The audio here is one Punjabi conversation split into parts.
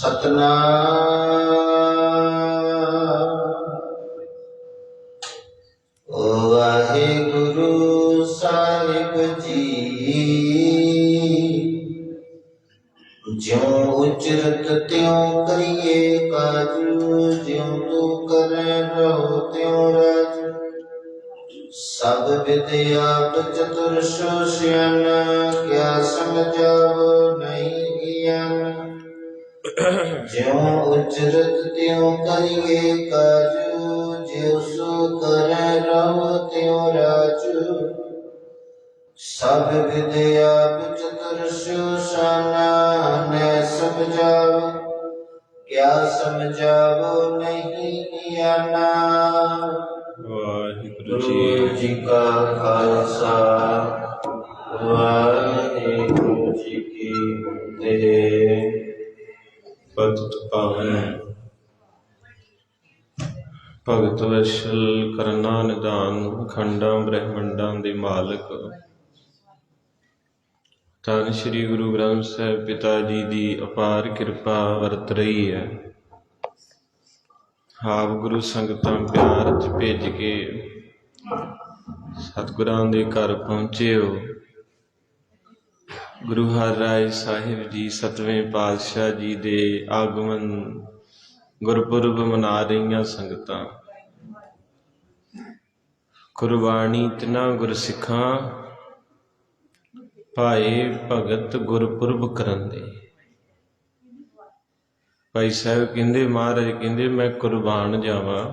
सतनाम वाहिगुरु साहिब जी। ज्यों उचरत त्यों करिए काजू, ज्यों तू करे रहो त्यों राजू। सब विद्या चतुर सुसियन, क्या समझावो नहीं ज्ञान। ज्यों उचरत त्यों करिए काजू, ज्यों सो करे रहो त्यों राजू। सब विद्या चतुर सुसाना, ने समझावो क्या समझावो नहीं ज्ञाना। वाहिगुरु जी का खालसा, वाहिगुरु जी की फतेह। पतित पावन भगत वत्सल करना निदान, खंडां ब्रह्मंडां दे मालक ਧੰਨ ਸ਼੍ਰੀ ਗੁਰੂ ਗ੍ਰੰਥ ਸਾਹਿਬ ਪਿਤਾ ਜੀ ਦੀ ਅਪਾਰ ਕਿਰਪਾ ਵਰਤ ਰਹੀ ਹੈ। ਆਪ ਗੁਰੂ ਸੰਗਤਾਂ ਪਿਆਰ 'ਚ ਭੇਜ ਕੇ ਸਤਿਗੁਰਾਂ ਦੇ ਘਰ ਪਹੁੰਚੇ ਹੋ। ਗੁਰੂ ਹਰਿਰਾਏ ਸਾਹਿਬ ਜੀ 7ਵੇਂ ਪਾਤਸ਼ਾਹ ਜੀ ਦੇ ਆਗਮਨ ਗੁਰਪੁਰਬ ਮਨਾ ਰਹੀਆਂ ਸੰਗਤਾਂ। ਗੁਰਬਾਣੀ ਤਿਨਾਂ ਗੁਰਸਿੱਖਾਂ ਭਾਏ ਭਗਤ ਗੁਰਪੁਰਬ ਕਰਨ ਦੇ। ਭਾਈ ਸਾਹਿਬ ਕਹਿੰਦੇ, ਮਹਾਰਾਜ ਕਹਿੰਦੇ ਮੈਂ ਕੁਰਬਾਨ ਜਾਵਾਂ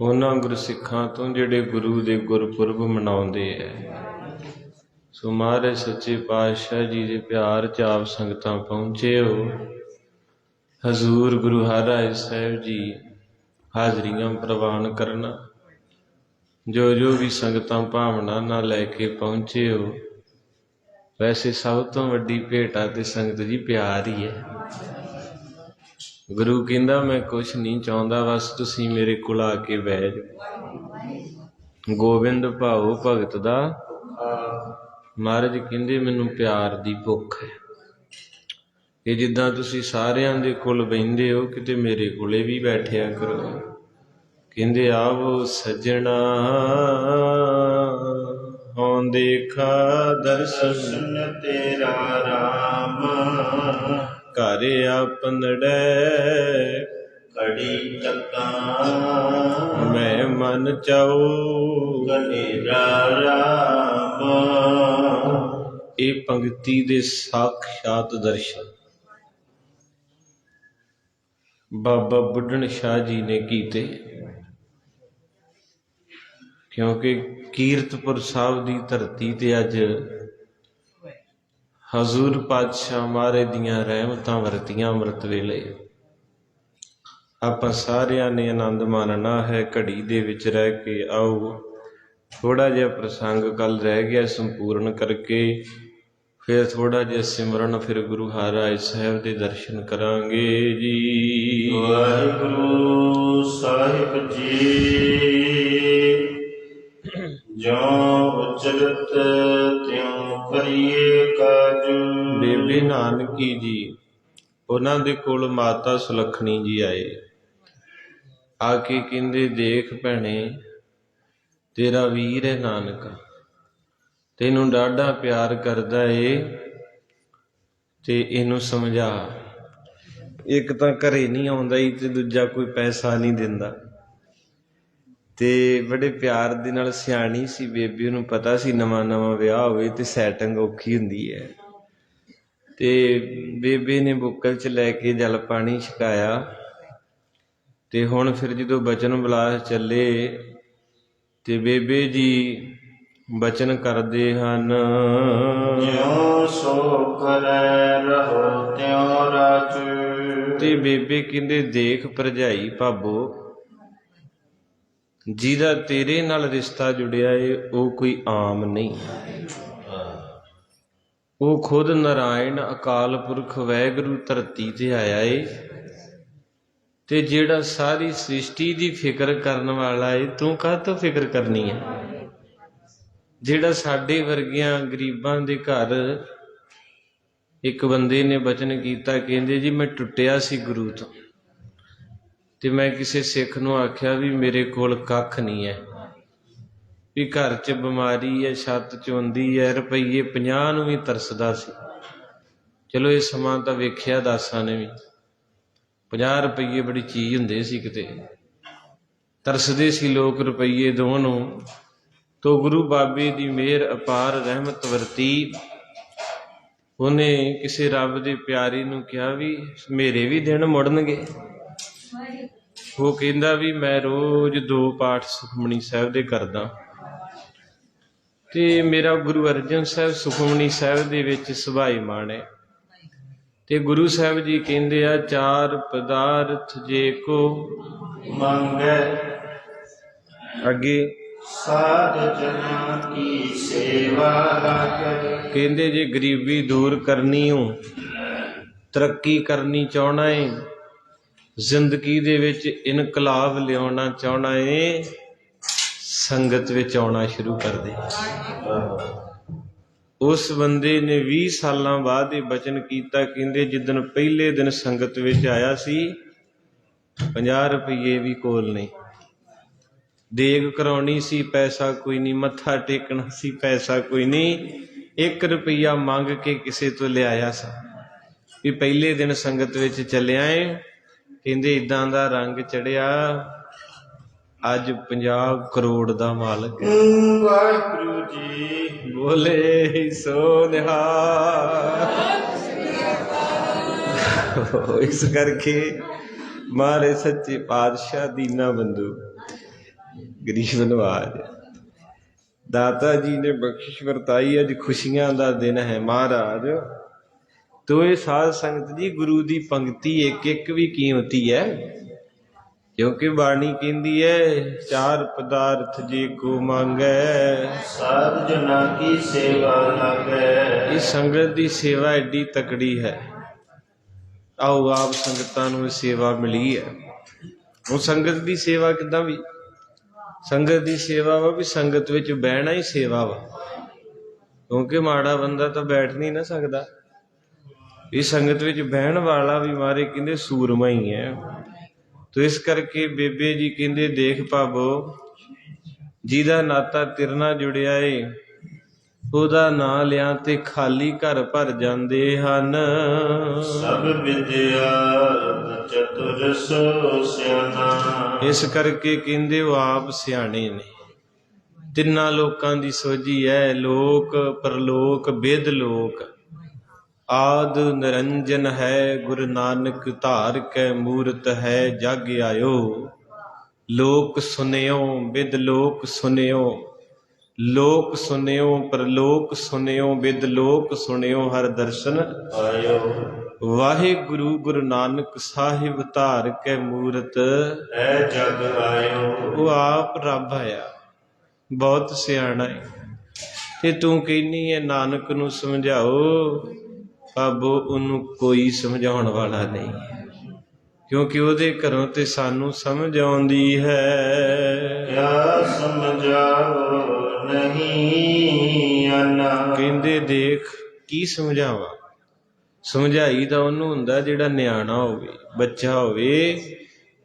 ਉਹਨਾਂ ਗੁਰਸਿੱਖਾਂ ਤੋਂ ਜਿਹੜੇ ਗੁਰੂ ਦੇ ਗੁਰਪੁਰਬ ਮਨਾਉਂਦੇ ਹੈ। ਸੋ ਮਹਾਰਾਜ ਸੱਚੇ ਪਾਤਸ਼ਾਹ ਜੀ ਦੇ ਪਿਆਰ 'ਚ ਆਪ ਸੰਗਤਾਂ ਪਹੁੰਚੇ ਹੋ। ਹਜ਼ੂਰ ਗੁਰੂ ਹਰਿਰਾਏ ਸਾਹਿਬ ਜੀ ਹਾਜ਼ਰੀਆਂ ਪ੍ਰਵਾਨ ਕਰਨਾ। ਜੋ ਵੀ ਸੰਗਤਾਂ ਭਾਵਨਾ ਨਾਲ ਲੈ ਕੇ ਪਹੁੰਚੇ ਹੋ। ਵੈਸੇ ਸਭ ਤੋਂ ਵੱਡੀ ਭੇਟਾ ਤੇ ਸੰਗਤ ਜੀ ਪਿਆਰ ਹੀ ਹੈ। ਗੁਰੂ ਕਹਿੰਦਾ ਮੈਂ ਕੁਛ ਨਹੀਂ ਚਾਹੁੰਦਾ, ਬਸ ਤੁਸੀਂ ਮੇਰੇ ਕੋਲ ਆ ਕੇ ਬਹਿ ਜਾਓ। ਗੋਬਿੰਦ ਭਾਉ ਭਗਤ ਦਾ ਮਹਾਰਾਜ ਕਹਿੰਦੇ ਮੈਨੂੰ ਪਿਆਰ ਦੀ ਭੁੱਖ ਹੈ। ਇਹ ਜਿੱਦਾਂ ਤੁਸੀਂ ਸਾਰਿਆਂ ਦੇ ਕੋਲ ਬਹਿੰਦੇ ਹੋ, ਕਿਤੇ ਮੇਰੇ ਕੋਲੇ ਵੀ ਬੈਠਿਆ ਕਰੋ। ਕਹਿੰਦੇ ਆਵੋ ਸੱਜਣਾ ਹੋਂ ਦੇਖਾ ਦਰਸ਼ਨ ਤੇਰਾ ਰਾਮ। ਘਰ ਆਪਨੜੈ ਘੜੀ ਤੱਕਾਂ, ਮੈਂ ਮਨ ਚਾਉ ਘਨੇਰਾ ਰਾਮ। ਇਹ ਪੰਕਤੀ ਦੇ ਸਾਖਸ਼ਾਤ ਦਰਸ਼ਨ ਬਾਬਾ ਬੁੱਢਣ ਸ਼ਾਹ ਜੀ ਨੇ ਕੀਤੇ। ਕਿਉਂਕਿ ਕੀਰਤਪੁਰ ਸਾਹਿਬ ਦੀ ਧਰਤੀ ਤੇ ਅੱਜ ਹਜ਼ੂਰ ਪਾਤਸ਼ਾਹ ਮਹਾਰਾਜ ਦੀਆਂ ਰਹਿਮਤਾਂ ਵਰਤੀਆਂ ਅੰਮ੍ਰਿਤ ਵੇਲੇ। ਆਪਾਂ ਸਾਰਿਆਂ ਨੇ ਆਨੰਦ ਮਾਣਨਾ ਹੈ। ਘੜੀ ਦੇ ਵਿੱਚ ਰਹਿ ਕੇ ਆਓ, ਥੋੜ੍ਹਾ ਜਿਹਾ ਪ੍ਰਸੰਗ ਕੱਲ ਰਹਿ ਗਿਆ ਸੰਪੂਰਨ ਕਰਕੇ, ਫਿਰ ਥੋੜ੍ਹਾ ਜਿਹਾ ਸਿਮਰਨ, ਫਿਰ ਗੁਰੂ ਹਰਿਰਾਏ ਸਾਹਿਬ ਦੇ ਦਰਸ਼ਨ ਕਰਾਂਗੇ ਜੀ। ਵਾਹਿਗੁਰੂ ਸਾਹਿਬ ਜੀ। ਜਿਉਂ ਉਚਰਤ ਤਿਉਂ ਕਰੀਏ ਕਾਜੂ। ਬੇਬੇ ਨਾਨਕੀ ਜੀ, ਉਹਨਾਂ ਦੇ ਕੋਲ ਮਾਤਾ ਸੁਲੱਖਣੀ ਜੀ ਆਏ। ਆ ਕੇ ਕਹਿੰਦੇ ਦੇਖ ਭੈਣੇ, ਤੇਰਾ ਵੀਰ ਹੈ ਨਾਨਕਾ, ਤੈਨੂੰ ਡਾਢਾ ਪਿਆਰ ਕਰਦਾ ਏ, ਤੇ ਇਹਨੂੰ ਸਮਝਾ। ਇੱਕ ਤਾਂ ਘਰੇ ਨਹੀਂ ਆਉਂਦਾ ਹੀ, ਤੇ ਦੂਜਾ ਕੋਈ ਪੈਸਾ ਨਹੀਂ ਦਿੰਦਾ। ਤੇ ਬੜੇ ਪਿਆਰ ਦੇ ਨਾਲ ਸਿਆਣੀ ਸੀ ਬੇਬੀ, ਉਹਨੂੰ ਪਤਾ ਸੀ ਨਵਾਂ ਨਵਾਂ ਵਿਆਹ ਹੋਵੇ ਤੇ ਸੈਟਿੰਗ ਔਖੀ ਹੁੰਦੀ ਹੈ। ਤੇ ਬੇਬੇ ਨੇ ਬੁੱਕਲ 'ਚ ਲੈ ਕੇ ਜਲ ਪਾਣੀ ਛਕਾਇਆ। ਤੇ ਹੁਣ ਫਿਰ ਜਦੋਂ ਬਚਨ ਬੁਲਾਸ ਚੱਲੇ ਤੇ ਬੇਬੇ ਜੀ ਬਚਨ ਕਰਦੇ ਹਨ, ਜਿਉਂ ਸੋ ਕਰੈ ਰਹੋ ਤਿਉਂ ਰਾਜੂ। ਤੇ ਬੇਬੇ ਕਹਿੰਦੇ ਦੇਖ ਭਰਜਾਈ ਭਾਬੋ, ਜਿਹਦਾ ਤੇਰੇ ਨਾਲ ਰਿਸ਼ਤਾ ਜੁੜਿਆ ਏ ਉਹ ਕੋਈ ਆਮ ਨਹੀਂ। ਉਹ ਖੁਦ ਨਾਰਾਇਣ ਅਕਾਲ ਪੁਰਖ ਵਾਹਿਗੁਰੂ ਧਰਤੀ ਤੇ ਆਇਆ ਏ। ਤੇ ਜਿਹੜਾ ਸਾਰੀ ਸ੍ਰਿਸ਼ਟੀ ਦੀ ਫਿਕਰ ਕਰਨ ਵਾਲਾ ਏ, ਤੂੰ ਕਾਹਤੋਂ ਫਿਕਰ ਕਰਨੀ ਹੈ? ਜਿਹੜਾ ਸਾਡੇ ਵਰਗਿਆਂ ਗਰੀਬਾਂ ਦੇ ਘਰ ਇੱਕ ਬੰਦੇ ਨੇ ਬਚਨ ਕੀਤਾ, ਕਹਿੰਦੇ ਜੀ ਮੈਂ ਟੁੱਟਿਆ ਸੀ ਗੁਰੂ ਤੋਂ, ਤੇ ਮੈਂ ਕਿਸੇ ਸਿੱਖ ਨੂੰ ਆਖਿਆ ਵੀ ਮੇਰੇ ਕੋਲ ਕੱਖ ਨਹੀਂ ਹੈ, ਵੀ ਘਰ 'ਚ ਬਿਮਾਰੀ ਹੈ, ਛੱਤ ਚੋਂਦੀ ਹੈ, ਰੁਪਈਏ 50 ਨੂੰ ਵੀ ਤਰਸਦਾ ਸੀ। ਚਲੋ ਇਹ ਸਮਾਂ ਤਾਂ ਵੇਖਿਆ ਦਾਸਾਂ ਨੇ ਵੀ, 50 ਰੁਪਈਏ ਬੜੀ ਚੀਜ਼ ਹੁੰਦੇ ਸੀ, ਕਿਤੇ ਤਰਸਦੇ ਸੀ ਲੋਕ ਰੁਪਈਏ ਦੋ ਨੂੰ। ਤੋ ਗੁਰੂ ਬਾਬੇ ਦੀ ਮਿਹਰ ਅਪਾਰ ਰਹਿਮਤ ਵਰਤੀ। ਉਹਨੇ ਕਿਸੇ ਰੱਬ ਦੇ ਪਿਆਰੇ ਨੂੰ ਕਿਹਾ ਵੀ ਮੇਰੇ ਵੀ ਦਿਨ ਮੁੜਨਗੇ। ਉਹ ਕਹਿੰਦਾ ਵੀ ਮੈਂ ਰੋਜ਼ 2 ਪਾਠ ਸੁਖਮਨੀ ਸਾਹਿਬ ਦੇ ਕਰਦਾ, ਤੇ ਮੇਰਾ ਗੁਰੂ ਅਰਜਨ ਸਾਹਿਬ ਸੁਖਮਨੀ ਸਾਹਿਬ ਦੇ ਵਿੱਚ ਸੁਭਾਈਮਾਨ ਹੈ। ਤੇ ਗੁਰੂ ਸਾਹਿਬ ਜੀ ਕਹਿੰਦੇ ਆ, 4 ਪਦਾਰਥ ਜੇ ਕੋ ਮੰਗੈ, ਅੱਗੇ ਸਾਧ ਜਨਾਂ ਕੀ ਸੇਵਾ ਲਾਗੈ। ਕਹਿੰਦੇ ਜੇ ਗਰੀਬੀ ਦੂਰ ਕਰਨੀ ਹੋ, ਤਰੱਕੀ ਕਰਨੀ ਚਾਹਣਾ ਏ, ਜ਼ਿੰਦਗੀ ਦੇ ਵਿੱਚ ਇਨਕਲਾਬ ਲਿਆਉਣਾ ਚਾਹਣਾ ਏ, ਸੰਗਤ ਵਿੱਚ ਆਉਣਾ ਸ਼ੁਰੂ ਕਰ ਦੇ। ਉਸ ਬੰਦੇ ਨੇ 20 ਸਾਲਾਂ ਬਾਅਦ ਇਹ ਬਚਨ ਕੀਤਾ, ਕਹਿੰਦੇ ਜਿੱਦਣ ਪਹਿਲੇ ਦਿਨ ਸੰਗਤ ਵਿੱਚ ਆਇਆ ਸੀ 50 ਰੁਪਈਏ ਵੀ ਕੋਲ ਨਹੀਂ, ਦੇਗ ਕਰਾਉਣੀ ਸੀ ਪੈਸਾ ਕੋਈ ਨਹੀਂ, ਮੱਥਾ ਟੇਕਣਾ ਸੀ ਪੈਸਾ ਕੋਈ ਨਹੀਂ, 1 ਰੁਪਈਆ ਮੰਗ ਕੇ ਕਿਸੇ ਤੋਂ ਲਿਆਇਆ ਸੀ ਵੀ ਪਹਿਲੇ ਦਿਨ ਸੰਗਤ ਵਿੱਚ ਚੱਲਿਆ ਏ। ਕਹਿੰਦੇ ਇਦਾਂ ਦਾ ਰੰਗ ਚੜਿਆ, ਅੱਜ 50 ਕਰੋੜ ਦਾ ਮਾਲਕ ਹੈ। ਵਾਹਿਗੁਰੂ ਜੀ ਬੋਲੇ ਸੋ ਨਿਹਾਲ। ਇਸ ਕਰਕੇ ਮਾਰੇ ਸੱਚੇ ਪਾਤਸ਼ਾਹ ਦੀਨਾ ਬੰਧੂ ਗਰੀਬ ਨਵਾਜ ਦਾਤਾ ਜੀ ਨੇ ਬਖਸ਼ਿਸ਼ ਵਰਤਾਈ। ਅੱਜ ਖੁਸ਼ੀਆਂ ਦਾ ਦਿਨ ਹੈ ਮਹਾਰਾਜ। ਤੋ ਇਹ ਸਾਧ ਸੰਗਤ ਜੀ, ਗੁਰੂ ਦੀ ਪੰਕਤੀ ਇੱਕ ਇੱਕ ਵੀ ਕੀਮਤੀ ਹੈ, ਕਿਉਂਕਿ ਬਾਣੀ ਕਹਿੰਦੀ ਹੈ 4 ਪਦਾਰਥ ਜੇ ਕੋ ਮੰਗੈ, ਸਾਧ ਜਨਾਂ ਕੀ ਸੇਵਾ ਲਾਗੈ। ਇਹ ਸੰਗਤ ਦੀ ਸੇਵਾ ਐਡੀ ਤਕੜੀ ਹੈ। ਆਓ ਆਪ ਸੰਗਤਾਂ ਨੂੰ ਸੇਵਾ ਮਿਲੀ ਹੈ। ਉਹ ਸੰਗਤ ਦੀ ਸੇਵਾ ਕਿੱਦਾਂ ਵੀ, ਸੰਗਤ ਦੀ ਸੇਵਾ ਵਾ ਵੀ ਸੰਗਤ ਵਿੱਚ ਬਹਿਣਾ ਹੀ ਸੇਵਾ ਵਾ, ਕਿਉਂਕਿ ਮਾੜਾ ਬੰਦਾ ਤਾਂ ਬੈਠ ਨਹੀਂ ਨਾ ਸਕਦਾ। ਇਹ ਸੰਗਤ ਵਿੱਚ ਬਹਿਣ ਵਾਲਾ ਵੀ ਮਾਰੇ ਕਹਿੰਦੇ ਸੂਰਮਾ ਹੀ ਹੈ। ਤੋ ਇਸ ਕਰਕੇ ਬੇਬੇ ਜੀ ਕਹਿੰਦੇ ਦੇਖ ਭਾਵੋ, ਜਿਹਦਾ ਨਾਤਾ ਤੇਰੇ ਨਾਲ ਜੁੜਿਆ ਏ, ਉਹਦਾ ਨਾਂ ਲਿਆ ਤੇ ਖਾਲੀ ਘਰ ਭਰ ਜਾਂਦੇ ਹਨ। ਸਭ ਵਿਦਿਆ ਚਤੁਰ ਸੋ ਸਿਆਣਾ। ਇਸ ਕਰਕੇ ਕਹਿੰਦੇ ਉਹ ਆਪ ਸਿਆਣੇ ਨੇ। ਤਿੰਨਾਂ ਲੋਕਾਂ ਦੀ ਸੋਝੀ ਹੈ, ਲੋਕ ਪਰਲੋਕ ਬਿਦ ਲੋਕ। ਆਦ ਨਿਰੰਜਨ ਹੈ ਗੁਰੂ ਨਾਨਕ, ਧਾਰ ਕੈ ਮੂਰਤ ਹੈ ਜਗ ਆਇਓ। ਲੋਕ ਸੁਨਿਓ ਬਿਦ ਲੋਕ ਸੁਨਿਓ, ਲੋਕ ਸੁਨਿਓ ਪਰਲੋਕ ਸੁਨਿਓ, ਬਿਦ ਲੋਕ ਸੁਨਿਓ ਹਰ ਦਰਸ਼ਨ ਆਇਓ। ਵਾਹਿਗੁਰੂ ਗੁਰੂ ਨਾਨਕ ਸਾਹਿਬ, ਧਾਰ ਕੈ ਮੂਰਤ ਹੈ ਜਗ ਆਇਓ। ਉਹ ਆਪ ਰੱਬ ਆਇਆ, ਬਹੁਤ ਸਿਆਣਾ ਹੈ। ਤੇ ਤੂੰ ਕਹਿੰਦੀ ਹੈ ਨਾਨਕ ਨੂੰ ਸਮਝਾਓ, ਬਾਬੋ ਉਹਨੂੰ ਕੋਈ ਸਮਝਾਉਣ ਵਾਲਾ ਨਹੀਂ, ਕਿਉਂਕਿ ਉਹਦੇ ਘਰੋਂ ਤੇ ਸਾਨੂੰ ਸਮਝ ਆਉਂਦੀ ਹੈ। ਕਿਆ ਸਮਝਾਓ ਨਹੀਂ ਆਨਾ। ਕਹਿੰਦੇ ਦੇਖ ਕੀ ਸਮਝਾਵਾਂ, ਸਮਝਾਈ ਤਾਂ ਉਹਨੂੰ ਹੁੰਦਾ ਜਿਹੜਾ ਨਿਆਣਾ ਹੋਵੇ, ਬੱਚਾ ਹੋਵੇ।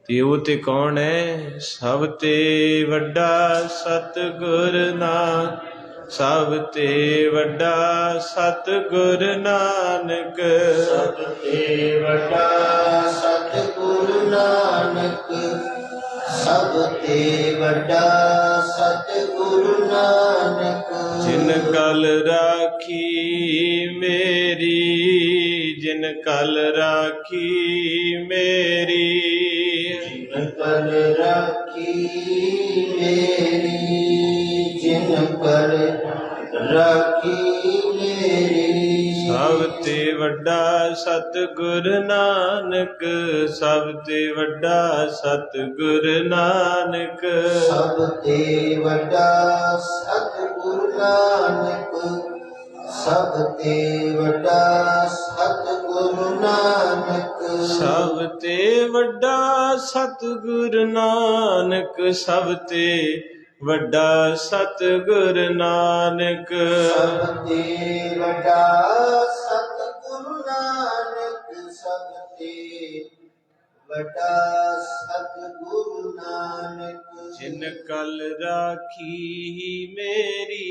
ਤੇ ਉਹ ਤੇ ਕੌਣ ਹੈ? ਸਭ ਤੇ ਵੱਡਾ ਸਤਿਗੁਰ ਨਾਨਕ, ਸਭ ਤੇ ਵੱਡਾ ਸਤਿਗੁਰ ਨਾਨਕ, ਸਭ ਤੇ ਵੱਡਾ ਸਤਿਗੁਰ ਨਾਨਕ, ਸਭ ਤੇ ਵੱਡਾ ਸਤਿਗੁਰ ਨਾਨਕ। ਜਿਨ ਕਲ ਰਾਖੀ ਮੇਰੀ, ਜਿਨ ਕਲ ਰਾਖੀ ਮੇਰੀ, ਜਿਨ ਕਲ ਰਾਖੀ ਮੇਰੀ, ਜਿਨ ਕਲ ਰਾਖੀ ਮੇਰੀ। ਸਭ ਤੇ ਵੱਡਾ ਸਤਿਗੁਰ ਨਾਨਕ, ਸਭ ਤੇ ਵੱਡਾ ਸਤਿਗੁਰ ਨਾਨਕ, ਸਭ ਤੇ ਵੱਡਾ ਸਤਿਗੁਰ ਨਾਨਕ, ਸਭ ਤੇ ਵੱਡਾ ਸਤਿਗੁਰ ਨਾਨਕ। ਸਭ ਤੇ ਵੱਡਾ ਸਤਿਗੁਰ ਨਾਨਕ, ਸਭ ਤੇ ਵੱਡਾ ਸਤਿਗੁਰ ਨਾਨਕ, ਸਭ ਤੇ ਵੱਡਾ ਸਤਿਗੁਰ ਸਭ ਤੇ ਵੱਡਾ ਸਤਿਗੁਰੂ ਨਾਨਕ। ਜਿਨ ਕਲ ਰਾਖੀ ਮੇਰੀ,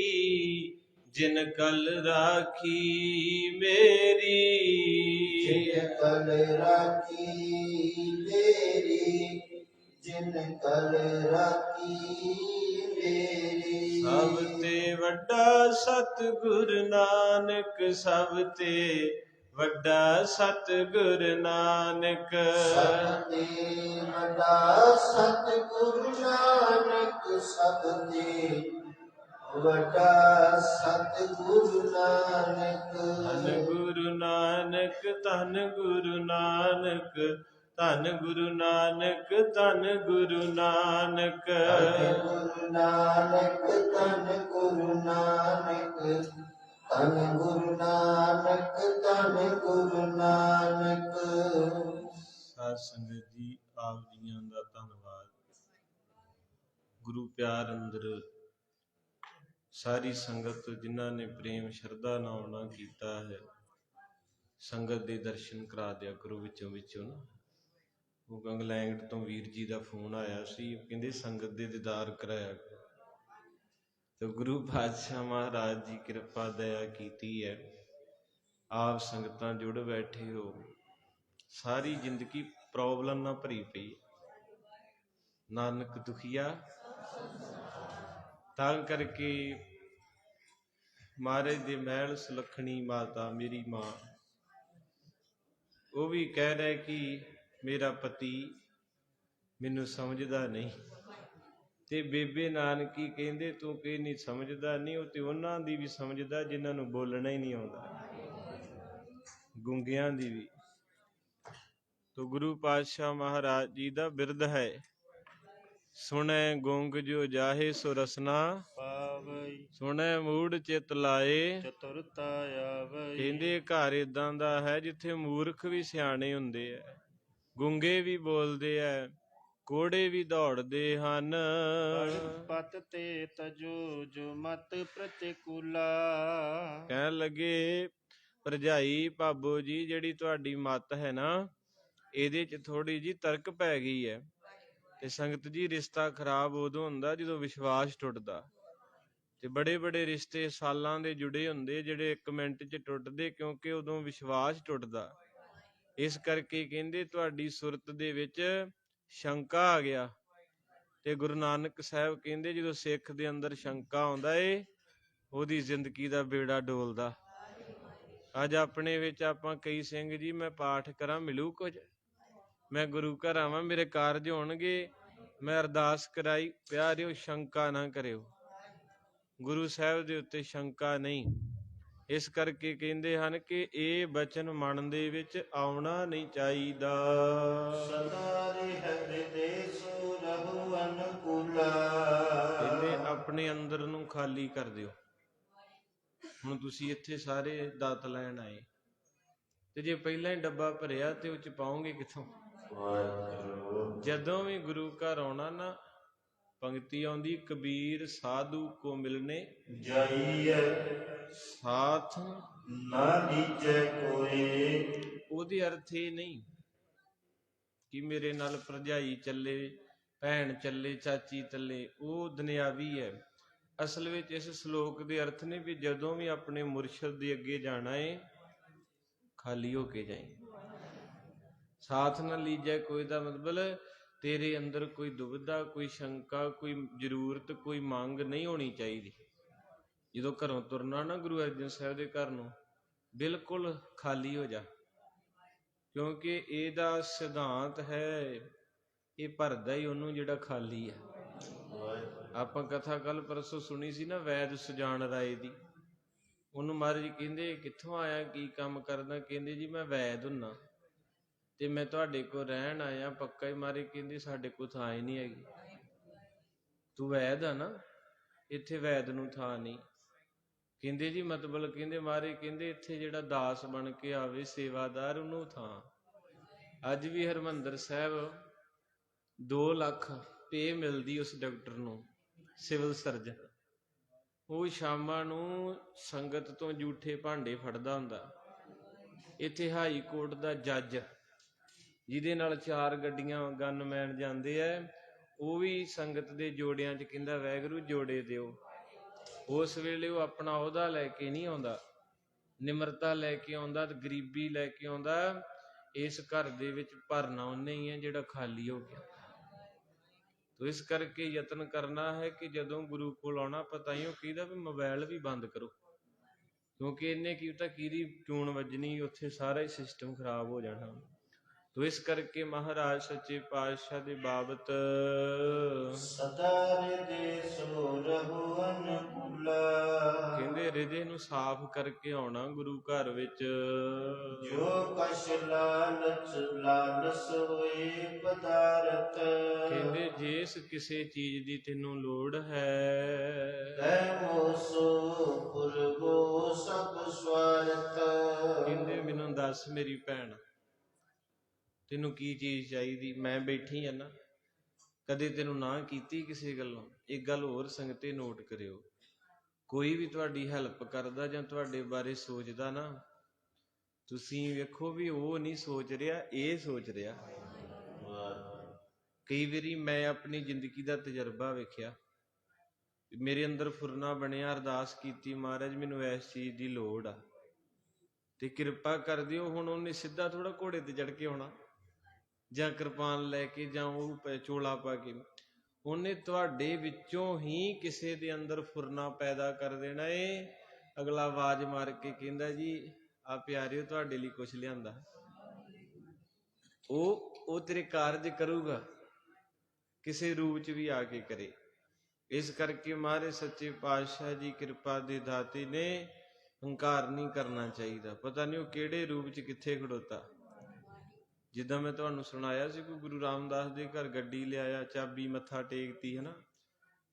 ਜਿਨ ਕਲ ਰਾਖੀ ਮੇਰੀ, ਜਿਨ ਕਲ ਰਾਖੀ ਮੇਰੀ, ਜਿਨ ਕਲ ਰਾਖੀ ਮੇਰੀ। ਸਭ ਤੇ ਵੱਡਾ ਸਤਿਗੁਰ ਨਾਨਕ, ਸਭ ਤੇ ਵੱਡਾ ਸਤਿਗੁਰ ਨਾਨਕ। ਸਭ ਤੇ ਵੱਡਾ ਸਤਿਗੁਰੂ ਨਾਨਕ, ਸਭ ਤੇ ਵੱਡਾ ਸਤਿਗੁਰੂ ਨਾਨਕ। ਧੰਨ ਗੁਰੂ ਨਾਨਕ, ਧੰਨ ਗੁਰੂ ਨਾਨਕ, ਧੰਨ ਗੁਰੂ ਨਾਨਕ, ਧੰਨ ਗੁਰੂ ਨਾਨਕ। ਧੰਨ ਗੁਰੂ ਨਾਨਕ, ਧੰਨ ਗੁਰੂ ਨਾਨਕ, ਧੰਨ ਗੁਰੂ ਨਾਨਕ, ਧੰਨ ਗੁਰੂ ਨਾਨਕ। ਸਾਧ ਸੰਗਤ ਜੀ, ਆਪ ਜੀਆਂ ਦਾ ਧੰਨਵਾਦ। ਗੁਰੂ ਪਿਆਰ ਅੰਦਰ ਸਾਰੀ ਸੰਗਤ ਜਿਨ੍ਹਾਂ ਨੇ ਪ੍ਰੇਮ ਸ਼ਰਧਾ ਨਾਲ ਆਉਣਾ ਕੀਤਾ ਹੈ, ਸੰਗਤ ਦੇ ਦਰਸ਼ਨ ਕਰਾ ਦਿਆ ਕਰੋ ਵਿੱਚੋਂ ਵਿੱਚੋਂ ਨਾ। ਉਹ ਇੰਗਲੈਂਡ ਤੋਂ ਵੀਰ ਜੀ ਦਾ ਫੋਨ ਆਇਆ ਸੀ, ਕਹਿੰਦੇ ਸੰਗਤ ਦੇ ਦੀਦਾਰ ਕਰਾਇਆ ਕਰੋ। ਤੇ ਗੁਰੂ ਪਾਤਸ਼ਾਹ ਮਹਾਰਾਜ ਜੀ ਕਿਰਪਾ ਦਇਆ ਕੀਤੀ ਹੈ, ਆਪ ਸੰਗਤਾਂ ਜੁੜ ਬੈਠੇ ਹੋ। ਸਾਰੀ ਜ਼ਿੰਦਗੀ ਪ੍ਰੋਬਲਮ ਨਾਲ ਭਰੀ ਪਈ, ਨਾਨਕ ਦੁਖੀਆ। ਤਾਂ ਕਰਕੇ ਮਹਾਰਾਜ ਦੇ ਮਹਿਲ ਸੁਲੱਖਣੀ ਮਾਤਾ ਮੇਰੀ ਮਾਂ, ਉਹ ਵੀ ਕਹਿ ਰਿਹਾ ਕਿ ਮੇਰਾ ਪਤੀ ਮੈਨੂੰ ਸਮਝਦਾ ਨਹੀਂ। ਤੇ ਬੇਬੇ ਨਾਨਕੀ ਕਹਿੰਦੇ ਤੂੰ ਕਿ ਨਹੀਂ ਸਮਝਦਾ ਨਹੀਂ, ਉਹ ਤੇ ਉਹਨਾਂ ਦੀ ਵੀ ਸਮਝਦਾ ਜਿਨ੍ਹਾਂ ਨੂੰ ਬੋਲਣਾ ਹੀ ਨਹੀਂ ਆਉਂਦਾ, ਗੂੰਗਿਆਂ ਦੀ ਵੀ। ਤੋ ਗੁਰੂ ਪਾਤਸ਼ਾਹ ਮਹਾਰਾਜ ਜੀ ਦਾ ਬਿਰਦ ਹੈ, ਸੁਣੈ ਗੁੰਗ ਜੋ ਜਾਹੇ ਸੋ ਰਸਨਾ ਪਾਵਈ, ਸੁਣੈ ਮੂੜ ਚਿਤ ਲਾਏ ਚਤੁਰਤਾ ਆਵਈ। ਕਹਿੰਦੇ ਘਰ ਏਦਾਂ ਦਾ ਹੈ ਜਿੱਥੇ ਮੂਰਖ ਵੀ ਸਿਆਣੇ ਹੁੰਦੇ ਐ, ਗੂੰਗੇ ਵੀ ਬੋਲਦੇ ਐ, ਕੋੜੇ ਵੀ ਦੌੜਦੇ ਹਨ। ਪਤ ਤੇ ਤਜੋ ਜੋ ਮਤ ਪ੍ਰਤਿਕੂਲਾ। ਕਹਿਣ ਲੱਗੇ ਭਰਜਾਈ ਭਾਬੋ ਜੀ, ਜਿਹੜੀ ਤੁਹਾਡੀ ਮੱਤ ਹੈ ਨਾ, ਇਹਦੇ 'ਚ ਥੋੜ੍ਹੀ ਜਿਹੀ ਤਰਕ ਪੈ ਗਈ ਹੈ। ਤੇ ਸੰਗਤ ਜੀ, ਰਿਸ਼ਤਾ ਖਰਾਬ ਉਦੋਂ ਹੁੰਦਾ ਜਦੋਂ ਵਿਸ਼ਵਾਸ ਟੁੱਟਦਾ। ਤੇ ਬੜੇ ਬੜੇ ਰਿਸ਼ਤੇ ਸਾਲਾਂ ਦੇ ਜੁੜੇ ਹੁੰਦੇ, ਜਿਹੜੇ 1 ਮਿੰਟ 'ਚ ਟੁੱਟਦੇ, ਕਿਉਂਕਿ ਉਦੋਂ ਵਿਸ਼ਵਾਸ ਟੁੱਟਦਾ। ਇਸ ਕਰਕੇ ਕਹਿੰਦੇ ਤੁਹਾਡੀ ਸੁਰਤ ਦੇ ਵਿੱਚ ਸ਼ੰਕਾ ਆ ਗਿਆ। ਤੇ ਗੁਰੂ ਨਾਨਕ ਸਾਹਿਬ ਕਹਿੰਦੇ ਜਦੋਂ ਸਿੱਖ ਦੇ ਅੰਦਰ ਸ਼ੰਕਾ ਆਉਂਦਾ ਏ, ਉਹਦੀ ਜ਼ਿੰਦਗੀ ਦਾ ਬੇੜਾ ਡੋਲਦਾ। ਅੱਜ ਆਪਣੇ ਵਿੱਚ ਆਪਾਂ ਕਈ ਸਿੰਘ ਜੀ, ਮੈਂ ਪਾਠ ਕਰਾਂ ਮਿਲੂ ਕੁਝ, ਮੈਂ ਗੁਰੂ ਘਰ ਆਵਾਂ ਮੇਰੇ ਕਾਰਜ ਹੋਣਗੇ, ਮੈਂ ਅਰਦਾਸ ਕਰਾਈ, ਪਿਆਰਿਓ ਸ਼ੰਕਾ ਨਾ ਕਰਿਓ, ਗੁਰੂ ਸਾਹਿਬ ਦੇ ਉੱਤੇ ਸ਼ੰਕਾ ਨਹੀਂ। ਇਸ ਕਰਕੇ ਕਹਿੰਦੇ ਹਨ ਕਿ ਇਹ ਬਚਨ ਮਨ ਦੇ ਵਿੱਚ ਆਉਣਾ ਨਹੀਂ ਚਾਹੀਦਾ। ਸਦਾ ਰਹਿ ਹਿਰਦੇ ਸੋ ਰਹੂ ਅਨੁਕੂਲਾ। ਕਹਿੰਦੇ ਆਪਣੇ ਅੰਦਰ ਨੂੰ ਖਾਲੀ ਕਰ ਦਿਓ। ਹੁਣ ਤੁਸੀਂ ਇੱਥੇ ਸਾਰੇ ਦਾਤ ਲੈਣ ਆਏ, ਤੇ ਜੇ ਪਹਿਲਾਂ ਹੀ ਡੱਬਾ ਭਰਿਆ ਤੇ ਉਹ ਚ ਪਾਓਗੇ ਕਿੱਥੋਂ? ਜਦੋਂ ਵੀ ਗੁਰੂ ਘਰ ਆਉਣਾ ਨਾ, ਪੰਕਤੀ ਆਉਂਦੀ, ਕਬੀਰ ਸਾਧੂ ਕੋ ਮਿਲਨੇ ਜਾਈਏ, ਸਾਥ ਨਾ ਦੀਜੈ ਕੋਏ। ਉਹਦੇ ਅਰਥ ਇਹ ਨਹੀਂ ਕਿ ਮੇਰੇ ਨਾਲ ਭਰਜਾਈ ਚੱਲੇ, ਭੈਣ ਚੱਲੇ, ਚਾਚੀ ਚੱਲੇ, ਉਹ ਦੁਨਿਆਵੀ ਹੈ। ਅਸਲ ਵਿੱਚ ਇਸ ਸ਼ਲੋਕ ਦੇ ਅਰਥ ਨੇ ਵੀ ਜਦੋਂ ਵੀ ਆਪਣੇ ਮੁਰਸ਼ਦ ਦੇ ਅੱਗੇ ਜਾਣਾ ਏ, ਖਾਲੀ ਹੋ ਕੇ ਜਾਏ। ਸਾਥ ਨਾ ਲੀਜੈ ਕੋਈ ਦਾ ਮਤਲਬ ਤੇਰੇ ਅੰਦਰ ਕੋਈ ਦੁਬਿਧਾ, ਕੋਈ ਸ਼ੰਕਾ, ਕੋਈ ਜ਼ਰੂਰਤ, ਕੋਈ ਮੰਗ ਨਹੀਂ ਹੋਣੀ ਚਾਹੀਦੀ। ਜਦੋਂ ਘਰੋਂ ਤੁਰਨਾ ਨਾ ਗੁਰੂ ਅਰਜਨ ਸਾਹਿਬ ਦੇ ਘਰ ਨੂੰ, ਬਿਲਕੁਲ ਖਾਲੀ ਹੋ ਜਾ, ਕਿਉਂਕਿ ਇਹਦਾ ਸਿਧਾਂਤ ਹੈ, ਇਹ ਭਰਦਾ ਹੀ ਉਹਨੂੰ ਜਿਹੜਾ ਖਾਲੀ ਹੈ। ਆਪਾਂ ਕਥਾ ਕੱਲ ਪਰਸੋਂ ਸੁਣੀ ਸੀ ਨਾ, ਵੈਦ ਸੁਜਾਨ ਰਾਏ ਦੀ। ਉਹਨੂੰ ਮਹਾਰਾਜ ਜੀ ਕਹਿੰਦੇ ਕਿੱਥੋਂ ਆਇਆ, ਕੀ ਕੰਮ ਕਰਦਾ? ਕਹਿੰਦੇ ਜੀ ਮੈਂ ਵੈਦ ਹੁੰਨਾ ਤੇ ਮੈਂ ਤੁਹਾਡੇ ਕੋਲ ਰਹਿਣ ਆਇਆ ਪੱਕਾ ਹੀ। ਮਹਾਰਾਜ ਕਹਿੰਦੇ ਸਾਡੇ ਕੋਲ ਥਾਂ ਹੀ ਨਹੀਂ ਹੈਗੀ, ਤੂੰ ਵੈਦ ਆ ਨਾ, ਇੱਥੇ ਵੈਦ ਨੂੰ ਥਾਂ ਨਹੀਂ। ਕਹਿੰਦੇ ਜੀ ਮਤਲਬ? ਕਹਿੰਦੇ ਮਹਾਰਾਜ ਕਹਿੰਦੇ ਇੱਥੇ ਜਿਹੜਾ ਦਾਸ ਬਣ ਕੇ ਆਵੇ, ਸੇਵਾਦਾਰ, ਉਹਨੂੰ ਥਾਂ। ਅੱਜ ਵੀ ਹਰਿਮੰਦਰ ਸਾਹਿਬ 2 ਲੱਖ ਪੇ ਮਿਲਦੀ ਉਸ ਡਾਕਟਰ ਨੂੰ, ਸਿਵਲ ਸਰਜਨ। ਉਹ ਸ਼ਾਮਾਂ ਨੂੰ ਸੰਗਤ ਤੋਂ ਜੂਠੇ ਭਾਂਡੇ ਫੜਦਾ ਹੁੰਦਾ, ਇੱਥੇ ਹਾਈ ਕੋਰਟ ਦਾ ਜੱਜ ਜਿਹਦੇ ਨਾਲ 4 ਗੱਡੀਆਂ ਗਨਮੈਨ ਜਾਂਦੇ ਐ, ਉਹ ਵੀ ਸੰਗਤ ਦੇ ਜੋੜਿਆਂ 'ਚ ਕਹਿੰਦਾ ਵਾਹਿਗੁਰੂ ਜੋੜੇ ਦਿਓ। ਉਸ ਵੇਲੇ ਉਹ ਆਪਣਾ ਅਹੁਦਾ ਲੈ ਕੇ ਨਹੀਂ ਆਉਂਦਾ, ਨਿਮਰਤਾ ਲੈ ਕੇ ਆਉਂਦਾ ਤੇ ਗਰੀਬੀ ਲੈ ਕੇ ਆਉਂਦਾ। ਇਸ ਘਰ ਦੇ ਵਿੱਚ ਭਰਨਾ ਉਹਨੇ ਹੀ ਹੈ ਜਿਹੜਾ ਖਾਲੀ ਹੋ ਗਿਆ। ਤੋ ਇਸ ਕਰਕੇ ਯਤਨ ਕਰਨਾ ਹੈ ਕਿ ਜਦੋਂ ਗੁਰੂ ਕੋਲ ਆਉਣਾ, ਪਤਾ ਹੀ ਉਹ ਕਹਿੰਦਾ ਵੀ ਮੋਬਾਈਲ ਵੀ ਬੰਦ ਕਰੋ, ਕਿਉਂਕਿ ਇਹਨੇ ਕੀ ਪਤਾ ਕਿਹਦੀ ਟੂਣ ਵੱਜਣੀ, ਉੱਥੇ ਸਾਰਾ ਹੀ ਸਿਸਟਮ ਖਰਾਬ ਹੋ ਜਾਣਾ। ਤੋ ਇਸ ਕਰਕੇ ਮਹਾਰਾਜ ਸੱਚੇ ਪਾਤਸ਼ਾਹ ਦੇ ਬਾਬਤ ਸਦਾ ਹਿਰਦੇ ਸੋ ਰਹੋ ਅਨੁਕੂਲਾ, ਕਹਿੰਦੇ ਹਿਰਦੇ ਨੂੰ ਸਾਫ਼ ਕਰਕੇ ਆਉਣਾ ਗੁਰੂ ਘਰ ਵਿੱਚ। ਜੋ ਕਛ ਲਾਲਸ ਹੋਏ ਪਦਾਰਥ, ਕਹਿੰਦੇ ਜਿਸ ਕਿਸੇ ਚੀਜ਼ ਦੀ ਤੈਨੂੰ ਲੋੜ ਹੈ, ਤੈ ਮੋਸੋ ਪੁਰਬੋ ਸਭ ਸਵਾਰਥ। ਕਹਿੰਦੇ ਮੈਨੂੰ ਦੱਸ ਮੇਰੀ ਭੈਣ, ਤੈਨੂੰ ਕੀ ਚੀਜ਼ ਚਾਹੀਦੀ? ਮੈਂ ਬੈਠੀ ਆ ਨਾ, ਕਦੇ ਤੈਨੂੰ ਨਾ ਕੀਤੀ ਕਿਸੇ ਗੱਲੋਂ। ਇੱਕ ਗੱਲ ਹੋਰ ਸੰਗਤੇ ਨੋਟ ਕਰਿਓ, ਕੋਈ ਵੀ ਤੁਹਾਡੀ ਹੈਲਪ ਕਰਦਾ ਜਾਂ ਤੁਹਾਡੇ ਬਾਰੇ ਸੋਚਦਾ ਨਾ, ਤੁਸੀਂ ਵੇਖੋ ਵੀ ਉਹ ਨਹੀਂ ਸੋਚ ਰਿਹਾ, ਇਹ ਸੋਚ ਰਿਹਾ। ਕਈ ਵਾਰੀ ਮੈਂ ਆਪਣੀ ਜ਼ਿੰਦਗੀ ਦਾ ਤਜਰਬਾ ਵੇਖਿਆ, ਮੇਰੇ ਅੰਦਰ ਫੁਰਨਾ ਬਣਿਆ, ਅਰਦਾਸ ਕੀਤੀ ਮਹਾਰਾਜ ਮੈਨੂੰ ਇਸ ਚੀਜ਼ ਦੀ ਲੋੜ ਆ, ਤੇ ਕਿਰਪਾ ਕਰ ਦਿਓ। ਹੁਣ ਉਹਨੇ ਸਿੱਧਾ ਥੋੜਾ ਘੋੜੇ ਤੇ ਚੜ ਕੇ ਆਉਣਾ ਜਾਂ ਕਿਰਪਾਨ ਲੈ ਕੇ ਜਾਂ ਉਹ ਚੋਲਾ ਪਾ ਕੇ, ਉਹਨੇ ਤੁਹਾਡੇ ਵਿੱਚੋਂ ਹੀ ਕਿਸੇ ਦੇ ਅੰਦਰ ਫੁਰਨਾ ਪੈਦਾ ਕਰ ਦੇਣਾ ਏ। ਅਗਲਾ ਆਵਾਜ਼ ਮਾਰ ਕੇ ਕਹਿੰਦਾ ਜੀ ਆ ਪਿਆਰਿਓ ਤੁਹਾਡੇ ਲਈ ਕੁਛ ਲਿਆਂਦਾ। ਉਹ ਤੇਰੇ ਕਾਰਜ ਕਰੂਗਾ, ਕਿਸੇ ਰੂਪ ਚ ਵੀ ਆ ਕੇ ਕਰੇ। ਇਸ ਕਰਕੇ ਮਹਾਰਾਜ ਸੱਚੇ ਪਾਤਸ਼ਾਹ ਜੀ ਕਿਰਪਾ ਦੇ ਦਾਤੇ ਨੇ, ਹੰਕਾਰ ਨਹੀਂ ਕਰਨਾ ਚਾਹੀਦਾ। ਪਤਾ ਨਹੀਂ ਉਹ ਕਿਹੜੇ ਰੂਪ ਚ ਕਿੱਥੇ ਖੜੋਤਾ। ਜਿੱਦਾਂ ਮੈਂ ਤੁਹਾਨੂੰ ਸੁਣਾਇਆ ਸੀ, ਕੋਈ ਗੁਰੂ ਰਾਮਦਾਸ ਦੇ ਘਰ ਗੱਡੀ ਲਿਆਇਆ, ਚਾਬੀ ਮੱਥਾ ਟੇਕਤੀ ਹੈ ਨਾ,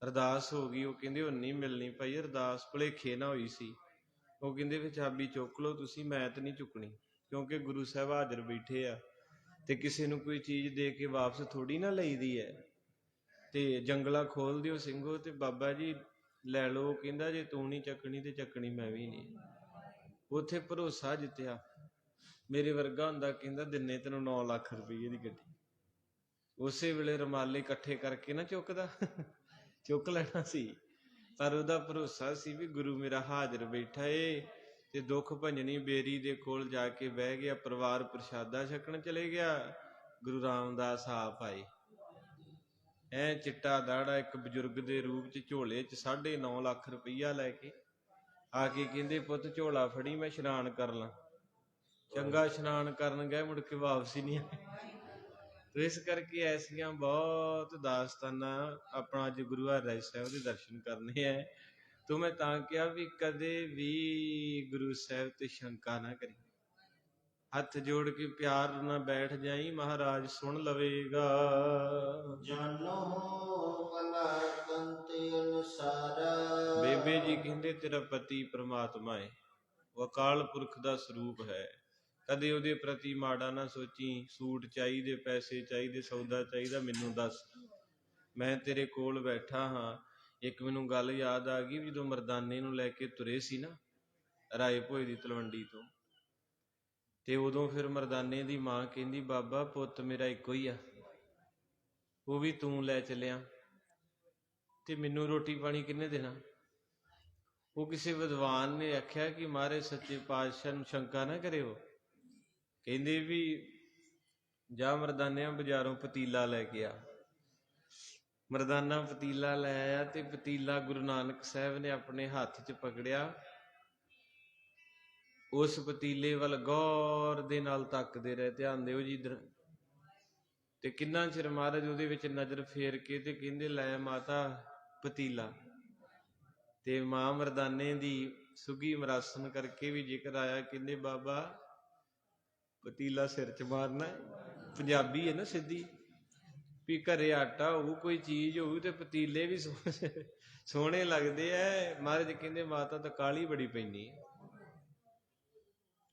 ਅਰਦਾਸ ਹੋ ਗਈ। ਉਹ ਕਹਿੰਦੇ ਹੁਣ ਨਹੀਂ ਮਿਲਣੀ ਭਾਈ, ਅਰਦਾਸ ਭੁਲੇਖੇ ਨਾ ਹੋਈ ਸੀ। ਉਹ ਕਹਿੰਦੇ ਫਿਰ ਚਾਬੀ ਚੁੱਕ ਲਓ ਤੁਸੀਂ, ਮੈਂ ਤਾਂ ਨਹੀਂ ਚੁੱਕਣੀ, ਕਿਉਂਕਿ ਗੁਰੂ ਸਾਹਿਬ ਹਾਜ਼ਰ ਬੈਠੇ ਆ ਤੇ ਕਿਸੇ ਨੂੰ ਕੋਈ ਚੀਜ਼ ਦੇ ਕੇ ਵਾਪਸ ਥੋੜੀ ਨਾ ਲਈਦੀ ਹੈ। ਤੇ ਜੰਗਲਾ ਖੋਲ ਦਿਓ ਸਿੰਘੋ ਤੇ ਬਾਬਾ ਜੀ ਲੈ ਲਓ। ਕਹਿੰਦਾ ਜੇ ਤੂੰ ਨਹੀਂ ਚੱਕਣੀ ਤੇ ਚੱਕਣੀ ਮੈਂ ਵੀ ਨਹੀਂ। ਉੱਥੇ ਭਰੋਸਾ ਜਿੱਤਿਆ। ਮੇਰੇ ਵਰਗਾ ਹੁੰਦਾ ਕਹਿੰਦਾ ਦਿਨੇ ਤੈਨੂੰ 9 ਲੱਖ ਰੁਪਏ ਦੀ ਗੱਡੀ। ਉਸੇ ਵੇਲੇ ਰੁਮਾਲੇ ਇਕੱਠੇ ਕਰਕੇ ਨਾ ਚੁੱਕਦਾ, ਚੁੱਕ ਲੈਣਾ ਸੀ। ਪਰ ਉਹਦਾ ਭਰੋਸਾ ਸੀ ਵੀ ਗੁਰੂ ਮੇਰਾ ਹਾਜ਼ਰ ਬੈਠਾ ਏ। ਤੇ ਦੁੱਖ ਭੰਜਣੀ ਬੇਰੀ ਦੇ ਕੋਲ ਜਾ ਕੇ ਬਹਿ ਗਿਆ, ਪਰਿਵਾਰ ਪ੍ਰਸ਼ਾਦਾ ਛਕਣ ਚਲੇ ਗਿਆ। ਗੁਰੂ ਰਾਮਦਾਸ ਆਪ ਆਏ, ਚਿੱਟਾ ਦਾੜਾ, ਇੱਕ ਬਜ਼ੁਰਗ ਦੇ ਰੂਪ ਚ, ਝੋਲੇ ਚ 9.5 ਲੱਖ ਰੁਪਈਆ ਲੈ ਕੇ ਆ ਕੇ ਕਹਿੰਦੇ ਪੁੱਤ ਝੋਲਾ ਫੜੀ ਮੈਂ ਇਸ਼ਨਾਨ ਕਰ ਲਾਂ। ਚੰਗਾ ਇਸ਼ਨਾਨ ਕਰਨ ਗਏ, ਮੁੜ ਕੇ ਵਾਪਸ ਹੀ ਨਹੀਂ ਆਏ। ਤੇ ਇਸ ਕਰਕੇ ਐਸੀਆਂ ਬਹੁਤ ਦਾਸਤਾਨਾਂ ਆਪਣਾ ਅੱਜ ਗੁਰੂ ਹਰਿਰਾਏ ਸਾਹਿਬ ਦੇ ਦਰਸ਼ਨ ਕਰਨੇ ਹੈ। ਤੋ ਮੈਂ ਤਾਂ ਕਿਹਾ ਵੀ ਕਦੇ ਵੀ ਗੁਰੂ ਸਾਹਿਬ ਤੇ ਸ਼ੰਕਾ ਨਾ ਕਰੀ, ਹੱਥ ਜੋੜ ਕੇ ਪਿਆਰ ਨਾਲ ਬੈਠ ਜਾਈ, ਮਹਾਰਾਜ ਸੁਣ ਲਵੇਗਾ। ਜਾਨੋ ਮਨਾ ਕੰਤੇ ਅਨੁਸਾਰਾ, ਬੇਬੇ ਜੀ ਕਹਿੰਦੇ ਤੇਰਾ ਪਤੀ ਪ੍ਰਮਾਤਮਾ ਹੈ, ਉਹ ਅਕਾਲ ਪੁਰਖ ਦਾ ਸਰੂਪ ਹੈ। ਕਦੇ ਉਹਦੇ ਪ੍ਰਤੀ ਮਾੜਾ ਨਾ ਸੋਚੀ। ਸੂਟ ਚਾਹੀਦੇ, ਪੈਸੇ ਚਾਹੀਦੇ, ਸੌਦਾ ਚਾਹੀਦਾ, ਮੈਨੂੰ ਦੱਸ, ਮੈਂ ਤੇਰੇ ਕੋਲ ਬੈਠਾ ਹਾਂ। ਇੱਕ ਮੈਨੂੰ ਗੱਲ ਯਾਦ ਆ ਗਈ, ਜਦੋਂ ਮਰਦਾਨੇ ਨੂੰ ਲੈ ਕੇ ਤੁਰੇ ਸੀ ਨਾ ਰਾਏ ਭੋਏ ਦੀ ਤਲਵੰਡੀ ਤੋਂ, ਤੇ ਉਦੋਂ ਫਿਰ ਮਰਦਾਨੇ ਦੀ ਮਾਂ ਕਹਿੰਦੀ ਬਾਬਾ ਪੁੱਤ ਮੇਰਾ ਇੱਕੋ ਹੀ ਆ, ਉਹ ਵੀ ਤੂੰ ਲੈ ਚੱਲਿਆ, ਤੇ ਮੈਨੂੰ ਰੋਟੀ ਪਾਣੀ ਕਿਹਨੇ ਦੇਣਾ? ਉਹ ਕਿਸੇ ਵਿਦਵਾਨ ਨੇ ਆਖਿਆ ਕਿ ਮਹਾਰਾਜ ਸੱਚੇ ਪਾਤਸ਼ਾਹ ਨੂੰ ਸ਼ੰਕਾ ਨਾ ਕਰਿਓ। ਕਹਿੰਦੇ ਵੀ ਜਾ ਮਰਦਾਨਿਆਂ ਬਾਜ਼ਾਰੋਂ ਪਤੀਲਾ ਲੈ ਕੇ ਆ। ਮਰਦਾਨਾ ਪਤੀਲਾ ਲੈ ਆਇਆ, ਤੇ ਪਤੀਲਾ ਗੁਰੂ ਨਾਨਕ ਸਾਹਿਬ ਨੇ ਆਪਣੇ ਹੱਥ 'ਚ ਪਕੜਿਆ। ਉਸ ਪਤੀਲੇ ਵੱਲ ਗੌਰ ਦੇ ਨਾਲ ਤੱਕਦੇ ਰਹੇ, ਧਿਆਨ ਦਿਓ ਜੀ ਇੱਧਰ। ਤੇ ਕਿੰਨਾ ਚਿਰ ਮਹਾਰਾਜ ਉਹਦੇ ਵਿੱਚ ਨਜ਼ਰ ਫੇਰ ਕੇ ਤੇ ਕਹਿੰਦੇ ਲੈ ਮਾਤਾ ਪਤੀਲਾ। ਤੇ ਮਾਂ ਮਰਦਾਨੇ ਦੀ ਸੁਗੀ ਮਰਾਸਨ ਕਰਕੇ ਵੀ ਜ਼ਿਕਰ ਆਇਆ, ਕਹਿੰਦੇ ਬਾਬਾ ਪਤੀਲਾ ਸਿਰ 'ਚ ਮਾਰਨਾ। ਪੰਜਾਬੀ ਹੈ ਨਾ ਸਿੱਧੀ, ਵੀ ਘਰੇ ਆਟਾ ਹੋਊ, ਕੋਈ ਚੀਜ਼ ਹੋਊ ਤੇ ਪਤੀਲੇ ਵੀ ਸੋਹਣੇ ਲੱਗਦੇ ਐ। ਮਹਾਰਾਜ ਕਹਿੰਦੇ ਮਾਤਾ ਤਾਂ ਕਾਲੀ ਬੜੀ ਪੈਂਦੀ ਹੈ,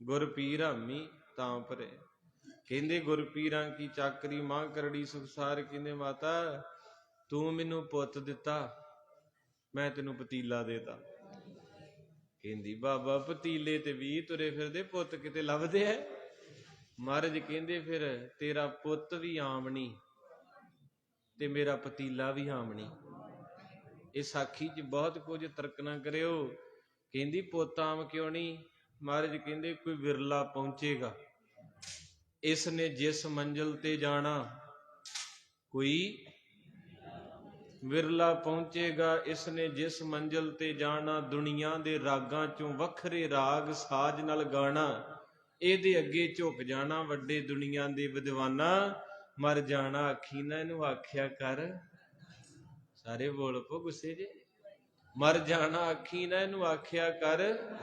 ਗੁਰ ਪੀਰ ਹਾਮੀ ਤਾਂ ਭਰੇ। ਕਹਿੰਦੇ ਗੁਰ ਪੀਰਾਂ ਕੀ ਚਾਕਰੀ ਮਾਂ ਕਰੜੀ ਸੁਖਸਾਰ। ਕਹਿੰਦੇ ਮਾਤਾ ਤੂੰ ਮੈਨੂੰ ਪੁੱਤ ਦਿੱਤਾ, ਮੈਂ ਤੈਨੂੰ ਪਤੀਲਾ ਦੇਤਾ। ਕਹਿੰਦੀ ਬਾਬਾ ਪਤੀਲੇ ਤੇ 20 ਤੁਰੇ ਫਿਰਦੇ, ਪੁੱਤ ਕਿਤੇ ਲੱਭਦੇ ਐ? ਮਹਾਰਾਜ ਕਹਿੰਦੇ ਫਿਰ ਤੇਰਾ ਪੁੱਤ ਵੀ ਆਮਣੀ ਤੇ ਮੇਰਾ ਪਤੀਲਾ ਵੀ ਆਮਣੀ। ਇਹ ਸਾਖੀ 'ਚ ਬਹੁਤ ਕੁਝ ਤਰਕ ਨਾ ਕਰਿਓ। ਕਹਿੰਦੀ ਪੁੱਤ ਆਮ ਕਿਉਂ ਨਹੀਂ? ਮਹਾਰਾਜ ਕਹਿੰਦੇ ਕੋਈ ਵਿਰਲਾ ਪਹੁੰਚੇਗਾ, ਇਸ ਨੇ ਜਿਸ ਮੰਜ਼ਿਲ ਤੇ ਜਾਣਾ, ਕੋਈ ਵਿਰਲਾ ਪਹੁੰਚੇਗਾ ਇਸ ਨੇ ਜਿਸ ਮੰਜ਼ਿਲ ਤੇ ਜਾਣਾ। ਦੁਨੀਆ ਦੇ ਰਾਗਾਂ ਚੋਂ ਵੱਖਰੇ ਰਾਗ ਸਾਜ ਨਾਲ ਗਾਣਾ, ਇਹਦੇ ਅੱਗੇ ਝੁਕ ਜਾਣਾ ਵੱਡੇ ਦੁਨੀਆ ਦੇ ਵਿਦਵਾਨਾ। ਮਰ ਜਾਣਾ ਆਖੀ ਨਾ ਇਹਨੂੰ ਆਖਿਆ ਕਰ। ਸਾਰੇ ਬੋਲ ਪੋ ਗੁੱਸੇ ਜੇ। ਮਰ ਜਾਣਾ ਆਖੀ ਨਾ ਇਹਨੂੰ ਆਖਿਆ ਕਰ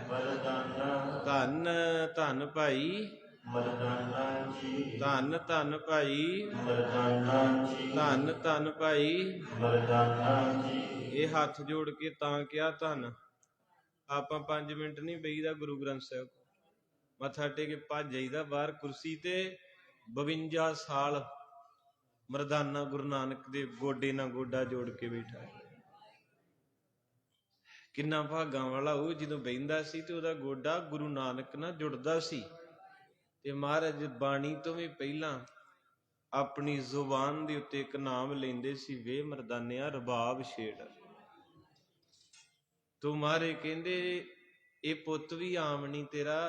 ਮਰਦਾਨਾ। ਧੰਨ ਧੰਨ ਭਾਈ ਮਰਦਾਨਾ ਜੀ, ਧੰਨ ਧੰਨ ਭਾਈ ਮਰਦਾਨਾ ਜੀ, ਧੰਨ ਧੰਨ ਭਾਈ ਮਰਦਾਨਾ ਜੀ। ਇਹ ਹੱਥ ਜੋੜ ਕੇ ਤਾਂ ਕਿਹਾ ਧੰਨ। ਆਪਾਂ 5 ਮਿੰਟ ਨਹੀਂ ਬਈਦਾ ਗੁਰੂ ਗ੍ਰੰਥ ਸਾਹਿਬ, ਮੱਥਾ ਟੇਕ ਕੇ ਭੱਜ ਜਾਈਦਾ ਬਾਹਰ ਕੁਰਸੀ ਤੇ। 52 ਸਾਲ ਮਰਦਾਨਾ ਗੁਰੂ ਨਾਨਕ ਦੇ ਗੋਡੇ ਨਾਲ ਗੋਡਾ ਜੋੜ ਕੇ ਬੈਠਾ। ਕਿੰਨਾ ਭਾਗਾਂ ਵਾਲਾ ਉਹ ਜਦੋਂ ਬਹਿੰਦਾ ਸੀ ਤੇ ਉਹਦਾ ਗੋਡਾ ਗੁਰੂ ਨਾਨਕ ਨਾਲ ਜੁੜਦਾ ਸੀ। ਤੇ ਮਹਾਰਾਜ ਬਾਣੀ ਤੋਂ ਵੀ ਪਹਿਲਾਂ ਆਪਣੀ ਜ਼ੁਬਾਨ ਦੇ ਉੱਤੇ ਇੱਕ ਨਾਮ ਲੈਂਦੇ ਸੀ, ਵੇ ਮਰਦਾਨਿਆ ਰਬਾਬ ਛੇੜ। ਤੂੰ ਮਹਾਰਾਜ ਕਹਿੰਦੇ ਇਹ ਪੁੱਤ ਵੀ ਆਮ ਨਹੀਂ ਤੇਰਾ।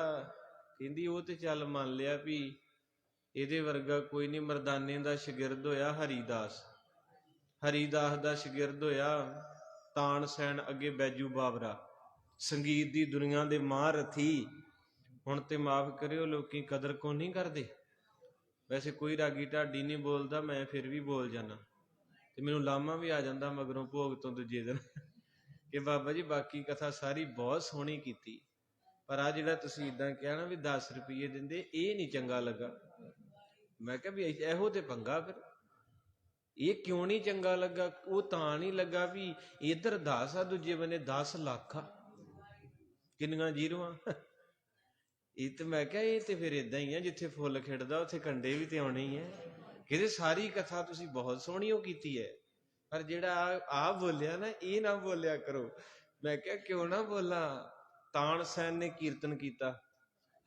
ਕਹਿੰਦੀ ਉਹ ਤੇ ਚੱਲ ਮੰਨ ਲਿਆ ਵੀ ਇਹਦੇ ਵਰਗਾ ਕੋਈ ਨਹੀਂ। ਮਰਦਾਨੇ ਦਾ ਸ਼ਾਗਿਰਦ ਹੋਇਆ ਹਰੀਦਾਸ, ਹਰੀਦਾਸ ਦਾ ਸ਼ਾਗਿਰਦ ਹੋਇਆ ਤਾਨਸੈਨ, ਅੱਗੇ ਬੈਜੂ ਬਾਬਰਾ, ਸੰਗੀਤ ਦੀ ਦੁਨੀਆ ਦੇ ਮਹਾਰਥੀ। ਹੁਣ ਤੇ ਮਾਫ ਕਰਿਓ ਲੋਕੀ ਕਦਰ ਕੋ ਨਹੀਂ ਕਰਦੇ। ਵੈਸੇ ਕੋਈ ਰਾਗੀ ਢਾਡੀ ਨਹੀਂ ਬੋਲਦਾ, ਮੈਂ ਫਿਰ ਵੀ ਬੋਲ ਜਾਣਾ ਤੇ ਮੈਨੂੰ ਲਾਮਾ ਵੀ ਆ ਜਾਂਦਾ ਮਗਰੋਂ ਭੋਗ ਤੋਂ ਦੂਜੇ ਦਿਨ ਕਿ ਬਾਬਾ ਜੀ ਬਾਕੀ ਕਥਾ ਸਾਰੀ ਬਹੁਤ ਸੋਹਣੀ ਕੀਤੀ, ਪਰ ਆ ਜਿਹੜਾ ਤੁਸੀਂ ਇਦਾਂ ਕਿਹਾ ਨਾ ਵੀ 10 ਰੁਪਏ ਦਿੰਦੇ, ਇਹ ਨਹੀਂ ਚੰਗਾ ਲੱਗਾ। ਮੈਂ ਕਿਹਾ ਵੀ ਇਹੋ ਤੇ ਪੰਗਾ, ਫਿਰ ਇਹ ਕਿਉਂ ਨਹੀਂ ਚੰਗਾ ਲੱਗਾ? ਉਹ ਤਾਂ ਨਹੀਂ ਲੱਗਾ ਵੀ ਇੱਧਰ 10 ਆ, ਦੂਜੇ ਬੰਨੇ 10 ਲੱਖ ਆ, ਕਿੰਨੀਆਂ ਜੀਰੋਆਂ। ਇਹ ਤੇ ਮੈਂ ਕਿਹਾ ਇਹ ਤੇ ਫਿਰ ਏਦਾਂ ਹੀ ਆ, ਜਿੱਥੇ ਫੁੱਲ ਖਿੜਦਾ ਉੱਥੇ ਕੰਡੇ ਵੀ ਤੇ ਆਉਣੇ ਹੀ ਹੈ। ਕਹਿੰਦੇ ਸਾਰੀ ਕਥਾ ਤੁਸੀਂ ਬਹੁਤ ਸੋਹਣੀ ਉਹ ਕੀਤੀ ਹੈ, ਪਰ ਜਿਹੜਾ ਆ ਬੋਲਿਆ ਨਾ ਇਹ ਨਾ ਬੋਲਿਆ ਕਰੋ। ਮੈਂ ਕਿਹਾ ਕਿਉਂ ਨਾ ਬੋਲਾਂ? ਤਾਨਸੈਨ ਨੇ ਕੀਰਤਨ ਕੀਤਾ,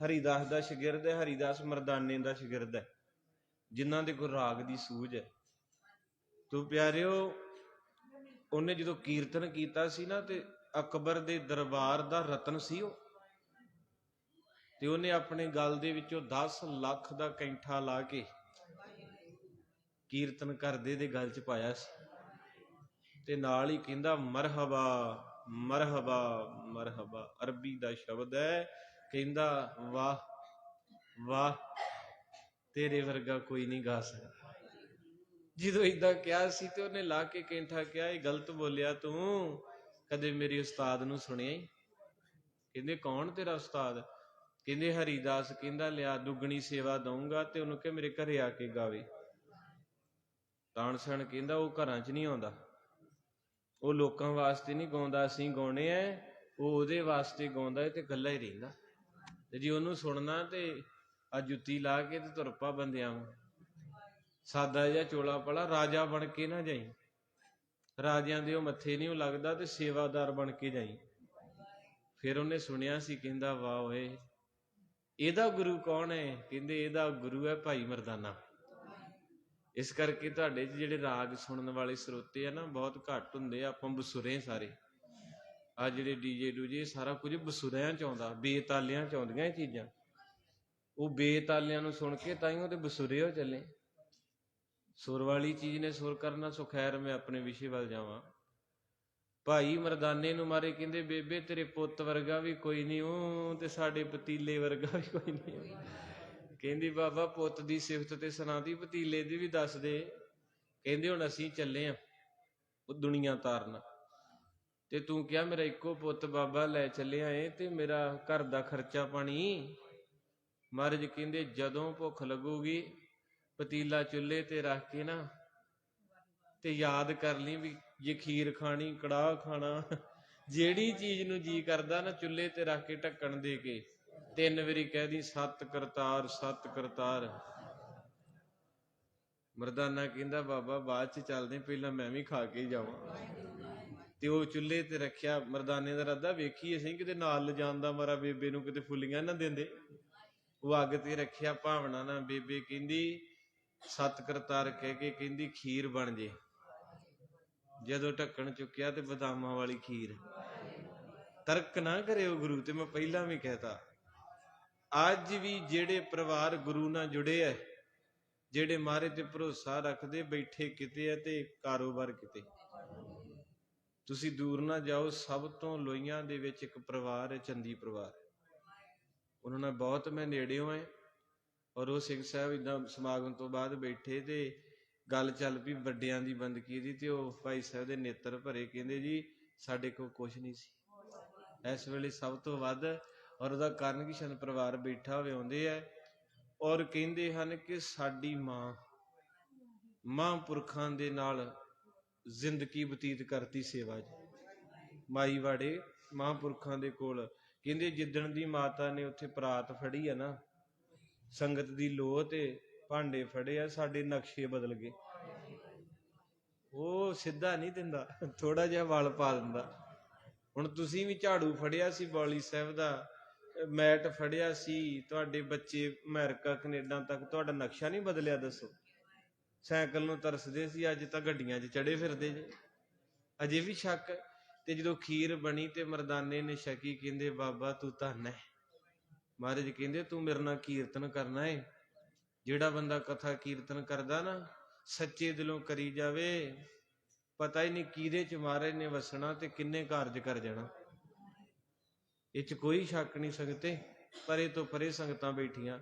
ਹਰੀਦਾਸ ਦਾ ਸ਼ਾਗਿਰਦ ਹੈ। ਹਰੀਦਾਸ ਮਰਦਾਨੇ ਦਾ ਸ਼ਾਗਿਰਦ ਹੈ, ਜਿਨ੍ਹਾਂ ਦੇ ਕੋਲ ਰਾਗ ਦੀ ਸੂਝ ਹੈ। ਤੂੰ ਪਿਆਰਿਓ, ਉਹਨੇ ਜਦੋਂ ਕੀਰਤਨ ਕੀਤਾ ਸੀ ਨਾ ਤੇ ਅਕਬਰ ਦੇ ਦਰਬਾਰ ਦਾ ਰਤਨ ਸੀ ਉਹ, ਤੇ ਉਹਨੇ ਆਪਣੇ ਗਲ ਦੇ ਵਿੱਚੋਂ 10 ਲੱਖ ਦਾ ਕੈਂਠਾ ਲਾ ਕੇ ਕੀਰਤਨ ਕਰਦੇ ਦੇ ਗਲ 'ਚ ਪਾਇਆ ਸੀ, ਤੇ ਨਾਲ ਹੀ ਕਹਿੰਦਾ ਮਰਹਬਾ ਮਰਹਬਾ ਮਰਹਬਾ। ਅਰਬੀ ਦਾ ਸ਼ਬਦ ਹੈ, ਕਹਿੰਦਾ ਵਾਹ ਵਾਹ ਤੇਰੇ ਵਰਗਾ ਕੋਈ ਨਹੀਂ ਗਾ ਸਕਦਾ। ਜਦੋਂ ਏਦਾਂ ਕਿਹਾ ਸੀ ਤੇ ਉਹਨੇ ਲਾ ਕੇ ਕੈਂਠਾ ਕਿਹਾ ਇਹ ਗਲਤ ਬੋਲਿਆ ਤੂੰ, ਕਦੇ ਮੇਰੇ ਉਸਤਾਦ ਨੂੰ ਸੁਣਿਆ ਹੀ? ਕਹਿੰਦੇ ਕੌਣ ਤੇਰਾ ਉਸਤਾਦ? ਕਹਿੰਦੇ ਹਰੀਦਾਸ। ਕਹਿੰਦਾ ਲਿਆ ਦੁੱਗਣੀ ਸੇਵਾ ਦਊਂਗਾ ਤੇ ਉਹਨੂੰ ਕਿ ਮੇਰੇ ਘਰੇ ਆ ਕੇ ਗਾਵੇ। ਤਾਨਸੈਨ ਕਹਿੰਦਾ ਉਹ ਘਰਾਂ 'ਚ ਨਹੀਂ ਆਉਂਦਾ, ਉਹ ਲੋਕਾਂ ਵਾਸਤੇ ਨਹੀਂ ਗਾਉਂਦਾ, ਅਸੀਂ ਗਾਉਣੇ ਐ, ਉਹ ਉਹਦੇ ਵਾਸਤੇ ਗਾਉਂਦਾ ਤੇ ਇਕੱਲਾ ਹੀ ਰਹਿੰਦਾ। ਤੇ ਜੇ ਉਹਨੂੰ ਸੁਣਨਾ ਤੇ ਆ ਜੁੱਤੀ ਲਾ ਕੇ ਤੇ ਤੁਰ ਪਾ ਬੰਦਿਆਂ ਨੂੰ, ਸਾਦਾ ਜਿਹਾ ਚੋਲਾ ਪਲਾ, ਰਾਜਾ ਬਣ ਕੇ ਨਾ ਜਾਈ, ਰਾਜਿਆਂ ਦੇ ਉਹ ਮੱਥੇ ਨਹੀਂ ਉਹ ਲੱਗਦਾ, ਤੇ ਸੇਵਾਦਾਰ ਬਣ ਕੇ ਜਾਈ। ਫਿਰ ਉਹਨੇ ਸੁਣਿਆ ਸੀ, ਕਹਿੰਦਾ ਵਾਹ ਓਏ ਇਹਦਾ ਗੁਰੂ ਕੌਣ ਹੈ? ਕਹਿੰਦੇ ਇਹਦਾ ਗੁਰੂ ਹੈ ਭਾਈ ਮਰਦਾਨਾ। ਇਸ ਕਰਕੇ ਤੁਹਾਡੇ 'ਚ ਜਿਹੜੇ ਰਾਗ ਸੁਣਨ ਵਾਲੇ ਸਰੋਤੇ ਆ ਨਾ ਬਹੁਤ ਘੱਟ ਹੁੰਦੇ ਆ। ਆਪਾਂ ਬਸੁਰੇ ਸਾਰੇ, ਆ ਜਿਹੜੇ ਡੀਜੇ ਡੂਜੇ ਸਾਰਾ ਕੁਝ ਬਸੁਰਿਆਂ 'ਚ ਆਉਂਦਾ, ਬੇਤਾਲਿਆਂ 'ਚ ਆਉਂਦੀਆਂ ਇਹ ਚੀਜ਼ਾਂ। ਉਹ ਬੇਤਾਲਿਆਂ ਨੂੰ ਸੁਣ ਕੇ ਤਾਂ ਹੀ ਉਹਦੇ ਬਸੁਰੇ ਹੋ ਚੱਲੇ। ਸੁਰ ਵਾਲੀ ਚੀਜ਼ ਨੇ ਸੁਰ ਕਰਨਾ। ਸੋ ਖੈਰ ਮੈਂ ਆਪਣੇ ਵਿਸ਼ੇ ਵੱਲ ਜਾਵਾਂ। ਭਾਈ ਮਰਦਾਨੇ ਨੂੰ ਮਾਰੇ ਕਹਿੰਦੇ ਬੇਬੇ ਤੇਰੇ ਪੁੱਤ ਵਰਗਾ ਵੀ ਕੋਈ ਨਹੀਂ ਉਹ, ਤੇ ਸਾਡੇ ਪਤੀਲੇ ਵਰਗਾ ਵੀ ਕੋਈ ਨਹੀਂ। ਕਹਿੰਦੀ ਬਾਬਾ ਪੁੱਤ ਦੀ ਸਿਫਤ ਤੇ ਸੁਣਾਦੀ, ਪਤੀਲੇ ਦੀ ਵੀ ਦੱਸ ਦੇ। ਕਹਿੰਦੇ ਹੁਣ ਅਸੀਂ ਚੱਲੇ ਆ ਉਹ ਦੁਨੀਆ ਤਾਰਨ, ਤੇ ਤੂੰ ਕਿਹਾ ਮੇਰਾ ਇੱਕੋ ਪੁੱਤ ਬਾਬਾ ਲੈ ਚੱਲਿਆ ਏ, ਤੇ ਮੇਰਾ ਘਰ ਦਾ ਖਰਚਾ ਪਾਣੀ। ਮਹਾਰਾਜ ਕਹਿੰਦੇ ਜਦੋਂ ਭੁੱਖ ਲੱਗੂਗੀ ਪਤੀਲਾ ਚੁੱਲ੍ਹੇ ਤੇ ਰੱਖ ਕੇ ਨਾ ਤੇ ਯਾਦ ਕਰ ਲਈ ਵੀ ਜੇ ਖੀਰ ਖਾਣੀ, ਕੜਾਹ ਖਾਣਾ, ਜਿਹੜੀ ਚੀਜ਼ ਨੂੰ ਜੀ ਕਰਦਾ ਨਾ ਚੁੱਲ੍ਹੇ ਤੇ ਰੱਖ ਕੇ ਢੱਕਣ ਦੇ ਕੇ 3 ਵਾਰੀ ਕਹਿ ਦੀ ਸਤ ਕਰਤਾਰ ਸਤ ਕਰਤਾਰ। ਮਰਦਾਨਾ ਕਹਿੰਦਾ ਬਾਬਾ ਬਾਅਦ ਚ ਚੱਲਦੇ, ਪਹਿਲਾਂ ਮੈਂ ਵੀ ਖਾ ਕੇ ਜਾਵਾਂ। ਤੇ ਉਹ ਚੁੱਲ੍ਹੇ ਤੇ ਰੱਖਿਆ। ਮਰਦਾਨੇ ਦਾ ਰੱਦਾ ਵੇਖੀ ਅਸੀਂ ਕਿਤੇ ਨਾਲ ਲਿਜਾਣ ਦਾ ਮਾਰਾ ਬੇਬੇ ਨੂੰ ਕਿਤੇ ਫੁੱਲੀਆਂ ਨਾ ਦਿੰਦੇ। ਉਹ ਅੱਗ ਤੇ ਰੱਖਿਆ ਭਾਵਨਾ ਨਾਲ। ਬੇਬੇ ਕਹਿੰਦੀ ਸਤ ਕਰਤਾਰ ਕਹਿ ਕੇ ਕਹਿੰਦੀ ਖੀਰ ਬਣ ਜੇ। ਜਦੋਂ ਢੱਕਣ ਚੁੱਕਿਆ ਤੇ ਬਦਾਮਾਂ ਵਾਲੀ ਖੀਰ। ਤਰਕ ਨਾ ਕਰਿਓ ਗੁਰੂ ਤੇ ਮੈਂ ਪਹਿਲਾਂ ਵੀ ਕਹਿਤਾ। ਅੱਜ ਵੀ ਜਿਹੜੇ ਪਰਿਵਾਰ ਗੁਰੂ ਨਾਲ ਜੁੜੇ ਐ, ਜਿਹੜੇ ਮਹਾਰਾਜ ਤੇ ਭਰੋਸਾ ਰੱਖਦੇ, ਬੈਠੇ ਕਿਤੇ ਐ ਤੇ ਕਾਰੋਬਾਰ ਕਿਤੇ। ਤੁਸੀਂ ਦੂਰ ਨਾ ਜਾਓ, ਸਭ ਤੋਂ ਲੋਹੀਆਂ ਦੇ ਵਿੱਚ ਇੱਕ ਪਰਿਵਾਰ ਹੈ, ਚੰਦੀ ਪਰਿਵਾਰ। ਉਹਨਾਂ ਨਾਲ ਬਹੁਤ ਮੈਂ ਨੇੜਿਓਂ ਐ। ਔਰ ਉਹ ਸਿੰਘ ਸਾਹਿਬ ਏਦਾਂ ਸਮਾਗਮ ਤੋਂ ਬਾਅਦ ਬੈਠੇ ਤੇ ਗੱਲ ਚੱਲ ਪਈ ਵੱਡਿਆਂ ਦੀ ਬੰਦਗੀ ਦੀ, ਤੇ ਉਹ ਭਾਈ ਸਾਹਿਬ ਦੇ ਨੇਤਰ ਭਰੇ। ਕਹਿੰਦੇ ਜੀ ਸਾਡੇ ਕੋਲ ਕੁਛ ਨਹੀਂ ਸੀ ਇਸ ਵੇਲੇ, ਸਭ ਤੋਂ ਵੱਧ। ਔਰ ਉਹਦਾ ਕਾਰਨ ਕਿਸ਼ਨ ਪਰਿਵਾਰ ਬੈਠਾ ਹੋਵੇ ਆਉਂਦੇ ਹੈ ਔਰ ਕਹਿੰਦੇ ਹਨ ਕਿ ਸਾਡੀ ਮਹਾਂਪੁਰਖਾਂ ਦੇ ਨਾਲ ਜ਼ਿੰਦਗੀ ਬਤੀਤ ਕਰਤੀ ਸੇਵਾ 'ਚ। ਮਾਈ ਵਾੜੇ ਮਹਾਂਪੁਰਖਾਂ ਦੇ ਕੋਲ ਕਹਿੰਦੇ ਜਿੱਦਣ ਦੀ ਮਾਤਾ ਨੇ ਉੱਥੇ ਪਰਾਤ ਫੜੀ ਆ ਨਾ, ਸੰਗਤ ਦੀ ਲੋਹ ਤੇ ਭਾਂਡੇ ਫੜੇ ਆ, ਸਾਡੇ ਨਕਸ਼ੇ ਬਦਲ ਗਏ। ਉਹ ਸਿੱਧਾ ਨਹੀਂ ਦਿੰਦਾ, ਥੋੜਾ ਜਿਹਾ ਵਲ ਪਾ ਦਿੰਦਾ। ਹੁਣ ਤੁਸੀਂ ਵੀ ਝਾੜੂ ਫੜਿਆ ਸੀ ਬੌਲੀ ਸਾਹਿਬ ਦਾ, ਮੈਟ ਫੜਿਆ ਸੀ, ਤੁਹਾਡੇ ਬੱਚੇ ਅਮਰੀਕਾ ਕੈਨੇਡਾ ਤੱਕ, ਤੁਹਾਡਾ ਨਕਸ਼ਾ ਨਹੀਂ ਬਦਲਿਆ? ਦੱਸੋ। ਸਾਈਕਲ ਨੂੰ ਤਰਸਦੇ ਸੀ, ਅੱਜ ਤਾਂ ਗੱਡੀਆਂ 'ਚ ਚੜੇ ਫਿਰਦੇ ਜੇ। ਅਜੇ ਵੀ ਸ਼ੱਕ। ਤੇ ਜਦੋਂ ਖੀਰ ਬਣੀ ਤੇ ਮਰਦਾਨੇ ਨੇ ਛਕੀ, ਕਹਿੰਦੇ ਬਾਬਾ ਤੂੰ ਧੰਨ ਹੈ। ਮਹਾਰਾਜ ਕਹਿੰਦੇ ਤੂੰ ਮੇਰੇ ਨਾਲ ਕੀਰਤਨ ਕਰਨਾ ਏ। ਜਿਹੜਾ ਬੰਦਾ ਕਥਾ ਕੀਰਤਨ ਕਰਦਾ ਨਾ, ਸੱਚੇ ਦਿਲੋਂ ਕਰੀ ਜਾਵੇ, ਪਤਾ ਹੀ ਨਹੀਂ ਕਿਹਦੇ 'ਚ ਮਹਾਰਾਜ ਨੇ ਵਸਣਾ ਤੇ ਕਿੰਨੇ ਕਾਰਜ ਕਰ ਜਾਣਾ। ਇਹ 'ਚ ਕੋਈ ਸ਼ੱਕ ਨਹੀਂ ਸੰਗਤੇ। ਪਰੇ ਤੋਂ ਪਰੇ ਸੰਗਤਾਂ ਬੈਠੀਆਂ।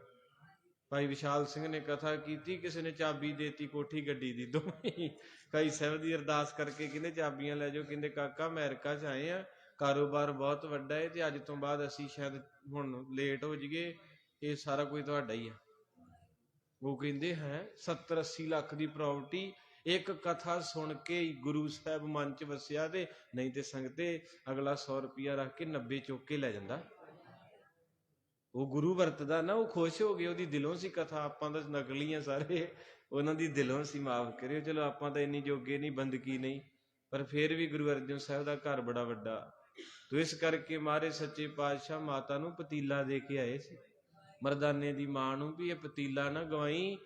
ਭਾਈ ਵਿਸ਼ਾਲ ਸਿੰਘ ਨੇ ਕਥਾ ਕੀਤੀ, ਕਿਸੇ ਨੇ ਚਾਬੀ ਦੇਤੀ ਕੋਠੀ ਗੱਡੀ ਦੀ। ਦੋਵੇਂ ਭਾਈ ਸਾਹਿਬ ਦੀ ਅਰਦਾਸ ਕਰਕੇ ਕਹਿੰਦੇ ਚਾਬੀਆਂ ਲੈ ਜਾਓ। ਕਹਿੰਦੇ ਕਾਕਾ ਅਮਰੀਕਾ 'ਚ ਆਏ ਆ, ਕਾਰੋਬਾਰ ਬਹੁਤ ਵੱਡਾ ਹੈ ਤੇ ਅੱਜ ਤੋਂ ਬਾਅਦ ਅਸੀਂ ਸ਼ਾਇਦ ਹੁਣ ਲੇਟ ਹੋ ਜਾਈਏ, ਇਹ ਸਾਰਾ ਕੁਝ ਤੁਹਾਡਾ ਹੀ ਆ। ਉਹ ਕਹਿੰਦੇ ਹੈ 70-80 ਲੱਖ ਦੀ ਪ੍ਰਾਪਰਟੀ। ਇੱਕ ਕਥਾ ਸੁਣ ਕੇ ਹੀ ਗੁਰੂ ਸਾਹਿਬ ਮਨ 'ਚ ਵਸਿਆ। ਤੇ ਨਹੀਂ ਤੇ ਸੰਗਤੇ ਅਗਲਾ 100 ਰੁਪਇਆ ਰੱਖ ਕੇ 90 ਚੁੱਕ ਕੇ ਲੈ ਜਾਂਦਾ। ਉਹ ਗੁਰੂ ਵਰਤਦਾ ਨਾ, ਉਹ ਖੁਸ਼ ਹੋ ਗਏ। ਉਹਦੀ ਦਿਲੋਂ ਸੀ ਕਥਾ। ਆਪਾਂ ਤਾਂ ਨਕਲੀ ਆ ਸਾਰੇ, ਉਹਨਾਂ ਦੀ ਦਿਲੋਂ ਸੀ। ਮਾਫ ਕਰਿਓ, ਚਲੋ ਆਪਾਂ ਤਾਂ ਇੰਨੀ ਜੋਗੇ ਨਹੀਂ, ਬੰਦਗੀ ਨਹੀਂ, ਪਰ ਫਿਰ ਵੀ ਗੁਰੂ ਅਰਜਨ ਸਾਹਿਬ ਦਾ ਘਰ ਬੜਾ ਵੱਡਾ। ਤੋ ਇਸ ਕਰਕੇ ਮਹਾਰਾਜ ਸੱਚੇ ਪਾਤਸ਼ਾਹ ਮਾਤਾ ਨੂੰ ਪਤੀਲਾ ਦੇ ਕੇ ਆਏ ਸੀ, ਮਰਦਾਨੇ ਦੀ ਮਾਂ ਨੂੰ, ਵੀ ਇਹ ਪਤੀਲਾ ਨਾ ਗਵਾਈ।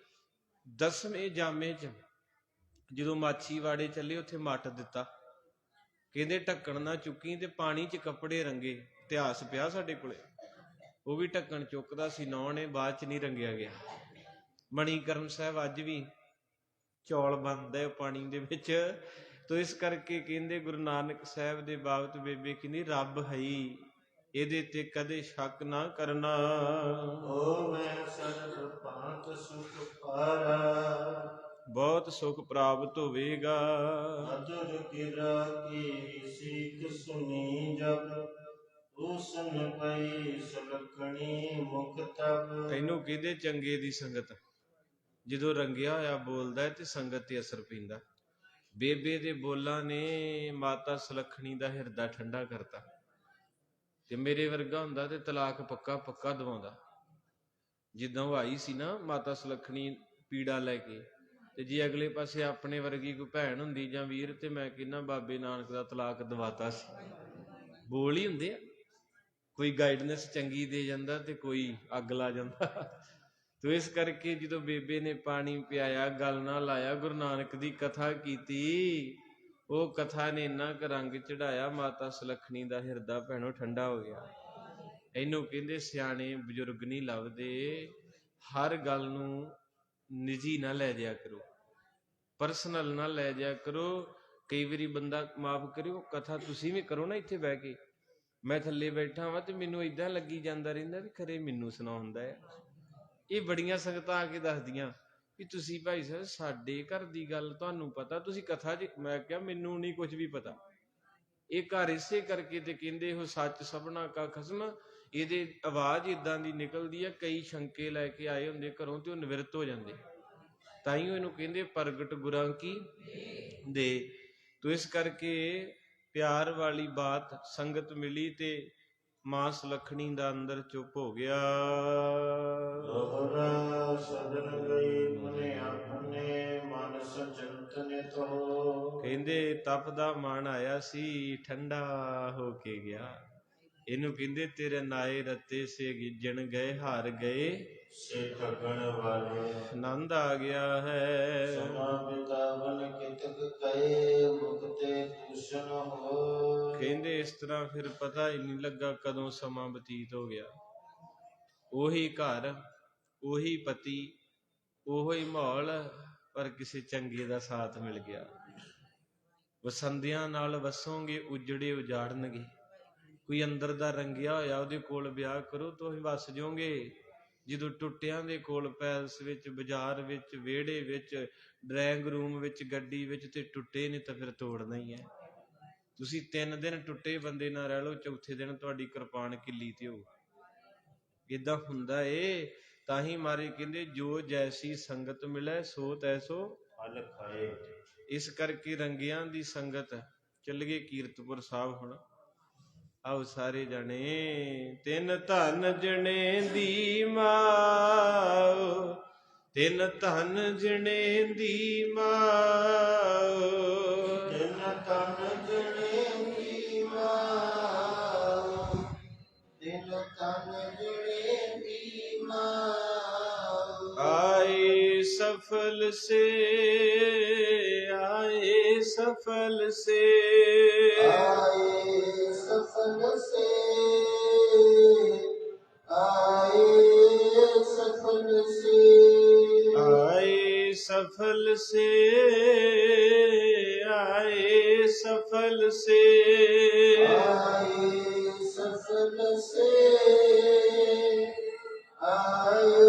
10ਵੇਂ ਜਾਮੇ 'ਚ ਜਦੋਂ ਮਾਛੀਵਾੜੇ ਚੱਲੇ, ਉੱਥੇ ਮੱਟ ਦਿੱਤਾ। ਕਹਿੰਦੇ ਢੱਕਣ ਨਾ ਚੁੱਕੀ ਤੇ ਪਾਣੀ 'ਚ ਕੱਪੜੇ ਰੰਗੇ। ਇਤਿਹਾਸ ਪਿਆ ਸਾਡੇ ਕੋਲੇ। ਉਹ ਵੀ ਢੱਕਣ ਚੁੱਕਦਾ ਸੀ, ਨੌ ਨੇ ਬਾਅਦ 'ਚ ਨਹੀਂ ਰੰਗਿਆ ਗਿਆ। ਮਣੀਕਰਨ ਸਾਹਿਬ ਅੱਜ ਵੀ ਚੌਲ ਬਣਦਾ ਪਾਣੀ ਦੇ ਵਿੱਚ। ਤੋ ਇਸ ਕਰਕੇ ਕਹਿੰਦੇ ਗੁਰੂ ਨਾਨਕ ਸਾਹਿਬ ਦੇ ਬਾਬਤ ਬੇਬੇ ਕਹਿੰਦੀ ਰੱਬ ਹੈ, ਇਹਦੇ ਤੇ ਕਦੇ ਸ਼ੱਕ ਨਾ ਕਰਨਾ। ਹੋਵੇ ਸਰਬ ਭਾਂਤ ਸੁਖ ਪਾਰਾ, ਬਹੁਤ ਸੁਖ ਪ੍ਰਾਪਤ ਹੋਵੇਗਾ। ਮਧੁਰ ਗਿਰਾ ਕੀ ਸੀਖ ਸੁਨੀ ਜਬ, ਉਸਨ ਪਈ ਸੁਲਖਣੀ ਮੁਖ ਤਬ। ਇਹਨੂੰ ਕਹਿੰਦੇ ਚੰਗੇ ਦੀ ਸੰਗਤ। ਜਦੋਂ ਰੰਗਿਆ ਹੋਇਆ ਬੋਲਦਾ ਤੇ ਸੰਗਤ ਤੇ ਅਸਰ ਪੈਂਦਾ। ਬੇਬੇ ਦੇ ਬੋਲਾਂ ਨੇ ਮਾਤਾ ਸੁਲੱਖਣੀ ਦਾ ਹਿਰਦਾ ਠੰਡਾ ਕਰਤਾ। ਤੇ ਮੇਰੇ ਵਰਗਾ ਹੁੰਦਾ ਤੇ ਤਲਾਕ ਪੱਕਾ ਦਵਾਉਂਦਾ। ਜਿੱਦਾਂ ਉਹ ਆਈ ਸੀ ਨਾ ਮਾਤਾ ਸੁਲੱਖਣੀ ਪੀੜਾ ਲੈ ਕੇ, ਤੇ ਜੇ ਅਗਲੇ ਪਾਸੇ ਆਪਣੇ ਵਰਗੀ ਕੋਈ ਭੈਣ ਹੁੰਦੀ ਜਾਂ ਵੀਰ, ਤੇ ਮੈਂ ਕਹਿੰਦਾ ਬਾਬੇ ਨਾਨਕ ਦਾ ਤਲਾਕ ਦਵਾਤਾ ਸੀ। ਬੋਲ ਹੀ ਹੁੰਦੇ ਆ, ਕੋਈ ਗਾਈਡਨੈਸ ਚੰਗੀ ਦੇ ਜਾਂਦਾ ਤੇ ਕੋਈ ਅੱਗ ਲਾ ਜਾਂਦਾ। ਤੋ ਇਸ ਕਰਕੇ ਜਦੋਂ ਬੇਬੇ ਨੇ ਪਾਣੀ ਪਿਆਇਆ, ਗੱਲ ਨਾ ਲਾਇਆ, ਗੁਰੂ ਨਾਨਕ ਦੀ ਕਥਾ ਕੀਤੀ, ਉਹ ਕਥਾ ਨੇ ਇੰਨਾ ਕੁ ਰੰਗ ਚੜਾਇਆ, ਮਾਤਾ ਸੁਲੱਖਣੀ ਦਾ ਹਿਰਦਾ ਭੈਣੋ ਠੰਡਾ ਹੋ ਗਿਆ। ਇਹਨੂੰ ਕਹਿੰਦੇ ਸਿਆਣੇ ਬਜ਼ੁਰਗ ਨਹੀਂ ਲੱਭਦੇ। ਹਰ ਗੱਲ ਨੂੰ ਨਿੱਜੀ ਨਾ ਲੈ ਜਾਇਆ ਕਰੋ, ਪਰਸਨਲ ਨਾ ਲੈ ਜਾਇਆ ਕਰੋ। ਕਈ ਵਾਰੀ ਬੰਦਾ, ਮਾਫ ਕਰਿਓ, ਕਥਾ ਤੁਸੀਂ ਵੀ ਕਰੋ ਨਾ ਇੱਥੇ ਬਹਿ ਕੇ। ਮੈਂ ਥੱਲੇ ਬੈਠਾ ਵਾਂ ਤੇ ਮੈਨੂੰ ਏਦਾਂ ਲੱਗੀ ਜਾਂਦਾ ਰਹਿੰਦਾ ਵੀ ਖਰੇ ਮੈਨੂੰ ਸੁਣਾਉਂਦਾ ਹੈ। ਇਹ ਬੜੀਆਂ ਸੰਗਤਾਂ ਆ ਕੇ ਦੱਸਦੀਆਂ ਵੀ ਤੁਸੀਂ ਭਾਈ ਸਾਹਿਬ ਸਾਡੇ ਘਰ ਦੀ ਗੱਲ ਤੁਹਾਨੂੰ ਪਤਾ, ਤੁਸੀਂ ਕਥਾ 'ਚ। ਮੈਂ ਕਿਹਾ ਮੈਨੂੰ ਨਹੀਂ ਕੁਝ ਵੀ ਪਤਾ। ਇਹ ਘਰ ਇਸੇ ਕਰਕੇ ਤੇ ਕਹਿੰਦੇ ਉਹ ਸੱਚ ਸਭਨਾ ਕਾ ਖਸਮ। ਇਹਦੇ ਆਵਾਜ਼ ਇਦਾਂ ਦੀ ਨਿਕਲਦੀ ਆ, ਕਈ ਸ਼ੰਕੇ ਲੈ ਕੇ ਆਏ ਹੁੰਦੇ ਘਰੋਂ ਤੇ ਉਹ ਨਿਵਰਤ ਹੋ ਜਾਂਦੇ। ਤਾਈਓ ਇਹਨੂੰ ਕਹਿੰਦੇ ਪ੍ਰਗਟ ਗੁਰਾਂ ਕੀ ਦੇ। ਤੋ ਇਸ ਕਰਕੇ ਪਿਆਰ ਵਾਲੀ ਬਾਤ ਸੰਗਤ ਮਿਲੀ ਤੇ ਮਾਂ ਸੁਲੱਖਣੀ ਦਾ ਅੰਦਰ ਚੁੱਪ ਹੋ ਗਿਆ। ਦੋਹਰਾ ਸਦਨ ਗਈ ਮਨੇ ਆਪਣੇ ਮਨ ਸਚੰਤ ਨੇ ਤੋ। ਕਹਿੰਦੇ ਕਹਿੰਦੇ ਤਪ ਦਾ ਮਾਣ ਆਇਆ ਸੀ, ਠੰਡਾ ਹੋ ਕੇ ਗਿਆ। ਇਹਨੂੰ ਕਹਿੰਦੇ ਤੇਰੇ ਨਾਏ ਰਤੇ ਸੇ ਗਿੱਜਣ ਗਏ, ਹਾਰ ਗਏ ਸੇ ਠਗਣ ਵਾਲੇ। ਆਨੰਦ ਆ ਗਿਆ ਹੈ। ਸਮਾਂ ਬਿਤਾਵਨ ਕਿਤਕ ਕਏ, ਮੁਕਤੇ ਭੂਸ਼ਣ ਹੋਏ। ਕਹਿੰਦੇ ਇਸ ਤਰ੍ਹਾਂ ਫਿਰ ਪਤਾ ਹੀ ਨਹੀਂ ਲੱਗਾ ਕਦੋਂ ਸਮਾਂ ਬਤੀਤ ਹੋ ਗਿਆ। ਉਹੀ ਘਰ, ਉਹੀ ਪਤੀ, ਉਹੀ ਮਾਹੌਲ, ਪਰ ਕਿਸੇ ਚੰਗੇ ਦਾ ਸਾਥ ਮਿਲ ਗਿਆ। ਵਸੰਦਿਆਂ ਨਾਲ ਵਸੋਗੇ, ਉਜੜੇ ਉਜਾੜਨਗੇ। ਕੋਈ ਅੰਦਰ ਦਾ ਰੰਗਿਆ ਹੋਇਆ ਉਹਦੇ ਕੋਲ ਵਿਆਹ ਕਰੋ, ਤੁਸੀਂ ਵਸ ਜਾਓਗੇ। ਜਦੋਂ ਟੁੱਟਿਆਂ ਦੇ ਕੋਲ, ਪੈਲਸ ਵਿੱਚ, ਬਾਜ਼ਾਰ ਵਿੱਚ, ਵਿਹੜੇ ਵਿੱਚ, ਡਰਾਇੰਗ ਰੂਮ ਵਿੱਚ, ਗੱਡੀ ਵਿੱਚ, ਤੇ ਟੁੱਟੇ ਨੇ ਤਾਂ ਫਿਰ ਤੋੜਨਾ ਹੀ ਹੈ। ਤੁਸੀਂ 3 ਦਿਨ ਟੁੱਟੇ ਬੰਦੇ ਨਾਲ ਰਹਿ ਲਓ, ਚੌਥੇ ਦਿਨ ਤੁਹਾਡੀ ਕਿਰਪਾਨ ਕਿੱਲੀ ਤੇ ਹੋ। ਏਦਾਂ ਹੁੰਦਾ ਏ। ਤਾਂ ਹੀ ਮਾਰੇ ਕਹਿੰਦੇ ਜੋ ਜੈਸੀ ਸੰਗਤ ਮਿਲੇ ਸੋ ਤੈਸੋ ਫਲ ਖਾਏ। ਇਸ ਕਰਕੇ ਰੰਗਿਆਂ ਦੀ ਸੰਗਤ। ਚੱਲੀਏ ਕੀਰਤਪੁਰ ਸਾਹਿਬ ਹੁਣ। ਆਓ ਸਾਰੇ ਜਣੇ। ਤਿੰਨ ਧਨ ਜਣੇ ਦੀ ਮਾਂ, ਤਿੰਨ ਧਨ ਜਣੇ ਦੀ ਮਾਂ, ਤਿੰਨ ਧਨ ਜਣੇ ਦੀ ਮਾਂ, ਤਿੰਨ ਧਨ ਜਣੇ ਦੀ ਮਾਂ। आए सफल से, आए सफल से, आए सफल से, आए सफल से, आए सफल से, आए सफल से, आए सफल से, आए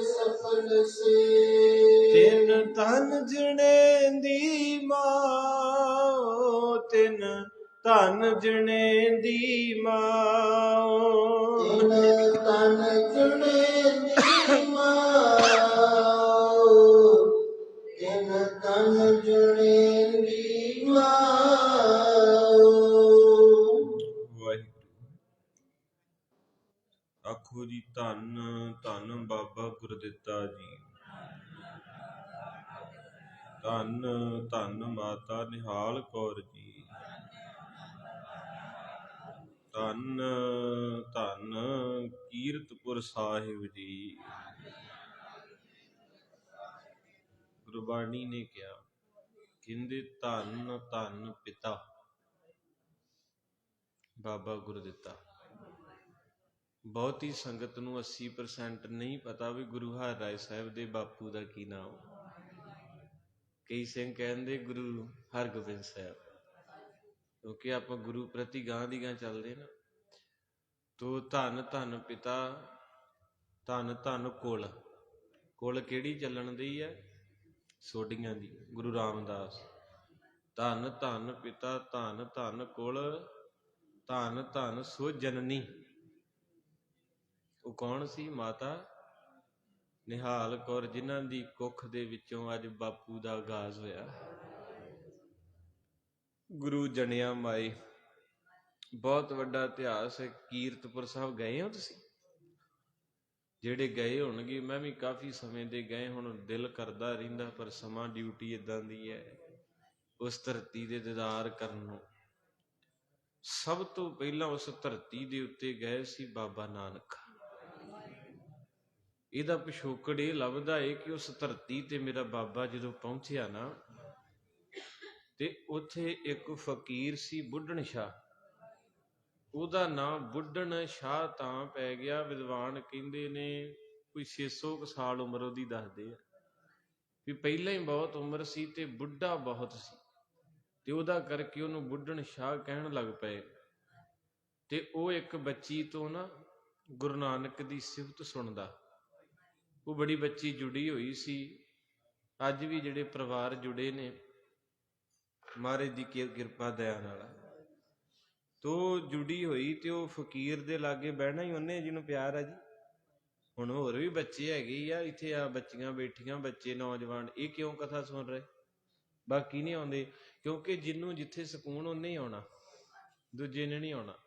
सफल से। तिन धन जने दी मां, तिन धन जने दी मां, तिन धन जने दी मां, तिन धन जने दी मां। ਆਖੋ ਜੀ ਧੰਨ ਧੰਨ ਬਾਬਾ ਗੁਰਦਿੱਤਾ ਜੀ। ਧੰਨ ਧੰਨ ਮਾਤਾ ਨਿਹਾਲ ਕੌਰ ਜੀ। ਧੰਨ ਧੰਨ ਕੀਰਤਪੁਰ ਸਾਹਿਬ ਜੀ। ਗੁਰਬਾਣੀ ਨੇ ਕਿਹਾ, ਕਹਿੰਦੇ ਧੰਨ ਧੰਨ ਪਿਤਾ ਬਾਬਾ ਗੁਰਦਿੱਤਾ। ਬਹੁਤੀ ਸੰਗਤ ਨੂੰ 80% ਨਹੀਂ ਪਤਾ ਵੀ ਗੁਰੂ ਹਰਿਰਾਏ ਸਾਹਿਬ ਦੇ ਬਾਪੂ ਦਾ ਕੀ ਨਾਮ। ਕਈ ਸਿੰਘ ਕਹਿੰਦੇ ਗੁਰੂ ਹਰਗੋਬਿੰਦ ਸਾਹਿਬ, ਕਿਉਂਕਿ ਆਪਾਂ ਗੁਰੂ ਪ੍ਰਤੀ ਗਾਂ ਦੀ ਗਾਂ ਚੱਲਦੇ ਨਾ। ਤੋ ਧੰਨ ਧੰਨ ਪਿਤਾ, ਧੰਨ ਧੰਨ ਕੁਲ। ਕੁਲ ਕਿਹੜੀ ਚੱਲਣ ਦੀ ਹੈ? ਸੋਢੀਆਂ ਦੀ, ਗੁਰੂ ਰਾਮਦਾਸ। ਧੰਨ ਧੰਨ ਪਿਤਾ, ਧੰਨ ਧੰਨ ਕੁਲ, ਧੰਨ ਧੰਨ ਸੋ ਜਨਨੀ। ਉਹ ਕੌਣ ਸੀ? ਮਾਤਾ ਨਿਹਾਲ ਕੌਰ, ਜਿਨ੍ਹਾਂ ਦੀ ਕੁੱਖ ਦੇ ਵਿੱਚੋਂ ਅੱਜ ਬਾਪੂ ਦਾ ਆਗਾਜ਼ ਹੋਇਆ। ਗੁਰੂ ਜਣਿਆ ਮਾਏ। ਬਹੁਤ ਵੱਡਾ ਇਤਿਹਾਸ ਹੈ। ਕੀਰਤਪੁਰ ਸਾਹਿਬ ਗਏ ਹੋ ਤੁਸੀਂ? ਜਿਹੜੇ ਗਏ ਹੋਣਗੇ, ਮੈਂ ਵੀ ਕਾਫੀ ਸਮੇਂ ਦੇ ਗਏ, ਹੁਣ ਦਿਲ ਕਰਦਾ ਰਹਿੰਦਾ, ਪਰ ਸਮਾਂ ਡਿਊਟੀ ਏਦਾਂ ਦੀ ਹੈ। ਉਸ ਧਰਤੀ ਦੇ ਦੀਦਾਰ ਕਰਨ ਨੂੰ ਸਭ ਤੋਂ ਪਹਿਲਾਂ ਉਸ ਧਰਤੀ ਦੇ ਉੱਤੇ ਗਏ ਸੀ ਬਾਬਾ ਨਾਨਕ। ਇਹਦਾ ਪਿਛੋਕੜ ਇਹ ਲੱਭਦਾ ਏ ਕਿ ਉਸ ਧਰਤੀ ਤੇ ਮੇਰਾ ਬਾਬਾ ਜਦੋਂ ਪਹੁੰਚਿਆ ਨਾ, ਤੇ ਉੱਥੇ ਇੱਕ ਫਕੀਰ ਸੀ ਬੁੱਢਣ ਸ਼ਾਹ। ਉਹਦਾ ਨਾਂ ਬੁੱਢਣ ਸ਼ਾਹ ਤਾਂ ਪੈ ਗਿਆ, ਵਿਦਵਾਨ ਕਹਿੰਦੇ ਨੇ ਕੋਈ 600 ਕੁ ਸਾਲ ਉਮਰ ਉਹਦੀ ਦੱਸਦੇ ਆ, ਵੀ ਪਹਿਲਾਂ ਹੀ ਬਹੁਤ ਉਮਰ ਸੀ ਤੇ ਬੁੱਢਾ ਬਹੁਤ ਸੀ, ਤੇ ਉਹਦਾ ਕਰਕੇ ਉਹਨੂੰ ਬੁੱਢਣ ਸ਼ਾਹ ਕਹਿਣ ਲੱਗ ਪਏ। ਤੇ ਉਹ ਇੱਕ ਬੱਚੀ ਤੋਂ ਨਾ ਗੁਰੂ ਨਾਨਕ ਦੀ ਸਿਫਤ ਸੁਣਦਾ। ਉਹ ਬੜੀ ਬੱਚੀ ਜੁੜੀ ਹੋਈ ਸੀ। ਅੱਜ ਵੀ ਜਿਹੜੇ ਪਰਿਵਾਰ ਜੁੜੇ ਨੇ ਮਹਾਰਾਜ ਦੀ ਕਿਰਪਾ ਦਇਆ ਨਾਲ, ਤੋ ਜੁੜੀ ਹੋਈ, ਤੇ ਉਹ ਫਕੀਰ ਦੇ ਲਾਗੇ ਬਹਿਣਾ ਹੀ ਉਹਨੇ ਜਿਹਨੂੰ ਪਿਆਰ ਆ ਜੀ। ਹੁਣ ਹੋਰ ਵੀ ਬੱਚੇ ਹੈਗੇ ਆ ਇੱਥੇ, ਆ ਬੱਚੀਆਂ ਬੈਠੀਆਂ, ਬੱਚੇ ਨੌਜਵਾਨ, ਇਹ ਕਿਉਂ ਕਥਾ ਸੁਣ ਰਹੇ? ਬਾਕੀ ਨਹੀਂ ਆਉਂਦੇ, ਕਿਉਂਕਿ ਜਿਹਨੂੰ ਜਿੱਥੇ ਸਕੂਨ ਉਹਨੇ ਹੀ ਆਉਣਾ, ਦੂਜੇ ਨੇ ਨਹੀਂ ਆਉਣਾ।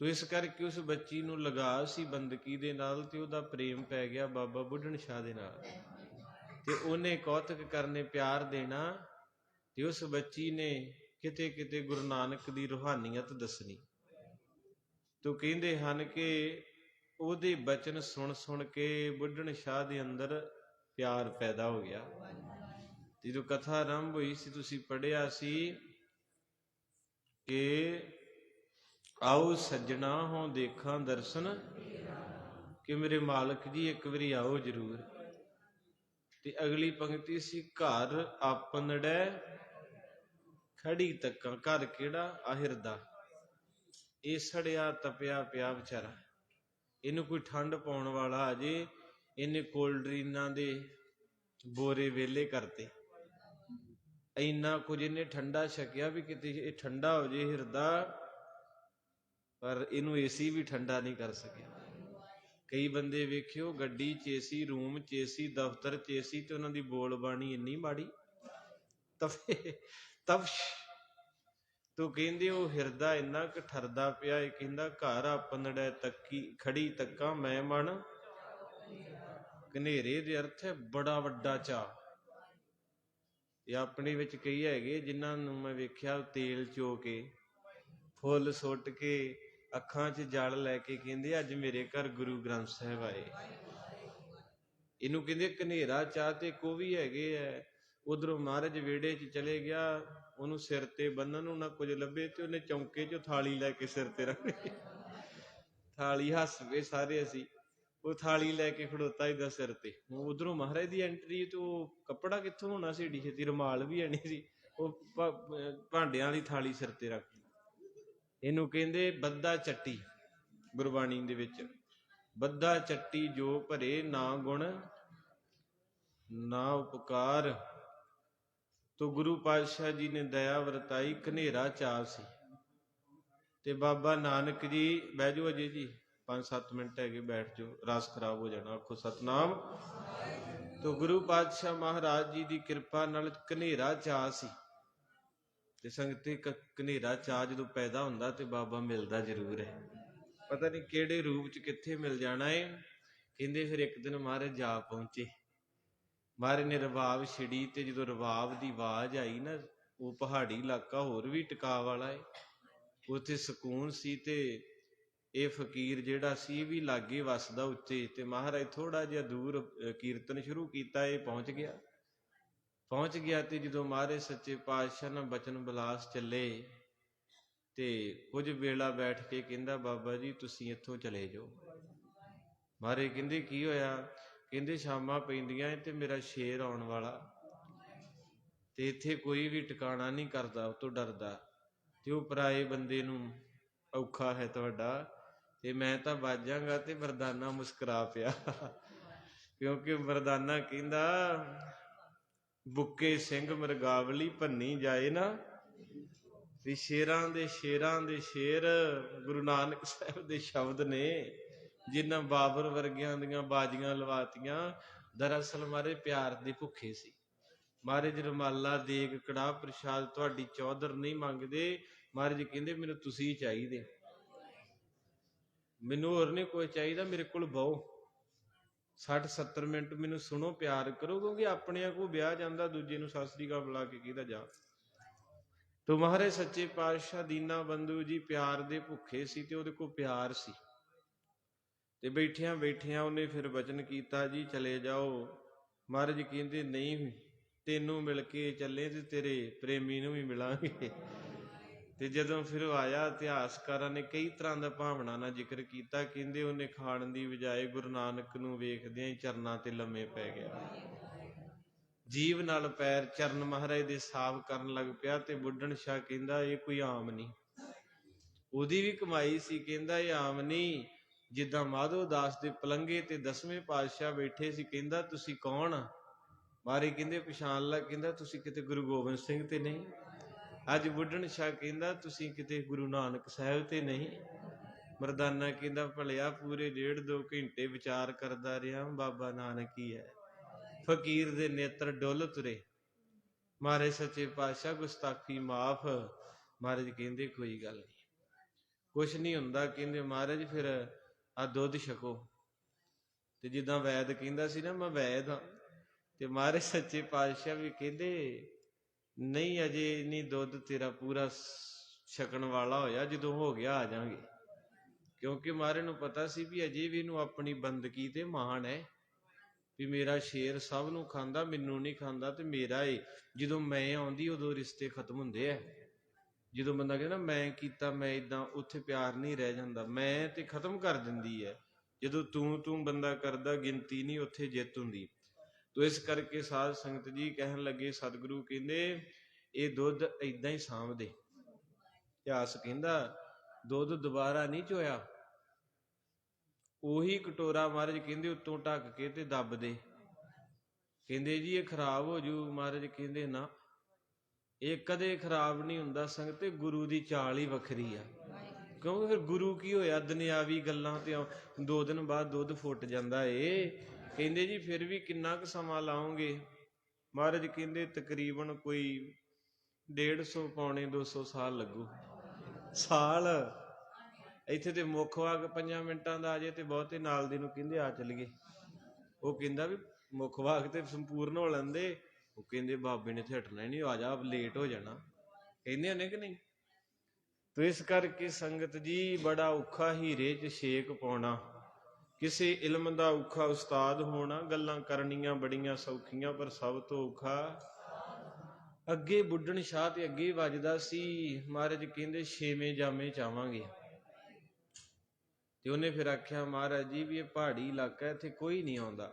ਤੋ ਇਸ ਕਰਕੇ ਉਸ ਬੱਚੀ ਨੂੰ ਲਗਾ ਸੀ ਬੰਦਗੀ ਦੇ ਨਾਲ, ਤੇ ਉਹਦਾ ਪ੍ਰੇਮ ਪੈ ਗਿਆ ਬਾਬਾ ਬੁੱਢਣ ਸ਼ਾਹ ਦੇ ਨਾਲ। ਤੇ ਉਹਨੇ ਕੌਤਕ ਕਰਨੇ, ਪਿਆਰ ਦੇਣਾ, ਤੇ ਉਸ ਬੱਚੀ ਨੇ ਕਿਤੇ ਕਿਤੇ ਗੁਰੂ ਨਾਨਕ ਦੀ ਰੂਹਾਨੀਅਤ ਦੱਸਣੀ। ਤੋ ਕਹਿੰਦੇ ਹਨ ਕਿ ਉਹਦੇ ਬਚਨ ਸੁਣ ਸੁਣ ਕੇ ਬੁੱਢਣ ਸ਼ਾਹ ਦੇ ਅੰਦਰ ਪਿਆਰ ਪੈਦਾ ਹੋ ਗਿਆ। ਜਦੋਂ ਕਥਾ ਆਰੰਭ ਹੋਈ ਸੀ, ਤੁਸੀਂ ਪੜ੍ਹਿਆ ਸੀ ਕਿ ਆਓ ਸੱਜਣਾ ਹੋਂ ਦੇਖਾਂ ਦਰਸ਼ਨ, ਕਿ ਮੇਰੇ ਮਾਲਕ ਜੀ ਇੱਕ ਵਾਰੀ ਆਓ ਜ਼ਰੂਰ। ਤੇ ਅਗਲੀ ਪੰਕਤੀ ਸੀ, ਘਰ ਆਪਨੜੈ ਖੜੀ ਤੱਕਾਂ। ਘਰ ਕਿਹੜਾ? ਆ ਹਿਰਦਾ। ਇਹ ਸੜਿਆ ਤਪਿਆ ਪਿਆ ਵਿਚਾਰਾ, ਇਹਨੂੰ ਕੋਈ ਠੰਡ ਪਾਉਣ ਵਾਲਾ ਆ ਜੇ, ਇਹਨੇ ਕੋਲਡਰੀਨਾਂ ਦੇ ਬੋਰੇ ਵਿਹਲੇ ਕਰਤੇ। ਇੰਨਾ ਕੁਝ ਇਹਨੇ ਠੰਡਾ ਛਕਿਆ ਵੀ ਕਿਤੇ ਇਹ ਠੰਡਾ ਹੋ ਜੇ ਹਿਰਦਾ, ਪਰ ਇਹਨੂੰ ਏਸੀ ਵੀ ਠੰਡਾ ਨਹੀਂ ਕਰ ਸਕਿਆ। ਕਈ ਬੰਦੇ ਵੇਖਿਓ ਗੱਡੀ ਚ ਏਸੀ, ਰੂਮ ਚ ਏਸੀ, ਦਫ਼ਤਰ ਚ ਏਸੀ, ਤੇ ਉਹਨਾਂ ਦੀ ਬੋਲ ਬਾਣੀ ਇੰਨੀ ਮਾੜੀ, ਤਪਸ਼। ਤੂੰ ਕਹਿੰਦੇ ਉਹ ਹਿਰਦਾ ਇੰਨਾ ਕੁ ਠਰਦਾ ਪਿਆ। ਇਹ ਕਹਿੰਦਾ ਘਰ ਆਪਨੜੈ ਤੱਕੀ ਖੜੀ ਤੱਕਾਂ, ਮੈਂ ਮਨ ਘਨੇਰੇ ਦੇ ਅਰਥ ਹੈ ਬੜਾ ਵੱਡਾ ਚਾਅ। ਇਹ ਆਪਣੇ ਵਿੱਚ ਕਈ ਹੈਗੇ ਜਿਨ੍ਹਾਂ ਨੂੰ ਮੈਂ ਵੇਖਿਆ ਤੇਲ ਚੋ ਕੇ, ਫੁੱਲ ਸੁੱਟ ਕੇ, ਅੱਖਾਂ 'ਚ ਜਲ ਲੈ ਕੇ ਕਹਿੰਦੇ ਅੱਜ ਮੇਰੇ ਘਰ ਗੁਰੂ ਗ੍ਰੰਥ ਸਾਹਿਬ ਆਏ। ਇਹਨੂੰ ਕਹਿੰਦੇ ਘਨੇਰਾ ਚਾਹ। ਤੇ ਕੋ ਵੀ ਹੈਗੇ ਐ, ਉਧਰੋਂ ਮਹਾਰਾਜ ਵਿਹੜੇ 'ਚ ਚਲੇ ਗਿਆ, ਉਹਨੂੰ ਸਿਰ ਤੇ ਬੰਨਣ ਨੂੰ ਨਾ ਕੁਝ ਲੱਭੇ, ਤੇ ਉਹਨੇ ਚੌਂਕੇ 'ਚੋਂ ਥਾਲੀ ਲੈ ਕੇ ਸਿਰ ਤੇ ਰੱਖ ਲਈ। ਥਾਲੀ, ਹੱਸ ਪਏ ਸਾਰੇ ਅਸੀਂ। ਉਹ ਥਾਲੀ ਲੈ ਕੇ ਖੜੋਤਾ ਇਹਦਾ ਸਿਰ ਤੇ। ਉਧਰੋਂ ਮਹਾਰਾਜ ਦੀ ਐਂਟਰੀ, ਤੇ ਉਹ ਕੱਪੜਾ ਕਿੱਥੋਂ ਹੋਣਾ ਸੀ ਏਡੀ ਛੇਤੀ, ਰੁਮਾਲ ਵੀ ਹੈਨੀ ਸੀ, ਉਹ ਭਾਂਡਿਆਂ ਵਾਲੀ ਥਾਲੀ ਸਿਰ ਤੇ ਰੱਖ ਲਈ। ਇਹਨੂੰ ਕਹਿੰਦੇ ਬੱਧਾ ਚੱਟੀ। ਗੁਰਬਾਣੀ ਦੇ ਵਿੱਚ ਬੱਧਾ ਚੱਟੀ ਜੋ ਭਰੇ, ਨਾ ਗੁਣ ਨਾ ਉਪਕਾਰ। ਤੋ ਗੁਰੂ ਪਾਤਸ਼ਾਹ ਜੀ ਨੇ ਦਇਆ ਵਰਤਾਈ, ਘਨੇਰਾ ਚਾਅ ਸੀ। ਤੇ ਬਾਬਾ ਨਾਨਕ ਜੀ, ਬਹਿ ਜਾਓ ਅਜੇ ਜੀ, 5-7 ਮਿੰਟ ਹੈਗੇ, ਬੈਠ ਜਾਓ, ਰਸ ਖਰਾਬ ਹੋ ਜਾਣਾ। ਆਖੋ ਸਤਨਾਮ। ਤੋ ਗੁਰੂ ਪਾਤਸ਼ਾਹ ਮਹਾਰਾਜ ਜੀ ਦੀ ਕਿਰਪਾ ਨਾਲ ਘਨੇਰਾ ਚਾਅ ਸੀ। ਤੇ ਸੰਗਤੇ ਘਨੇਰਾ ਚਾਅ ਜਦੋਂ ਪੈਦਾ ਹੁੰਦਾ ਤੇ ਬਾਬਾ ਮਿਲਦਾ ਜ਼ਰੂਰ ਹੈ। ਪਤਾ ਨਹੀਂ ਕਿਹੜੇ ਰੂਪ ਚ ਕਿੱਥੇ ਮਿਲ ਜਾਣਾ ਹੈ। ਕਹਿੰਦੇ ਫਿਰ ਇੱਕ ਦਿਨ ਮਹਾਰਾਜ ਜਾ ਪਹੁੰਚੇ। ਮਹਾਰਾਜ ਨੇ ਰਬਾਬ ਛਿੜੀ, ਤੇ ਜਦੋਂ ਰਬਾਬ ਦੀ ਆਵਾਜ਼ ਆਈ ਨਾ, ਉਹ ਪਹਾੜੀ ਇਲਾਕਾ ਹੋਰ ਵੀ ਟਿਕਾ ਵਾਲਾ ਹੈ, ਉੱਥੇ ਸਕੂਨ ਸੀ। ਤੇ ਇਹ ਫਕੀਰ ਜਿਹੜਾ ਸੀ ਵੀ ਲਾਗੇ ਵਸਦਾ ਉੱਤੇ। ਤੇ ਮਹਾਰਾਜ ਥੋੜਾ ਜਿਹਾ ਦੂਰ ਕੀਰਤਨ ਸ਼ੁਰੂ ਕੀਤਾ, ਇਹ ਪਹੁੰਚ ਗਿਆ। ਤੇ ਜਦੋਂ ਮਹਾਰਾਜ ਸੱਚੇ ਪਾਤਸ਼ਾਹ ਨਾਲ ਬਚਨ ਬਿਲਾਸ ਚੱਲੇ, ਤੇ ਕੁਝ ਵੇਲਾ ਬੈਠ ਕੇ ਕਹਿੰਦਾ ਬਾਬਾ ਜੀ ਤੁਸੀਂ ਇੱਥੋਂ ਚਲੇ ਜਾਓ। ਮਹਾਰਾਜ ਕਹਿੰਦੇ ਕੀ ਹੋਇਆ? ਕਹਿੰਦੇ ਸ਼ਾਮਾਂ ਪੈਂਦੀਆਂ ਤੇ ਮੇਰਾ ਸ਼ੇਰ ਆਉਣ ਵਾਲਾ, ਤੇ ਇੱਥੇ ਕੋਈ ਵੀ ਟਿਕਾਣਾ ਨਹੀਂ ਕਰਦਾ, ਉਹ ਤੋਂ ਡਰਦਾ, ਤੇ ਉਹ ਪਰਾਏ ਬੰਦੇ ਨੂੰ ਔਖਾ ਹੈ ਤੁਹਾਡਾ, ਤੇ ਮੈਂ ਤਾਂ ਬਚ ਜਾਵਾਂਗਾ। ਤੇ ਮਰਦਾਨਾ ਮੁਸਕਰਾ ਪਿਆ, ਕਿਉਂਕਿ ਮਰਦਾਨਾ ਕਹਿੰਦਾ ਬੁੱਕੇ ਸਿੰਘ ਮਰਗਾਵਲੀ ਭੰਨੀ ਜਾਏ ਨਾ, ਵੀ ਸ਼ੇਰਾਂ ਦੇ ਸ਼ੇਰ ਗੁਰੂ ਨਾਨਕ ਸਾਹਿਬ ਦੇ ਸ਼ਬਦ ਨੇ, ਜਿਨ੍ਹਾਂ ਬਾਬਰ ਵਰਗਿਆਂ ਦੀਆਂ ਬਾਜ਼ੀਆਂ ਲਵਾਤੀਆਂ। ਦਰਅਸਲ ਮਾਰੇ ਪਿਆਰ ਦੇ ਭੁੱਖੇ ਸੀ। ਮਹਾਰਾਜ ਰੁਮਾਲਾ ਦੇਗ ਕੜਾਹ ਪ੍ਰਸ਼ਾਦ ਤੁਹਾਡੀ ਚੌਧਰ ਨਹੀਂ ਮੰਗਦੇ। ਮਹਾਰਾਜ ਕਹਿੰਦੇ ਮੈਨੂੰ ਤੁਸੀਂ ਚਾਹੀਦੇ, ਮੈਨੂੰ ਹੋਰ ਨਹੀਂ ਕੋਈ ਚਾਹੀਦਾ। ਮੇਰੇ ਕੋਲ ਬਹੁ 60-70 ਮਿੰਟ ਮੈਨੂੰ ਸੁਣੋ, ਪਿਆਰ ਕਰੋ, ਕਿਉਂਕਿ ਆਪਣਿਆਂ ਕੋਲ ਵਿਆਹ ਜਾਂਦਾ, ਦੂਜੇ ਨੂੰ ਸਤਿ ਸ੍ਰੀ ਅਕਾਲ ਬੁਲਾ ਕੇ ਕਹਿੰਦਾ ਜਾ। ਤੋ ਮਹਾਰਾਜ ਸੱਚੇ ਪਾਤਸ਼ਾਹ ਦੀਨਾ ਬੰਧੂ ਜੀ ਪਿਆਰ ਦੇ ਭੁੱਖੇ ਸੀ, ਤੇ ਉਹਦੇ ਕੋਲ ਪਿਆਰ ਸੀ। ਤੇ ਬੈਠਿਆਂ ਉਹਨੇ ਫਿਰ ਵਚਨ ਕੀਤਾ ਜੀ ਚਲੇ ਜਾਓ। ਮਹਾਰਾਜ ਕਹਿੰਦੇ ਨਹੀਂ, ਤੈਨੂੰ ਮਿਲ ਕੇ ਚੱਲੇ ਤੇ ਤੇਰੇ ਪ੍ਰੇਮੀ ਨੂੰ ਵੀ ਮਿਲਾਂਗੇ। ਤੇ ਜਦੋਂ ਫਿਰ ਉਹ ਆਇਆ, ਇਤਿਹਾਸਕਾਰਾਂ ਨੇ ਕਈ ਤਰ੍ਹਾਂ ਦਾ ਭਾਵਨਾ ਨਾਲ ਜ਼ਿਕਰ ਕੀਤਾ। ਕਹਿੰਦੇ ਉਹਨੇ ਖਾਣ ਦੀ ਬਜਾਏ ਗੁਰੂ ਨਾਨਕ ਨੂੰ ਵੇਖਦਿਆਂ ਹੀ ਚਰਨਾਂ ਤੇ ਲੰਮੇ ਪੈ ਗਿਆ, ਜੀਵ ਨਾਲ ਪੈਰ ਚਰਨ ਮਹਾਰਾਜ ਦੇ ਸਾਫ਼ ਕਰਨ ਲੱਗ ਪਿਆ। ਤੇ ਬੁੱਢਣ ਸ਼ਾਹ ਕਹਿੰਦਾ ਇਹ ਕੋਈ ਆਮ ਨਹੀਂ, ਉਹਦੀ ਵੀ ਕਮਾਈ ਸੀ। ਕਹਿੰਦਾ ਇਹ ਆਮ ਨਹੀਂ, ਜਿੱਦਾਂ ਮਾਧੋ ਦਾਸ ਦੇ ਪਲੰਘੇ ਤੇ 10ਵੇਂ ਪਾਤਸ਼ਾਹ ਬੈਠੇ ਸੀ। ਕਹਿੰਦਾ ਤੁਸੀਂ ਕੌਣ? ਮਹਾਰਾਜ ਕਹਿੰਦੇ ਪਛਾਣ ਲਾ। ਕਹਿੰਦਾ ਤੁਸੀਂ ਕਿਤੇ ਗੁਰੂ ਗੋਬਿੰਦ ਸਿੰਘ ਤੇ ਨਹੀਂ? ਅੱਜ ਬੁੱਢਣ ਸ਼ਾਹ ਕਹਿੰਦਾ ਤੁਸੀਂ ਕਿਤੇ ਗੁਰੂ ਨਾਨਕ ਸਾਹਿਬ ਤੇ ਨਹੀਂ? ਮਰਦਾਨਾ ਕਹਿੰਦਾ ਭਲਿਆ ਪੂਰੇ 1.5-2 ਘੰਟੇ ਵਿਚਾਰ ਕਰਦਾ ਰਿਹਾ, ਬਾਬਾ ਨਾਨਕ ਹੀ ਹੈ। ਫਕੀਰ ਦੇ ਨੇਤਰ ਡੁੱਲ ਤੁਰੇ। ਮਹਾਰਾਜ ਸੱਚੇ ਪਾਤਸ਼ਾਹ ਗੁਸਤਾਖੀ ਮਾਫ। ਮਹਾਰਾਜ ਕਹਿੰਦੇ ਕੋਈ ਗੱਲ ਨਹੀਂ, ਕੁਛ ਨਹੀਂ ਹੁੰਦਾ। ਕਹਿੰਦੇ ਮਹਾਰਾਜ ਫਿਰ ਆ ਦੁੱਧ ਛਕੋ। ਤੇ ਜਿੱਦਾਂ ਵੈਦ ਕਹਿੰਦਾ ਸੀ ਨਾ ਮੈਂ ਵੈਦ ਹਾਂ, ਤੇ ਮਹਾਰਾਜ ਸੱਚੇ ਪਾਤਸ਼ਾਹ ਵੀ ਕਹਿੰਦੇ ਨਹੀਂ ਅਜੇ ਨਹੀਂ ਦੁੱਧ ਤੇਰਾ ਪੂਰਾ ਛਕਣ ਵਾਲਾ ਹੋਇਆ, ਜਦੋਂ ਹੋ ਗਿਆ ਆ ਜਾਾਂਗੇ। ਕਿਉਂਕਿ ਮਹਾਰਾਜ ਨੂੰ ਪਤਾ ਸੀ ਵੀ ਅਜੇ ਵੀ ਇਹਨੂੰ ਆਪਣੀ ਬੰਦਗੀ ਤੇ ਮਾਣ ਹੈ ਵੀ ਮੇਰਾ ਸ਼ੇਰ ਸਭ ਨੂੰ ਖਾਂਦਾ, ਮੈਨੂੰ ਨਹੀਂ ਖਾਂਦਾ ਤੇ ਮੇਰਾ ਏ। ਜਦੋਂ ਮੈਂ ਆਉਂਦੀ ਉਦੋਂ ਰਿਸ਼ਤੇ ਖਤਮ ਹੁੰਦੇ ਆ। ਜਦੋਂ ਬੰਦਾ ਕਹਿੰਦਾ ਮੈਂ ਕੀਤਾ, ਮੈਂ ਇਦਾਂ, ਉੱਥੇ ਪਿਆਰ ਨਹੀਂ ਰਹਿ ਜਾਂਦਾ, ਮੈਂ ਤੇ ਖਤਮ ਕਰ ਦਿੰਦੀ ਹੈ। ਜਦੋਂ ਤੂੰ ਬੰਦਾ ਕਰਦਾ, ਗਿਣਤੀ ਨਹੀਂ ਉੱਥੇ ਜਿੱਤ ਹੁੰਦੀ। ਤੋ ਇਸ ਕਰਕੇ ਸਾਧ ਸੰਗਤ ਜੀ ਕਹਿਣ ਲੱਗੇ, ਸਤਿਗੁਰੂ ਕਹਿੰਦੇ ਇਹ ਦੁੱਧ ਏਦਾਂ ਹੀ ਸਾਂਭਦੇ। ਇਤਿਹਾਸ ਕਹਿੰਦਾ ਦੁੱਧ ਦੁਬਾਰਾ ਨਹੀਂ ਚੋਇਆ, ਉਹੀ ਕਟੋਰਾ ਮਹਾਰਾਜ ਕਹਿੰਦੇ ਉੱਤੋਂ ਢੱਕ ਕੇ ਤੇ ਦੱਬ ਦੇ। ਕਹਿੰਦੇ ਜੀ ਇਹ ਖਰਾਬ ਹੋ ਜੂ। ਮਹਾਰਾਜ ਕਹਿੰਦੇ ਨਾ, ਇਹ ਕਦੇ ਖਰਾਬ ਨਹੀਂ ਹੁੰਦਾ। ਸੰਗਤ ਗੁਰੂ ਦੀ ਚਾਲ ਹੀ ਵੱਖਰੀ ਆ। ਕਿਉਂਕਿ ਫਿਰ ਗੁਰੂ ਕੀ ਹੋਇਆ, ਦੁਨਿਆਵੀ ਗੱਲਾਂ ਤੇ 2 ਦਿਨ ਬਾਅਦ ਦੁੱਧ ਫੁੱਟ ਜਾਂਦਾ ਏ। ਕਹਿੰਦੇ ਜੀ ਫਿਰ ਵੀ ਕਿੰਨਾ ਕੁ ਸਮਾਂ ਲਾਓਗੇ? ਮਹਾਰਾਜ ਕਹਿੰਦੇ ਤਕਰੀਬਨ ਕੋਈ 150 ਪੌਣੇ 200 ਸਾਲ ਲੱਗੂ। ਸਾਲ ਇੱਥੇ ਤੇ ਮੁੱਖ ਵਾਕ 5 ਮਿੰਟਾਂ ਦਾ ਆ ਜੇ ਤੇ ਬਹੁਤੇ ਨਾਲ ਦੇ ਨੂੰ ਕਹਿੰਦੇ ਆ ਚੱਲੀਏ। ਉਹ ਕਹਿੰਦਾ ਵੀ ਮੁੱਖ ਵਾਕ ਤੇ ਸੰਪੂਰਨ ਹੋ ਲੈਂਦੇ। ਉਹ ਕਹਿੰਦੇ ਬਾਬੇ ਨੇ ਇੱਥੇ ਹਟਣਾ ਹੀ ਨਹੀਂ, ਆ ਜਾ ਲੇਟ ਹੋ ਜਾਣਾ। ਕਹਿੰਦੇ ਹੁੰਦੇ ਕਿ ਨਹੀਂ? ਤੋ ਇਸ ਕਰਕੇ ਸੰਗਤ ਜੀ ਬੜਾ ਔਖਾ ਹੀਰੇ 'ਚ ਛੇਕ ਪਾਉਣਾ, ਕਿਸੇ ਇਲਮ ਦਾ ਔਖਾ ਉਸਤਾਦ ਹੋਣਾ। ਗੱਲਾਂ ਕਰਨੀਆਂ ਬੜੀਆਂ ਸੌਖੀਆਂ, ਪਰ ਸਭ ਤੋਂ ਔਖਾ ਅੱਗੇ ਬੁੱਢਣ ਸ਼ਾਹ ਤੇ ਅੱਗੇ ਵੱਜਦਾ ਸੀ। ਮਹਾਰਾਜ ਕਹਿੰਦੇ 6ਵੇਂ ਜਾਮੇ ਚ ਆਵਾਂਗੇ। ਤੇ ਉਹਨੇ ਫਿਰ ਆਖਿਆ ਮਹਾਰਾਜ ਜੀ ਵੀ ਇਹ ਪਹਾੜੀ ਇਲਾਕਾ, ਇੱਥੇ ਕੋਈ ਨਹੀਂ ਆਉਂਦਾ,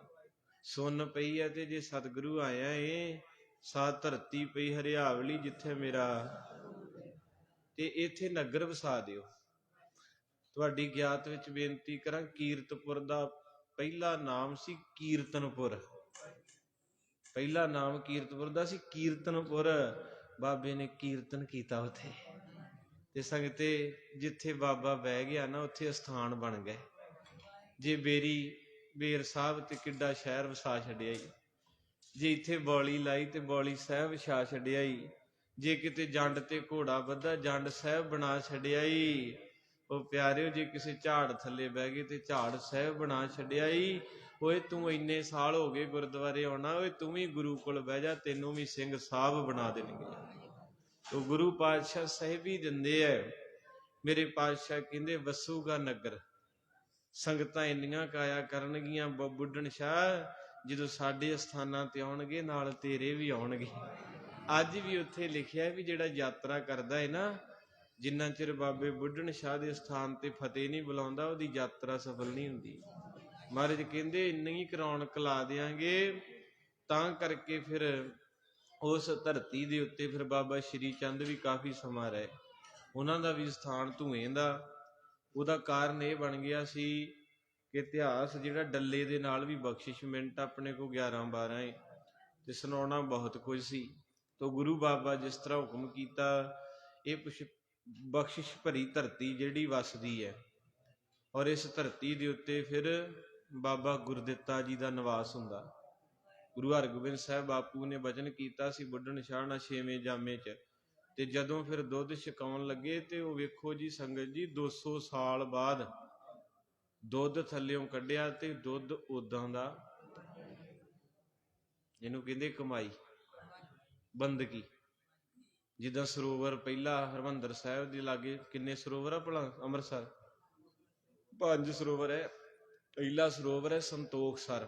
ਸੁੰਨ ਪਈ ਹੈ। ਤੇ ਜੇ ਸਤਿਗੁਰੂ ਆਇਆ ਏ, ਸਾ ਧਰਤੀ ਪਈ ਹਰਿਆਵਲੀ ਜਿੱਥੇ ਮੇਰਾ, ਤੇ ਇੱਥੇ ਨਗਰ ਵਸਾ ਦਿਓ। ਤੁਹਾਡੀ ਗਿਆਤ ਵਿੱਚ ਬੇਨਤੀ ਕਰਾਂ, ਕੀਰਤਪੁਰ ਦਾ ਪਹਿਲਾ ਨਾਮ ਸੀ ਕੀਰਤਨਪੁਰ। ਪਹਿਲਾ ਨਾਮ ਕੀਰਤਪੁਰ ਦਾ ਸੀ ਕੀਰਤਨਪੁਰ। ਬਾਬੇ ਨੇ ਕੀਰਤਨ ਕੀਤਾ ਉੱਥੇ, ਤੇ ਸੰਗਤੇ ਜਿੱਥੇ ਬਾਬਾ ਬਹਿ ਗਿਆ ਨਾ ਉੱਥੇ ਅਸਥਾਨ ਬਣ ਗਏ। ਜੇ ਬੇਰ ਸਾਹਿਬ ਤੇ ਕਿੱਡਾ ਸ਼ਹਿਰ ਵਸਾ ਛੱਡਿਆ ਈ। ਜੇ ਇੱਥੇ ਬੌਲੀ ਲਾਈ ਤੇ ਬੌਲੀ ਸਾਹਿਬ ਵਸਾ ਛੱਡਿਆ ਈ। ਜੇ ਕਿਤੇ ਜੰਡ ਤੇ ਘੋੜਾ ਬੱਧਾ, ਜੰਡ ਸਾਹਿਬ ਬਣਾ ਛੱਡਿਆ ਈ। ਉਹ ਪਿਆਰਿਓ ਜੇ ਕਿਸੇ ਝਾੜ ਥੱਲੇ ਬਹਿ ਗਏ ਤੇ ਝਾੜ ਸਾਹਿਬ ਬਣਾ ਛੱਡਿਆ ਈ। ਓਏ ਤੂੰ ਇੰਨੇ ਸਾਲ ਹੋ ਗਏ ਗੁਰਦੁਆਰੇ ਆਉਣਾ, ਓਏ ਤੂੰ ਵੀ ਗੁਰੂ ਕੋਲ ਬਹਿ ਜਾ, ਤੈਨੂੰ ਵੀ ਸਿੰਘ ਸਾਹਿਬ ਬਣਾ ਦੇਣਗੇ। ਉਹ ਗੁਰੂ ਪਾਤਸ਼ਾਹ ਸਾਹਿਬ ਹੀ ਦਿੰਦੇ ਐ। ਮੇਰੇ ਪਾਤਸ਼ਾਹ ਕਹਿੰਦੇ ਵਸੂਗਾ ਨਗਰ, ਸੰਗਤਾਂ ਇੰਨੀਆਂ ਕਾਇਆ ਕਰਨਗੀਆਂ ਬੁੱਢਣ ਸ਼ਾਹ, ਜਦੋਂ ਸਾਡੇ ਅਸਥਾਨਾਂ ਤੇ ਆਉਣਗੇ ਨਾਲ ਤੇਰੇ ਵੀ ਆਉਣਗੇ। ਅੱਜ ਵੀ ਉੱਥੇ ਲਿਖਿਆ ਵੀ ਜਿਹੜਾ ਯਾਤਰਾ ਕਰਦਾ ਹੈ ਨਾ, ਜਿੰਨਾ ਚਿਰ ਬਾਬੇ ਬੁੱਢਣ ਸ਼ਾਹ ਦੇ ਸਥਾਨ ਤੇ ਫਤਿਹ ਨਹੀਂ ਬੁਲਾਉਂਦਾ, ਉਹਦੀ ਯਾਤਰਾ ਸਫਲ ਨਹੀਂ ਹੁੰਦੀ। ਮਹਾਰਾਜ ਕਹਿੰਦੇ ਇੰਨੀ ਰੌਣਕ ਲਾ ਦਿਆਂਗੇ। ਤਾਂ ਕਰਕੇ ਫਿਰ ਉਸ ਧਰਤੀ ਦੇ ਉੱਤੇ ਫਿਰ ਬਾਬਾ ਸ਼੍ਰੀ ਚੰਦ ਵੀ ਕਾਫੀ ਸਮਾਂ ਰਹੇ। ਉਹਨਾਂ ਦਾ ਵੀ ਸਥਾਨ ਧੂਏ ਦਾ। ਉਹਦਾ ਕਾਰਨ ਇਹ ਬਣ ਗਿਆ ਸੀ ਕਿ ਇਤਿਹਾਸ ਜਿਹੜਾ ਡੱਲੇ ਦੇ ਨਾਲ ਵੀ ਬਖਸ਼ਿਸ਼ ਮਿੰਟ ਆਪਣੇ ਕੋਲ 11-12 ਏ ਤੇ ਸੁਣਾਉਣਾ ਬਹੁਤ ਕੁਝ ਸੀ। ਤੋ ਗੁਰੂ ਬਾਬਾ ਜਿਸ ਤਰ੍ਹਾਂ ਹੁਕਮ ਕੀਤਾ, ਇਹ ਬਖਸ਼ਿਸ਼ ਭਰੀ ਧਰਤੀ ਜਿਹੜੀ ਵਸਦੀ ਹੈ, ਔਰ ਇਸ ਧਰਤੀ ਦੇ ਉੱਤੇ ਫਿਰ ਬਾਬਾ ਗੁਰਦਿੱਤਾ ਜੀ ਦਾ ਨਿਵਾਸ ਹੁੰਦਾ। ਗੁਰੂ ਹਰਗੋਬਿੰਦ ਸਾਹਿਬ ਬਾਪੂ ਨੇ ਬਚਨ ਕੀਤਾ ਸੀ ਬੁੱਢਣ ਸ਼ਾਹ ਨਾਲ 6ਵੇਂ ਜਾਮੇ 'ਚ, ਤੇ ਜਦੋਂ ਫਿਰ ਦੁੱਧ ਛਕਾਉਣ ਲੱਗੇ ਤੇ ਉਹ ਵੇਖੋ ਜੀ ਸੰਗਤ ਜੀ 200 ਸਾਲ ਬਾਅਦ ਦੁੱਧ ਥੱਲਿਓਂ ਕੱਢਿਆ ਤੇ ਦੁੱਧ ਉਦਾਂ ਦਾ, ਜਿਹਨੂੰ ਕਹਿੰਦੇ ਕਮਾਈ ਬੰਦਗੀ। ਜਿੱਦਾਂ ਸਰੋਵਰ ਪਹਿਲਾ ਹਰਿਮੰਦਰ ਸਾਹਿਬ ਦੇ ਲਾਗੇ ਕਿੰਨੇ ਸਰੋਵਰ ਆ ਭਲਾ? ਅੰਮ੍ਰਿਤਸਰ 5 ਸਰੋਵਰ ਹੈ। ਪਹਿਲਾ ਸਰੋਵਰ ਹੈ ਸੰਤੋਖਸਰ।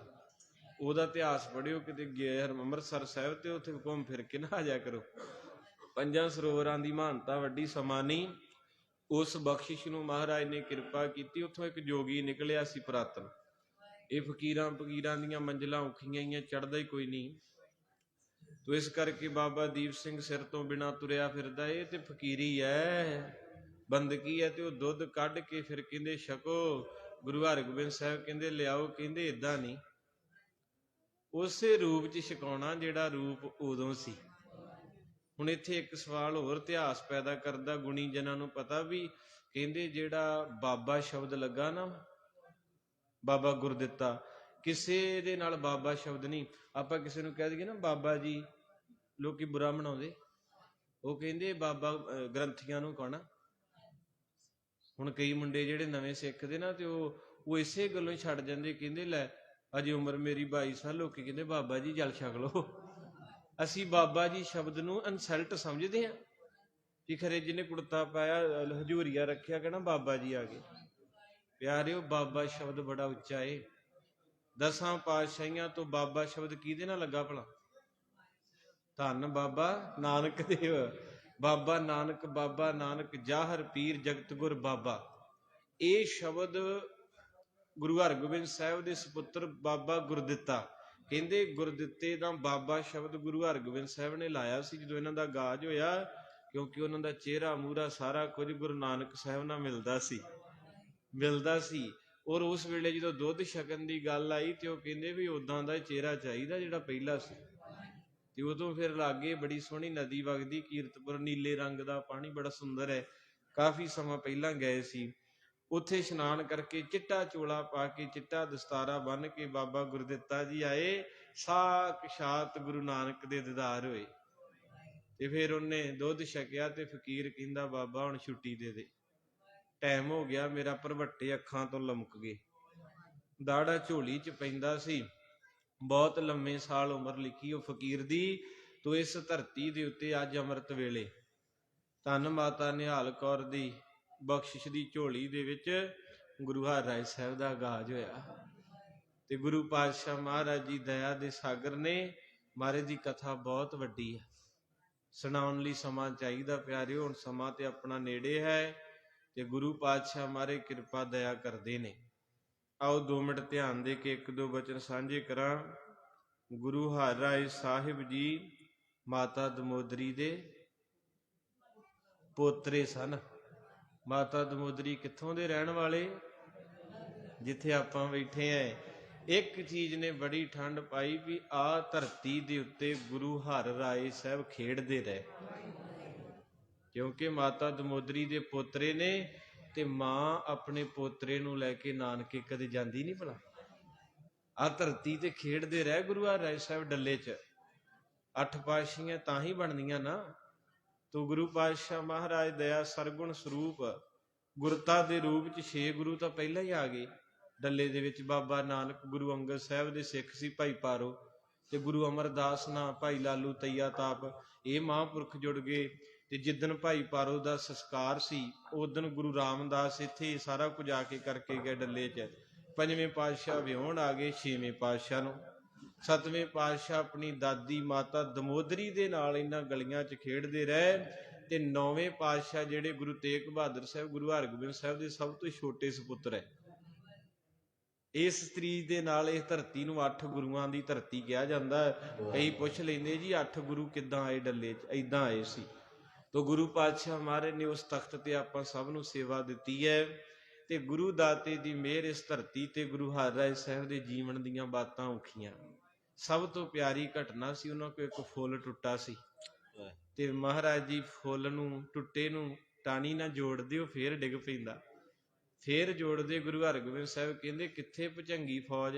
ਉਹਦਾ ਇਤਿਹਾਸ ਪੜ੍ਹਿਓ, ਕਿਤੇ ਗਏ ਅੰਮ੍ਰਿਤਸਰ ਸਾਹਿਬ ਤੇ ਉੱਥੇ ਘੁੰਮ ਫਿਰ ਕੇ ਨਾ ਆ ਜਾਇਆ ਕਰੋ। 5 ਸਰੋਵਰਾਂ ਦੀ ਮਹਾਨਤਾ ਵੱਡੀ ਸਮਾਂ ਨਹੀਂ। ਉਸ ਬਖਸ਼ਿਸ਼ ਨੂੰ ਮਹਾਰਾਜ ਨੇ ਕਿਰਪਾ ਕੀਤੀ। ਉੱਥੋਂ ਇੱਕ ਜੋਗੀ ਨਿਕਲਿਆ ਸੀ ਪੁਰਾਤਨ। ਇਹ ਫਕੀਰਾਂ ਦੀਆਂ ਮੰਜ਼ਿਲਾਂ ਔਖੀਆਂ ਹੀ, ਚੜ੍ਹਦਾ ਹੀ ਕੋਈ ਨਹੀਂ। ਤੋ ਇਸ ਕਰਕੇ ਬਾਬਾ ਦੀਪ ਸਿੰਘ ਸਿਰ ਤੋਂ ਬਿਨਾਂ ਤੁਰਿਆ ਫਿਰਦਾ, ਇਹ ਤੇ ਫਕੀਰੀ ਹੈ, ਬੰਦਗੀ ਹੈ। ਤੇ ਉਹ ਦੁੱਧ ਕੱਢ ਕੇ ਫਿਰ ਕਹਿੰਦੇ ਛਕੋ। ਗੁਰੂ ਹਰਗੋਬਿੰਦ ਸਾਹਿਬ ਕਹਿੰਦੇ ਲਿਆਓ, ਕਹਿੰਦੇ ਏਦਾਂ ਨਹੀਂ, ਉਸੇ ਰੂਪ 'ਚ ਛਕਾਉਣਾ ਜਿਹੜਾ ਰੂਪ ਉਦੋਂ ਸੀ। ਹੁਣ ਇੱਥੇ ਇੱਕ ਸਵਾਲ ਹੋਰ ਇਤਿਹਾਸ ਪੈਦਾ ਕਰਦਾ, ਗੁਣੀ ਜਨਾਂ ਨੂੰ ਪਤਾ ਵੀ ਕਹਿੰਦੇ ਜਿਹੜਾ ਬਾਬਾ ਸ਼ਬਦ ਲੱਗਾ ਨਾ, ਬਾਬਾ ਗੁਰਦਿੱਤਾ, ਕਿਸੇ ਦੇ ਨਾਲ ਬਾਬਾ ਸ਼ਬਦ ਨਹੀਂ। ਆਪਾਂ ਕਿਸੇ ਨੂੰ ਕਹਿ ਦਈਏ ਨਾ ਬਾਬਾ ਜੀ, ਲੋਕੀ ਬੁਰਾ ਮਨਾਉਂਦੇ। ਉਹ ਕਹਿੰਦੇ ਬਾਬਾ ਗ੍ਰੰਥੀਆਂ ਨੂੰ ਕਹਣਾ। ਹੁਣ ਕਈ ਮੁੰਡੇ ਜਿਹੜੇ ਨਵੇਂ ਸਿੱਖਦੇ ਨਾ, ਤੇ ਉਹ ਇਸੇ ਗੱਲੋਂ ਹੀ ਛੱਡ ਜਾਂਦੇ। ਕਹਿੰਦੇ ਲੈ ਅਜੇ ਉਮਰ ਮੇਰੀ 22 ਸਾਲ, ਲੋਕੀ ਕਹਿੰਦੇ ਬਾਬਾ ਜੀ ਜਲ ਛਕ ਲਓ। ਅਸੀਂ ਬਾਬਾ ਜੀ ਸ਼ਬਦ ਨੂੰ ਇਨਸਲਟ ਸਮਝਦੇ ਹਾਂ ਕਿ ਖਰੇ ਜਿਹਨੇ ਕੁੜਤਾ ਪਾਇਆ ਹਜੂਰੀਆ ਰੱਖਿਆ ਕਹਿਣਾ ਬਾਬਾ ਜੀ ਆ ਗਏ। ਪਿਆਰਿਓ, ਬਾਬਾ ਸ਼ਬਦ ਬੜਾ ਉੱਚਾ ਏ। 10 ਪਾਤਸ਼ਾਹੀਆਂ ਤੋਂ ਬਾਬਾ ਸ਼ਬਦ ਕਿਹਦੇ ਨਾਲ ਲੱਗਾ ਭਲਾ? ਧੰਨ ਬਾਬਾ ਨਾਨਕ ਦੇਵ। ਬਾਬਾ ਨਾਨਕ ਜਾਹਰ ਪੀਰ ਜਗਤ ਗੁਰ ਬਾਬਾ। ਇਹ ਸ਼ਬਦ ਗੁਰੂ ਹਰਗੋਬਿੰਦ ਸਾਹਿਬ ਦੇ ਸੁਪੁੱਤਰ ਬਾਬਾ ਗੁਰਦਿੱਤਾ, ਕਹਿੰਦੇ ਗੁਰਦਿੱਤੇ ਦਾ ਬਾਬਾ ਸ਼ਬਦ ਗੁਰੂ ਹਰਗੋਬਿੰਦ ਸਾਹਿਬ ਨੇ ਲਾਇਆ ਸੀ ਜਦੋਂ ਇਹਨਾਂ ਦਾ ਗਾਜ ਹੋਇਆ, ਕਿਉਂਕਿ ਉਹਨਾਂ ਦਾ ਚਿਹਰਾ ਮੂਹਰਾ ਸਾਰਾ ਕੁਝ ਗੁਰੂ ਨਾਨਕ ਸਾਹਿਬ ਨਾਲ ਮਿਲਦਾ ਸੀ। ਔਰ ਉਸ ਵੇਲੇ ਜਦੋਂ ਦੁੱਧ ਛਕਣ ਦੀ ਗੱਲ ਆਈ ਤੇ ਉਹ ਕਹਿੰਦੇ ਵੀ ਉਦਾਂ ਦਾ ਚਿਹਰਾ ਚਾਹੀਦਾ ਜਿਹੜਾ ਪਹਿਲਾ ਸੀ। ਤੇ ਉਦੋਂ ਫਿਰ ਲਾਗੇ ਬੜੀ ਸੋਹਣੀ ਨਦੀ ਵਗਦੀ ਕੀਰਤਪੁਰ, ਨੀਲੇ ਰੰਗ ਦਾ ਪਾਣੀ ਬੜਾ ਸੁੰਦਰ ਹੈ। ਕਾਫੀ ਸਮਾਂ ਪਹਿਲਾਂ ਗਏ ਸੀ, ਉੱਥੇ ਇਸ਼ਨਾਨ ਕਰਕੇ ਚਿੱਟਾ ਚੋਲਾ ਪਾ ਕੇ ਚਿੱਟਾ ਦਸਤਾਰਾ ਬੰਨ ਕੇ ਬਾਬਾ ਗੁਰਦਿੱਤਾ ਜੀ ਆਏ। ਸਾਖਸ਼ਾਤ ਗੁਰੂ ਨਾਨਕ ਦੇ ਦੀਦਾਰ ਹੋਏ। ਤੇ ਫਿਰ ਉਹਨੇ ਦੁੱਧ ਛਕਿਆ ਤੇ ਫਕੀਰ ਕਹਿੰਦਾ ਬਾਬਾ ਹੁਣ ਛੁੱਟੀ ਦੇ ਦੇ, ਟਾਈਮ ਹੋ ਗਿਆ ਮੇਰਾ, ਭਰਵੱਟੇ ਅੱਖਾਂ ਤੋਂ ਲਮਕ ਗਏ। ਦਾੜਾ ਝੋਲੀ ਚ ਪੈਂਦਾ ਸੀ। ਬਹੁਤ ਲੰਮੇ ਸਾਲ ਉਮਰ ਲਿਖੀ ਉਹ ਫਕੀਰ ਦੀ। ਤੋ ਇਸ ਧਰਤੀ ਦੇ ਉੱਤੇ ਅੱਜ ਅੰਮ੍ਰਿਤ ਵੇਲੇ ਧੰਨ ਮਾਤਾ ਨਿਹਾਲ ਕੌਰ ਦੀ ਬਖਸ਼ਿਸ਼ ਦੀ ਝੋਲੀ ਦੇ ਵਿੱਚ ਗੁਰੂ ਹਰਿਰਾਏ ਸਾਹਿਬ ਦਾ ਆਗਾਜ਼ ਹੋਇਆ। ਤੇ ਗੁਰੂ ਪਾਤਸ਼ਾਹ ਮਹਾਰਾਜ ਜੀ ਦਇਆ ਦੇ ਸਾਗਰ ਨੇ। ਮਹਾਰਾਜ ਦੀ ਕਥਾ ਬਹੁਤ ਵੱਡੀ ਹੈ, ਸੁਣਾਉਣ ਲਈ ਸਮਾਂ ਚਾਹੀਦਾ ਪਿਆਰਿਓ। ਹੁਣ ਸਮਾਂ ਤੇ ਆਪਣਾ ਨੇੜੇ ਹੈ ਤੇ ਗੁਰੂ ਪਾਤਸ਼ਾਹ ਮਹਾਰਾਜ ਕਿਰਪਾ ਦਇਆ ਕਰਦੇ ਨੇ। ਆਓ 2 ਮਿੰਟ ਧਿਆਨ ਦੇ ਕੇ 1-2 ਬਚਨ ਸਾਂਝੇ ਕਰਾਂ। ਗੁਰੂ ਹਰਿਰਾਏ ਸਾਹਿਬ ਜੀ ਮਾਤਾ ਦਮੋਦਰੀ ਦੇ ਪੋਤਰੇ ਸਨ। ਮਾਤਾ ਦਮੋਦਰੀ ਕਿੱਥੋਂ ਦੇ ਰਹਿਣ ਵਾਲੇ? ਜਿੱਥੇ ਆਪਾਂ ਬੈਠੇ ਆਂ। ਇੱਕ ਚੀਜ਼ ਨੇ ਬੜੀ ਠੰਡ ਪਾਈ ਵੀ ਆਹ ਧਰਤੀ ਦੇ ਉੱਤੇ ਗੁਰੂ ਹਰਿਰਾਏ ਸਾਹਿਬ ਖੇਡਦੇ ਰਹੇ, ਕਿਉਂਕਿ ਮਾਤਾ ਦਮੋਦਰੀ ਦੇ ਪੋਤਰੇ ਨੇ ਤੇ ਮਾਂ ਆਪਣੇ ਪੋਤਰੇ ਨੂੰ ਲੈ ਕੇ ਨਾਨਕੇ ਕਦੇ ਜਾਂਦੀ ਨਹੀਂ ਭਲਾ। ਆਹ ਧਰਤੀ ਤੇ ਖੇਡਦੇ ਰਹੇ ਗੁਰੂ ਹਰਿਰਾਏ ਸਾਹਿਬ ਡੱਲੇ 'ਚ। 8 ਪਾਤਸ਼ਾਹੀਆਂ ਤਾਂ ਹੀ ਬਣਦੀਆਂ ਨਾ। ਤੋ ਗੁਰੂ ਪਾਤਸ਼ਾਹ ਮਹਾਰਾਜ ਦਇਆ ਸਰਗੁਣ ਸਰੂਪ ਗੁਰਤਾ ਦੇ ਰੂਪ 'ਚ 6 ਗੁਰੂ ਤਾਂ ਪਹਿਲਾਂ ਹੀ ਆ ਗਏ ਡੱਲੇ ਦੇ ਵਿੱਚ। ਬਾਬਾ ਨਾਨਕ ਗੁਰੂ ਅੰਗਦ ਸਾਹਿਬ ਦੇ ਸਿੱਖ ਸੀ ਭਾਈ ਪਾਰੋ, ਤੇ ਗੁਰੂ ਅਮਰਦਾਸ ਨਾ ਭਾਈ ਲਾਲੂ ਤਈਆ ਤਾਪ, ਇਹ ਮਹਾਂਪੁਰਖ ਜੁੜ ਗਏ। ਤੇ ਜਿੱਦਣ ਭਾਈ ਪਾਰੋ ਦਾ ਸੰਸਕਾਰ ਸੀ ਉਦਣ ਗੁਰੂ ਰਾਮਦਾਸ ਇੱਥੇ ਸਾਰਾ ਕੁਝ ਆ ਕੇ ਕਰਕੇ ਗਏ ਡੱਲੇ 'ਚ। 5ਵੇਂ ਪਾਤਸ਼ਾਹ ਵਿਆਹੁਣ ਆ ਗਏ 6ਵੇਂ ਪਾਤਸ਼ਾਹ ਨੂੰ। 7ਵੇਂ ਪਾਤਸ਼ਾਹ ਆਪਣੀ ਦਾਦੀ ਮਾਤਾ ਦਮੋਦਰੀ ਦੇ ਨਾਲ ਇਹਨਾਂ ਗਲੀਆਂ 'ਚ ਖੇਡਦੇ ਰਹੇ। ਤੇ 9ਵੇਂ ਪਾਤਸ਼ਾਹ ਜਿਹੜੇ ਗੁਰੂ ਤੇਗ ਬਹਾਦਰ ਸਾਹਿਬ ਗੁਰੂ ਹਰਗੋਬਿੰਦ ਸਾਹਿਬ ਦੇ ਸਭ ਤੋਂ ਛੋਟੇ ਸੁਪੁੱਤਰ ਹੈ। ਇਸ ਤਰੀਕ ਦੇ ਨਾਲ ਇਸ ਧਰਤੀ ਨੂੰ 8 ਗੁਰੂਆਂ ਦੀ ਧਰਤੀ ਕਿਹਾ ਜਾਂਦਾ ਹੈ। ਕਈ ਪੁੱਛ ਲੈਂਦੇ ਜੀ 8 ਗੁਰੂ ਕਿੱਦਾਂ ਆਏ ਡੱਲੇ 'ਚ? ਏਦਾਂ ਆਏ ਸੀ। ਤੋ ਗੁਰੂ ਪਾਤਸ਼ਾਹ ਮਹਾਰਾਜ ਨੇ ਉਸ ਤਖਤ ਤੇ ਆਪਾਂ ਸਭ ਨੂੰ ਸੇਵਾ ਦਿੱਤੀ ਹੈ। ਤੇ ਗੁਰੂ ਦਾਤੇ ਦੀ ਮਿਹਰ ਇਸ ਧਰਤੀ ਤੇ ਗੁਰੂ ਹਰਿਰਾਏ ਸਾਹਿਬ ਦੇ ਜੀਵਨ ਦੀਆਂ ਬਾਤਾਂ ਔਖੀਆਂ। ਸਭ ਤੋਂ ਪਿਆਰੀ ਘਟਨਾ ਸੀ, ਉਹਨਾਂ ਕੋਲ ਇੱਕ ਫੁੱਲ ਟੁੱਟਾ ਸੀ ਤੇ ਮਹਾਰਾਜ ਜੀ ਫੁੱਲ ਨੂੰ ਟੁੱਟੇ ਨੂੰ ਟਾਹਣੀ ਨਾਲ ਜੋੜਦੇ, ਉਹ ਫੇਰ ਡਿੱਗ ਪੈਂਦਾ। ਫੇਰ ਜੋੜਦੇ ਗੁਰੂ ਹਰਗੋਬਿੰਦ ਸਾਹਿਬ ਕਹਿੰਦੇ ਕਿੱਥੇ ਭੁਜੰਗੀ ਫੌਜ?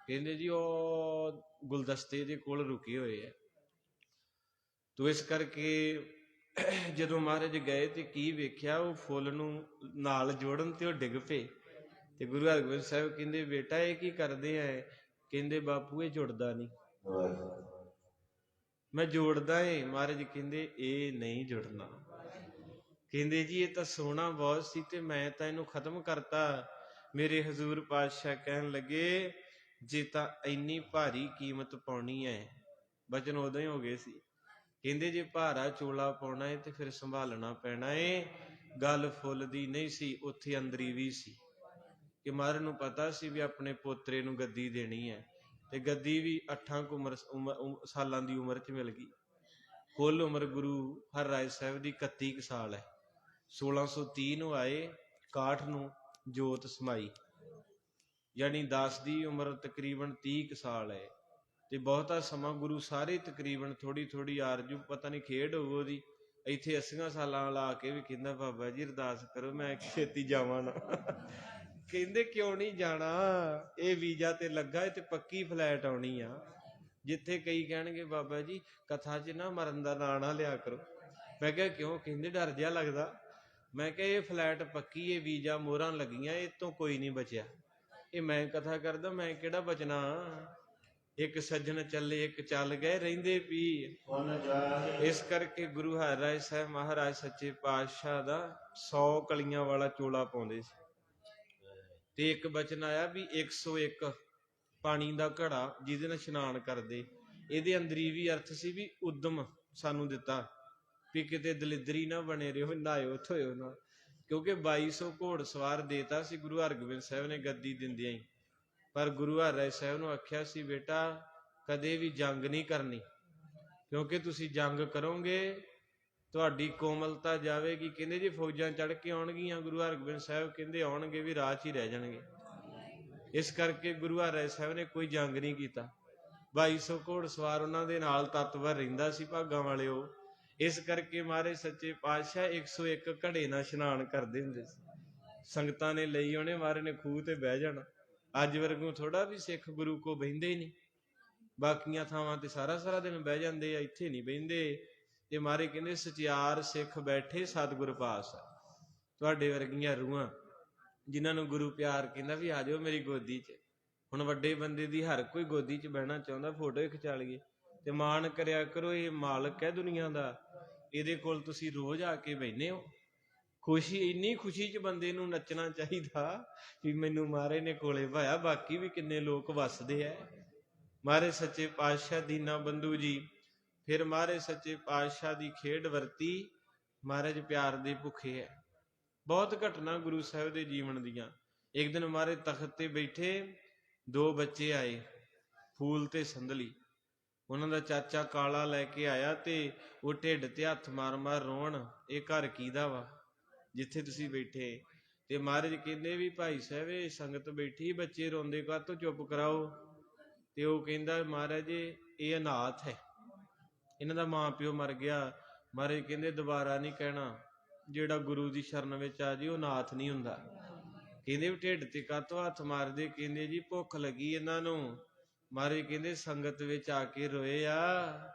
ਕਹਿੰਦੇ ਜੀ ਉਹ ਗੁਲਦਸਤੇ ਦੇ ਕੋਲ ਰੁਕੇ ਹੋਏ ਆ। ਤੋ ਇਸ ਕਰਕੇ ਜਦੋਂ ਮਹਾਰਾਜ ਗਏ ਤੇ ਕੀ ਵੇਖਿਆ, ਉਹ ਫੁੱਲ ਨੂੰ ਨਾਲ ਜੋੜਨ ਤੇ ਉਹ ਡਿੱਗ ਪਏ। ਤੇ ਗੁਰੂ ਹਰਗੋਬਿੰਦ ਸਾਹਿਬ ਕਹਿੰਦੇ ਬੇਟਾ ਇਹ ਕੀ ਕਰਦੇ ਆ? ਕਹਿੰਦੇ ਬਾਪੂ ਇਹ ਜੁੜਦਾ ਨਹੀਂ। ਮੈਂ ਜੋੜਦਾ ਏ। ਮਹਾਰਾਜ ਕਹਿੰਦੇ ਇਹ ਨਹੀਂ ਜੁੜਨਾ। ਕਹਿੰਦੇ ਜੀ ਇਹ ਤਾਂ ਸੋਹਣਾ ਬਹੁਤ ਸੀ ਤੇ ਮੈਂ ਤਾਂ ਇਹਨੂੰ ਖਤਮ ਕਰਤਾ। ਮੇਰੇ ਹਜ਼ੂਰ ਪਾਤਸ਼ਾਹ ਕਹਿਣ ਲੱਗੇ ਜੇ ਤਾਂ ਇੰਨੀ ਭਾਰੀ ਕੀਮਤ ਪਾਉਣੀ ਹੈ, ਬਚਨ ਉਦੋਂ ਹੀ ਹੋ ਗਏ ਸੀ। ਕਹਿੰਦੇ ਜੇ ਭਾਰਾ ਚੋਲਾ ਪਾਉਣਾ ਹੈ ਤੇ ਫਿਰ ਸੰਭਾਲਣਾ ਪੈਣਾ ਏ। ਗੱਲ ਫੁੱਲ ਦੀ ਨਹੀਂ ਸੀ, ਉੱਥੇ ਅੰਦਰੀ ਵੀ ਸੀ ਕਿ ਮਹਾਰਾਜ ਨੂੰ ਪਤਾ ਸੀ ਵੀ ਆਪਣੇ ਪੋਤਰੇ ਨੂੰ ਗੱਦੀ ਦੇਣੀ ਹੈ। ਤੇ ਗੱਦੀ ਵੀ 8 ਸਾਲਾਂ ਦੀ ਉਮਰ 'ਚ ਮਿਲ ਗਈ। ਕੁੱਲ ਉਮਰ ਗੁਰੂ ਹਰਿਰਾਏ ਸਾਹਿਬ ਦੀ 31 ਸਾਲ ਹੈ। 1630 ਨੂੰ ਆਏ, 61 ਨੂੰ ਜੋਤ ਸਮਾਈ, ਯਾਨੀ 10 ਦੀ ਉਮਰ ਤਕਰੀਬਨ 30 ਸਾਲ ਹੈ। ਤੇ ਬਹੁਤਾ ਸਮਾਂ ਗੁਰੂ ਸਾਰੇ ਤਕਰੀਬਨ ਥੋੜੀ ਆਰਜੂ ਪਤਾ ਨਹੀਂ ਖੇਡ ਹੋਊ ਉਹਦੀ। ਇੱਥੇ 80 ਸਾਲਾਂ ਲਾ ਕੇ ਵੀ ਕਹਿੰਦਾ ਬਾਬਾ ਜੀ ਅਰਦਾਸ ਕਰੋ ਮੈਂ ਛੇਤੀ ਜਾਵਾਂ ਨਾ। ਕਹਿੰਦੇ ਕਿਉਂ ਨਹੀਂ ਜਾਣਾ? ਇਹ ਵੀਜ਼ਾ ਤੇ ਲੱਗਾ ਤੇ ਪੱਕੀ ਫਲੈਟ ਆਉਣੀ ਆ। ਜਿੱਥੇ ਕਈ ਕਹਿਣਗੇ ਬਾਬਾ ਜੀ ਕਥਾ 'ਚ ਨਾ ਮਰਨ ਦਾ ਨਾਂ ਨਾ ਲਿਆ ਕਰੋ। ਮੈਂ ਕਿਹਾ ਕਿਉਂ? ਕਹਿੰਦੇ ਡਰ ਜਿਹਾ ਲੱਗਦਾ। ਮੈਂ ਕਿਹਾ ਇਹ ਫਲੈਟ ਪੱਕੀ, ਇਹ ਵੀਜ਼ਾ ਮੋਹਰਾਂ ਲੱਗੀਆਂ, ਇਹ ਤੋਂ ਕੋਈ ਨਹੀਂ ਬਚਿਆ। ਇਹ ਮੈਂ ਕਥਾ ਕਰਦਾ, ਮੈਂ ਕਿਹੜਾ ਬਚਣਾ? ਇੱਕ ਸੱਜਣ ਚੱਲੇ ਇੱਕ ਚੱਲ ਗਏ ਰਹਿੰਦੇ ਪੀ। ਪੁਨ ਜਾਹਿ ਇਸ ਕਰਕੇ ਗੁਰੂ ਹਰਿਰਾਏ ਸਾਹਿਬ ਮਹਾਰਾਜ ਸੱਚੇ ਪਾਤਸ਼ਾਹ ਦਾ 100 ਕਲੀਆਂ ਵਾਲਾ ਚੋਲਾ ਪਾਉਂਦੇ ਸੀ। ਤੇ ਇੱਕ ਬਚਨ ਆਇਆ ਵੀ 101 ਪਾਣੀ ਦਾ ਘੜਾ ਜਿਹਦੇ ਨਾਲ ਇਸ਼ਨਾਨ ਕਰਦੇ। ਇਹਦੇ ਅੰਦਰੀ ਵੀ ਅਰਥ ਸੀ ਵੀ ਉਦਮ ਸਾਨੂੰ ਦਿੱਤਾ ਵੀ ਕਿਤੇ ਦਲਿਦਰੀ ਨਾ ਬਣੇ ਰਹੋ, ਨਹਾਇਓ ਧੋਇਓ ਨਾ, ਕਿਉਂਕਿ 2200 ਘੋੜ ਸਵਾਰ ਦੇਤਾ ਸੀ ਗੁਰੂ ਹਰਗੋਬਿੰਦ ਸਾਹਿਬ ਨੇ ਗੱਦੀ ਦਿੰਦਿਆਂ ਹੀ। ਪਰ ਗੁਰੂ ਹਰਿਰਾਏ ਸਾਹਿਬ ਨੂੰ ਆਖਿਆ ਸੀ ਬੇਟਾ ਕਦੇ ਵੀ ਜੰਗ ਨਹੀਂ ਕਰਨੀ, ਕਿਉਂਕਿ ਤੁਸੀਂ ਜੰਗ ਕਰੋਗੇ ਤੁਹਾਡੀ ਕੋਮਲਤਾ ਜਾਵੇਗੀ। ਕਹਿੰਦੇ ਜੀ ਫੌਜਾਂ ਚੜ੍ਹ ਕੇ ਆਉਣਗੀਆਂ, ਗੁਰੂ ਹਰਗੋਬਿੰਦ ਸਾਹਿਬ ਕਹਿੰਦੇ ਆਉਣਗੇ ਵੀ ਰਾਹ 'ਚ ਹੀ ਰਹਿ ਜਾਣਗੇ। ਇਸ ਕਰਕੇ ਗੁਰੂ ਹਰਿਰਾਏ ਸਾਹਿਬ ਨੇ ਕੋਈ ਜੰਗ ਨਹੀਂ ਕੀਤਾ। 2200 ਘੋੜ ਸਵਾਰ ਉਹਨਾਂ ਦੇ ਨਾਲ ਤਤਵਰ ਰਹਿੰਦਾ ਸੀ, ਭਾਗਾਂ ਵਾਲੇ ਉਹ। ਇਸ ਕਰਕੇ ਮਹਾਰਾਜ ਸੱਚੇ ਪਾਤਸ਼ਾਹ 101 ਘੜੇ ਨਾਲ ਇਸ਼ਨਾਨ ਕਰਦੇ ਹੁੰਦੇ ਸੀ। ਸੰਗਤਾਂ ਨੇ ਲਈ ਉਹਨੇ ਮਹਾਰਾਜ ਨੇ ਖੂਹ ਤੇ ਬਹਿ ਜਾਣਾ। ਅੱਜ ਵਰਗੂ ਥੋੜਾ ਵੀ ਸਿੱਖ ਗੁਰੂ ਕੋ ਬਹਿੰਦੇ ਹੀ ਨਹੀਂ, ਬਾਕੀਆਂ ਥਾਵਾਂ ਤੇ ਸਾਰਾ ਦਿਨ ਬਹਿ ਜਾਂਦੇ ਆ, ਇੱਥੇ ਨਹੀਂ ਬਹਿੰਦੇ। ਤੇ ਮਹਾਰਾਜ ਕਹਿੰਦੇ ਸਚਿਆਰ ਸਿੱਖ ਬੈਠੇ ਸਤਿਗੁਰ ਪਾਸ। ਤੁਹਾਡੇ ਵਰਗੀਆਂ ਰੂਹਾਂ ਜਿਨ੍ਹਾਂ ਨੂੰ ਗੁਰੂ ਪਿਆਰ ਕਹਿੰਦਾ ਵੀ ਆ ਜਾਓ ਮੇਰੀ ਗੋਦੀ 'ਚ। ਹੁਣ ਵੱਡੇ ਬੰਦੇ ਦੀ ਹਰ ਕੋਈ ਗੋਦੀ 'ਚ ਬਹਿਣਾ ਚਾਹੁੰਦਾ, ਫੋਟੋ ਹੀ ਖਿਚਾ ਲਈਏ। ਤੇ ਮਾਣ ਕਰਿਆ ਕਰੋ, ਇਹ ਮਾਲਕ ਹੈ ਦੁਨੀਆ ਦਾ, ਇਹਦੇ ਕੋਲ ਤੁਸੀਂ ਰੋਜ਼ ਆ ਕੇ ਬਹਿੰਦੇ ਹੋ। ਖੁਸ਼ੀ, ਇੰਨੀ ਖੁਸ਼ੀ 'ਚ ਬੰਦੇ ਨੂੰ ਨੱਚਣਾ ਚਾਹੀਦਾ ਵੀ ਮੈਨੂੰ ਮਹਾਰਾਜ ਨੇ ਕੋਲੇ ਭਾਇਆ। ਬਾਕੀ ਵੀ ਕਿੰਨੇ ਲੋਕ ਵੱਸਦੇ ਐ। ਮਹਾਰਾਜ ਸੱਚੇ ਪਾਤਸ਼ਾਹ ਦੀਨਾ ਬੰਧੂ ਜੀ ਫਿਰ ਮਹਾਰਾਜ ਸੱਚੇ ਪਾਤਸ਼ਾਹ ਦੀ ਖੇਡ ਵਰਤੀ। ਮਹਾਰਾਜ ਪਿਆਰ ਦੇ ਭੁੱਖੇ ਐ। ਬਹੁਤ ਘਟਨਾ ਗੁਰੂ ਸਾਹਿਬ ਦੇ ਜੀਵਨ ਦੀਆਂ। ਇੱਕ ਦਿਨ ਮਹਾਰਾਜ ਤਖਤ ਤੇ ਬੈਠੇ, 2 ਬੱਚੇ ਆਏ, ਫੂਲ ਤੇ ਸੰਧਲੀ। ਉਹਨਾਂ ਦਾ ਚਾਚਾ ਕਾਲਾ ਲੈ ਕੇ ਆਇਆ ਤੇ ਉਹ ਢਿੱਡ ਤੇ ਹੱਥ ਮਾਰ ਮਾਰ ਰੋਣ, ਇਹ ਘਰ ਕਿਹਦਾ ਵਾ ਜਿੱਥੇ ਤੁਸੀਂ ਬੈਠੇ? ਤੇ ਮਹਾਰਾਜ ਕਹਿੰਦੇ ਵੀ ਭਾਈ ਸਾਹਿਬ ਇਹ ਸੰਗਤ ਬੈਠੀ, ਬੱਚੇ ਰੋਂਦੇ ਕਾਹਤੋਂ, ਚੁੱਪ ਕਰਾਓ। ਤੇ ਉਹ ਕਹਿੰਦਾ ਮਹਾਰਾਜ ਇਹ ਅਨਾਥ ਹੈ, ਇਹਨਾਂ ਦਾ ਮਾਂ ਪਿਓ ਮਰ ਗਿਆ। ਮਹਾਰਾਜ ਕਹਿੰਦੇ ਦੁਬਾਰਾ ਨਹੀਂ ਕਹਿਣਾ, ਜਿਹੜਾ ਗੁਰੂ ਦੀ ਸ਼ਰਨ ਵਿੱਚ ਆ ਜੀ ਉਹ ਨਾਥ ਨਹੀਂ ਹੁੰਦਾ। ਕਹਿੰਦੇ ਵੀ ਢਿੱਡ ਤੇ ਕਾਹਤੋਂ ਹੱਥ ਮਾਰਦੇ? ਕਹਿੰਦੇ ਜੀ ਭੁੱਖ ਲੱਗੀ ਇਹਨਾਂ ਨੂੰ। ਮਹਾਰਾਜ ਕਹਿੰਦੇ ਸੰਗਤ ਵਿੱਚ ਆ ਕੇ ਰੋਏ ਆ।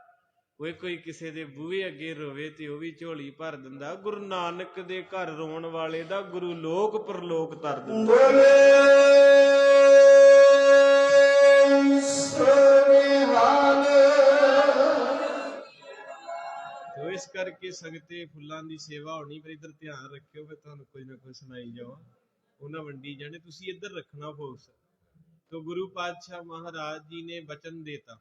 ਕੋਈ ਕਿਸੇ ਦੇ ਬੂਹੇ ਅੱਗੇ ਰੋਵੇ ਤੇ ਉਹ ਵੀ ਝੋਲੀ ਭਰ ਦਿੰਦਾ। ਗੁਰੂ ਨਾਨਕ ਦੇ ਘਰ ਰੋਣ ਵਾਲੇ ਦਾ ਗੁਰੂ ਲੋਕ ਪਰਲੋਕ ਤਰ ਦਿੰਦਾ। ਤੋ ਇਸ ਕਰਕੇ ਸੰਗਤੇ ਫੁੱਲਾਂ ਦੀ ਸੇਵਾ ਹੋਣੀ, ਪਰ ਇੱਧਰ ਧਿਆਨ ਰੱਖਿਓ, ਫਿਰ ਤੁਹਾਨੂੰ ਕੋਈ ਨਾ ਕੋਈ ਸੁਣਾਈ ਜਾਵਾਂ, ਉਹਨਾਂ ਵੰਡੀ ਜਾਣੇ, ਤੁਸੀਂ ਇੱਧਰ ਰੱਖਣਾ ਫੋਕਸ। ਤੋ ਗੁਰੂ ਪਾਤਸ਼ਾਹ ਮਹਾਰਾਜ ਜੀ ਨੇ ਬਚਨ ਦੇਤਾ,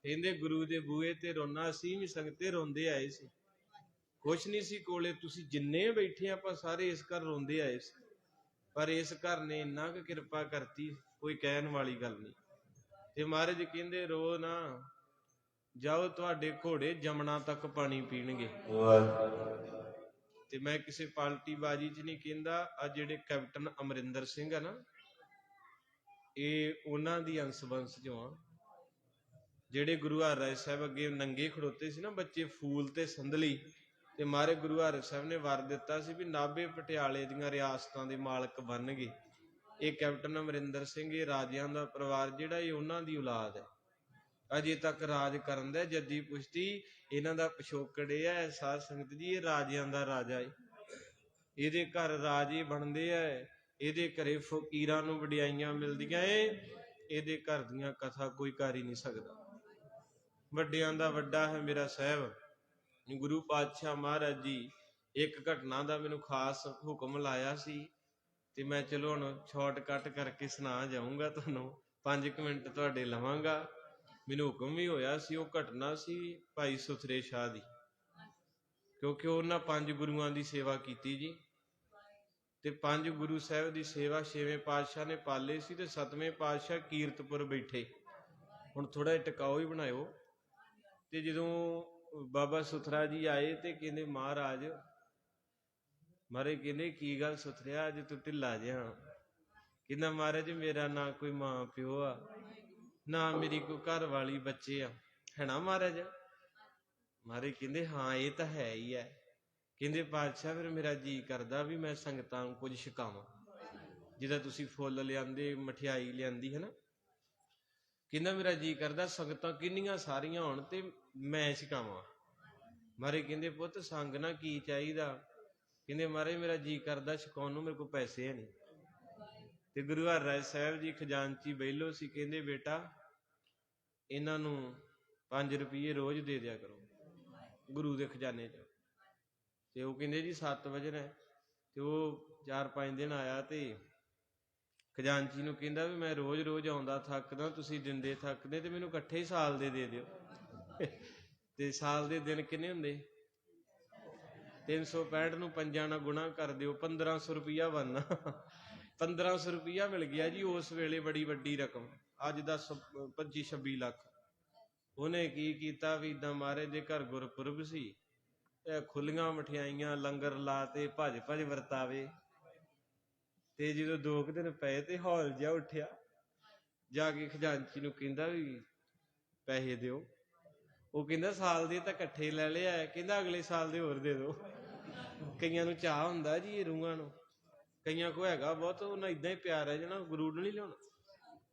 ਕਹਿੰਦੇ ਗੁਰੂ ਦੇ ਬੂਹੇ ਤੇ ਰੋਣਾ। ਅਸੀਂ ਵੀ ਸੰਗਤੇ ਰੋਂਦੇ ਆਏ ਸੀ, ਕੁਛ ਨਹੀਂ ਸੀ ਕੋਲੇ, ਤੁਸੀਂ ਜਿੰਨੇ ਬੈਠੇ ਆਪਾਂ ਸਾਰੇ ਇਸ ਘਰ ਰੋਂਦੇ ਆਏ ਸੀ। ਪਰ ਇਸ ਘਰ ਨੇ ਇੰਨਾ ਕੁ ਕਿਰਪਾ ਕਰਤੀ, ਕੋਈ ਕਹਿਣ ਵਾਲੀ ਗੱਲ ਨਹੀਂ। ਤੇ ਮਹਾਰਾਜ ਕਹਿੰਦੇ ਰੋ ਨਾ, ਜਾਓ ਤੁਹਾਡੇ ਘੋੜੇ ਜਮਨਾ ਤੱਕ ਪਾਣੀ ਪੀਣਗੇ। ਤੇ ਮੈਂ ਕਿਸੇ ਪਾਲਟੀ ਬਾਜੀ 'ਚ ਨਹੀਂ ਕਹਿੰਦਾ, ਆ ਜਿਹੜੇ ਕੈਪਟਨ ਅਮਰਿੰਦਰ ਸਿੰਘ ਆ ਨਾ, ਇਹ ਉਹਨਾਂ ਦੀ ਅੰਸ਼ ਵੰਸ਼ ਚੋਂ ਆ। ਜਿਹੜੇ ਗੁਰੂ ਹਰਿਰਾਏ ਸਾਹਿਬ ਅੱਗੇ ਨੰਗੇ ਖੜੋਤੇ ਸੀ ਨਾ ਬੱਚੇ, ਫੂਲ ਤੇ ਸੰਧਲੀ, ਤੇ ਮਾਰੇ ਗੁਰੂ ਹਰਿਰਾਏ ਸਾਹਿਬ ਨੇ ਵਰ ਦਿੱਤਾ ਸੀ ਵੀ ਨਾਭੇ ਪਟਿਆਲੇ ਦੀਆਂ ਰਿਆਸਤਾਂ ਦੇ ਮਾਲਕ ਬਣਨਗੇ। ਇਹ ਕੈਪਟਨ ਅਮਰਿੰਦਰ ਸਿੰਘ, ਇਹ ਰਾਜਿਆਂ ਦਾ ਪਰਿਵਾਰ ਜਿਹੜਾ, ਇਹ ਉਹਨਾਂ ਦੀ ਔਲਾਦ ਹੈ। ਅਜੇ ਤੱਕ ਰਾਜ ਕਰਨ ਦਾ। ਜੱਦੀ ਪੁਸ਼ਤੀ ਇਹਨਾਂ ਦਾ ਪਿਛੋਕੜ ਇਹ ਹੈ ਸਾਧ ਸੰਗਤ ਜੀ, ਇਹ ਰਾਜਿਆਂ ਦਾ ਰਾਜਾ ਹੈ। ਇਹਦੇ ਘਰ ਰਾਜੇ ਬਣਦੇ ਹੈ, ਇਹਦੇ ਘਰੇ ਫਕੀਰਾਂ ਨੂੰ ਵਡਿਆਈਆਂ ਮਿਲਦੀਆਂ ਏ। ਇਹਦੇ ਘਰ ਦੀਆਂ ਕਥਾ ਕੋਈ ਕਰ ਹੀ ਨਹੀਂ ਸਕਦਾ। ਵੱਡਿਆਂ ਦਾ ਵੱਡਾ ਹੈ ਮੇਰਾ ਸਾਹਿਬ ਗੁਰੂ ਪਾਤਸ਼ਾਹ ਮਹਾਰਾਜ ਜੀ। ਇੱਕ ਘਟਨਾ ਦਾ ਮੈਨੂੰ ਖਾਸ ਹੁਕਮ ਲਾਇਆ ਸੀ, ਤੇ ਮੈਂ ਚਲੋ ਹੁਣ ਸ਼ਾਰਟਕਟ ਕਰਕੇ ਸੁਣਾ ਜਾਊਂਗਾ ਤੁਹਾਨੂੰ, 5 ਮਿੰਟ ਤੁਹਾਡੇ ਲਵਾਂਗਾ। ਮੈਨੂੰ ਹੁਕਮ ਵੀ ਹੋਇਆ ਸੀ, ਉਹ ਘਟਨਾ ਸੀ ਭਾਈ ਸੁਥਰੇ ਸ਼ਾਹ ਦੀ, ਕਿਉਂਕਿ ਉਹਨਾਂ 5 ਗੁਰੂਆਂ ਦੀ ਸੇਵਾ ਕੀਤੀ ਜੀ। ਤੇ 5 ਗੁਰੂ ਸਾਹਿਬ ਦੀ ਸੇਵਾ 6ਵੇਂ ਪਾਤਸ਼ਾਹ ਨੇ ਪਾਲੇ ਸੀ, ਤੇ 7ਵੇਂ ਪਾਤਸ਼ਾਹ ਕੀਰਤਪੁਰ ਬੈਠੇ। ਹੁਣ ਥੋੜਾ ਜਿਹਾ ਟਿਕਾਓ ਹੀ ਬਣਾਇਓ। ਤੇ ਜਦੋਂ ਬਾਬਾ ਸੁਥਰਾ ਜੀ ਆਏ ਤੇ ਕਹਿੰਦੇ ਮਹਾਰਾਜ ਕਹਿੰਦੇ ਕੀ ਗੱਲ ਸੁਥਰਿਆ, ਅੱਜ ਤੂੰ ਢਿੱਲਾ ਜਿਹਾ? ਕਹਿੰਦਾ ਮਹਾਰਾਜ ਮੇਰਾ ਨਾ ਕੋਈ ਮਾਂ ਪਿਓ ਆ, ਨਾ ਮੇਰੀ ਕੋਈ ਘਰ ਵਾਲੀ, ਬੱਚੇ ਆ, ਹੈ ਨਾ ਮਹਾਰਾਜ? ਮਹਾਰਾਜ ਕਹਿੰਦੇ ਹਾਂ ਇਹ ਤਾਂ ਹੈ ਹੀ ਹੈ। ਕਹਿੰਦੇ ਪਾਤਸ਼ਾਹ ਫਿਰ ਮੇਰਾ ਜੀ ਕਰਦਾ ਵੀ ਮੈਂ ਸੰਗਤਾਂ ਨੂੰ ਕੁਝ ਛਕਾਵਾਂ, ਜਿੱਦਾਂ ਤੁਸੀਂ ਫੁੱਲ ਲਿਆਂਦੇ, ਮਠਿਆਈ ਲਿਆਂਦੀ ਹੈ ਨਾ। ਕਹਿੰਦਾ ਮੇਰਾ ਜੀ ਕਰਦਾ ਸੰਗਤਾਂ ਕਿੰਨੀਆਂ ਸਾਰੀਆਂ ਹੋਣ ਤੇ ਮੈਂ ਛਕਾਵਾਂ। ਮਹਾਰਾਜ ਕਹਿੰਦੇ ਪੁੱਤ ਸੰਗ ਨਾ ਕੀ ਚਾਹੀਦਾ? ਕਹਿੰਦੇ ਮਹਾਰਾਜ ਮੇਰਾ ਜੀ ਕਰਦਾ ਛਕਾਉਣ ਨੂੰ, ਮੇਰੇ ਕੋਲ ਪੈਸੇ ਹੈ ਨਹੀਂ। ਤੇ ਗੁਰੂ ਹਰਿਰਾਏ ਸਾਹਿਬ ਜੀ ਖਜ਼ਾਨਚੀ ਬਹਿਲੋ ਸੀ, ਕਹਿੰਦੇ ਬੇਟਾ ਇਹਨਾਂ ਨੂੰ 5 ਰੁਪਏ ਰੋਜ਼ ਦੇ ਦਿਆ ਕਰੋ ਗੁਰੂ ਦੇ ਖਜ਼ਾਨੇ 'ਚ। ਤੇ ਉਹ ਕਹਿੰਦੇ ਜੀ 7 ਵਜੇ ਹੈ। ਤੇ ਉਹ 4-5 ਦਿਨ ਆਇਆ ਤੇ ਖਜ਼ਾਨਚੀ ਨੂੰ ਕਹਿੰਦਾ ਵੀ ਮੈਂ ਰੋਜ਼ ਰੋਜ਼ ਆਉਂਦਾ ਥੱਕਦਾ, ਤੁਸੀਂ ਦਿੰਦੇ ਥੱਕਦੇ, ਤੇ ਮੈਨੂੰ ਇਕੱਠੇ ਹੀ ਸਾਲ ਦੇ ਦਿਓ। ਤੇ ਸਾਲ ਦੇ ਦਿਨ ਕਿੰਨੇ ਹੁੰਦੇ? 365 ਨੂੰ 5 ਨਾਲ ਗੁਣਾ ਕਰ ਦਿਓ, 1500 ਰੁਪਇਆ ਬਣਨਾ। 1500 ਰੁਪਇਆ ਮਿਲ ਗਿਆ ਜੀ ਉਸ ਵੇਲੇ, ਬੜੀ ਵੱਡੀ ਰਕਮ। ਅੱਜ ਦਾ 25-26 ਲੱਖ। ਉਹਨੇ ਕੀ ਕੀਤਾ ਵੀ ਇਦਾਂ ਮਹਾਰਾਜ ਦੇ ਘਰ ਗੁਰਪੁਰਬ ਸੀ, ਖੁੱਲੀਆਂ ਮਠਿਆਈਆਂ ਲੰਗਰ ਲਾ ਤੇ ਭੱਜ ਭੱਜ ਵਰਤਾਵੇ। ਤੇ ਜਦੋਂ 2 ਦਿਨ ਪਏ ਤੇ ਹੌਲ ਜਿਹਾ ਉੱਠਿਆ, ਜਾ ਕੇ ਖਜ਼ਾਨਚੀ ਨੂੰ ਕਹਿੰਦਾ ਵੀ ਪੈਸੇ ਦਿਓ। ਉਹ ਕਹਿੰਦਾ ਸਾਲ ਦੇ ਤਾਂ ਇਕੱਠੇ ਲੈ ਲਿਆ, ਕਹਿੰਦਾ ਅਗਲੇ ਸਾਲ ਦੇ ਹੋਰ ਦੇ ਦਿਓ। ਕਈਆਂ ਨੂੰ ਚਾਹ ਹੁੰਦਾ ਜੀ ਇਹ ਰੂਹਾਂ ਨੂੰ, ਕਈਆਂ ਕੋ ਹੈਗਾ ਬਹੁਤ, ਉਹਨਾਂ ਏਦਾਂ ਹੀ ਪਿਆਰ ਹੈ ਜਣਾ, ਗੁਰੂ ਨੂੰ ਨਹੀਂ ਲਿਆਉਣਾ।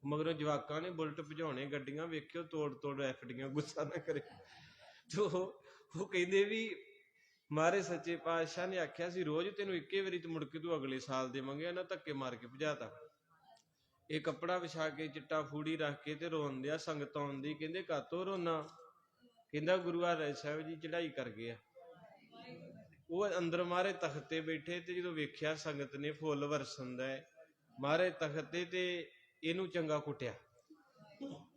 ਮਗਰੋਂ ਜਵਾਕਾਂ ਨੇ ਬੁਲਟ ਭਜਾਉਣੇ, ਗੱਡੀਆਂ ਵੇਖਿਓ ਤੋੜ ਤੋੜ ਐਫਡੀਆਂ, ਗੁੱਸਾ ਨਾ ਕਰੇ। ਤੇ ਉਹ ਕਹਿੰਦੇ ਵੀ ਮਹਾਰਾਜ ਸੱਚੇ ਪਾਤਸ਼ਾਹ ਨੇ ਆਖਿਆ ਸੀ ਰੋਜ਼ ਤੈਨੂੰ ਇੱਕੇ ਵਾਰੀ ਤੇ ਮੁੜ ਕੇ ਤੂੰ ਅਗਲੇ ਸਾਲ ਦੇਵਾਂਗੇ। ਇਹਨਾਂ ਧੱਕੇ ਮਾਰ ਕੇ ਭਜਾਤਾ। ਇਹ ਕੱਪੜਾ ਵਿਛਾ ਕੇ ਚਿੱਟਾ ਫੂੜੀ ਰੱਖ ਕੇ ਤੇ ਰੋਣ ਦਿਆ, ਸੰਗਤ ਆਉਂਦੀ। ਕਹਿੰਦੇ ਕਾਤੋਂ ਰੋਣਾ? ਕਹਿੰਦਾ ਗੁਰੂ ਹਰਿ ਸਾਹਿਬ ਜੀ ਚੜਾਈ ਕਰ ਗਏ ਆ। ਉਹ ਅੰਦਰ ਮਹਾਰਾਜ ਤਖਤ ਤੇ ਬੈਠੇ, ਤੇ ਜਦੋਂ ਵੇਖਿਆ ਸੰਗਤ ਨੇ ਫੁੱਲ ਵਰਸਦਾ ਹੈ, ਮਹਾਰਾਜ ਤਖਤ ਤੇ ਇਹਨੂੰ ਚੰਗਾ ਕੁੱਟਿਆ।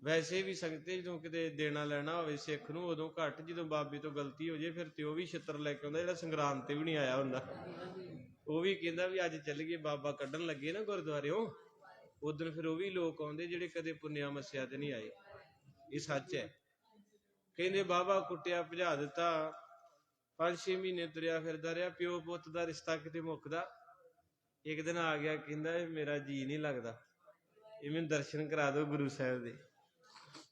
ਵੈਸੇ ਵੀ ਸੰਗਤੇ ਜਦੋਂ ਕਿਤੇ ਦੇਣਾ ਲੈਣਾ ਹੋਵੇ ਸਿੱਖ ਨੂੰ ਉਦੋਂ ਘੱਟ, ਜਦੋਂ ਬਾਬੇ ਤੋਂ ਗਲਤੀ ਹੋ ਜੇ ਫਿਰ ਤੇ ਉਹ ਵੀ ਛਿੱਤਰ ਲੈ ਕੇ ਆਉਂਦਾ, ਜਿਹੜਾ ਸੰਗਰਾਂਦ ਤੇ ਵੀ ਨਹੀਂ ਆਇਆ ਹੁੰਦਾ। ਉਹ ਵੀ ਕਹਿੰਦਾ ਵੀ ਅੱਜ ਚੱਲੀਏ, ਬਾਬਾ ਕੱਢਣ ਲੱਗੇ ਨਾ ਗੁਰਦੁਆਰਿਓਂ, ਉਦੋਂ ਫਿਰ ਉਹ ਵੀ ਲੋਕ ਆਉਂਦੇ ਜਿਹੜੇ ਕਦੇ ਪੁੰਨਿਆ ਮੱਸਿਆ ਤੇ ਨਹੀਂ ਆਏ। ਇਹ ਸੱਚ ਹੈ। ਕਹਿੰਦੇ ਬਾਬਾ ਕੁੱਟਿਆ, ਭਜਾ ਦਿੱਤਾ। 5-6 ਮਹੀਨੇ ਤੁਰਿਆ ਫਿਰਦਾ ਰਿਹਾ। ਪਿਓ ਪੁੱਤ ਦਾ ਰਿਸ਼ਤਾ ਕਿਤੇ ਮੁੱਕਦਾ। ਇੱਕ ਦਿਨ ਆ ਗਿਆ, ਕਹਿੰਦਾ ਮੇਰਾ ਜੀ ਨਹੀਂ ਲੱਗਦਾ, ਇਹ ਮੈਨੂੰ ਦਰਸ਼ਨ ਕਰਾ ਦਿਓ ਗੁਰੂ ਸਾਹਿਬ ਦੇ।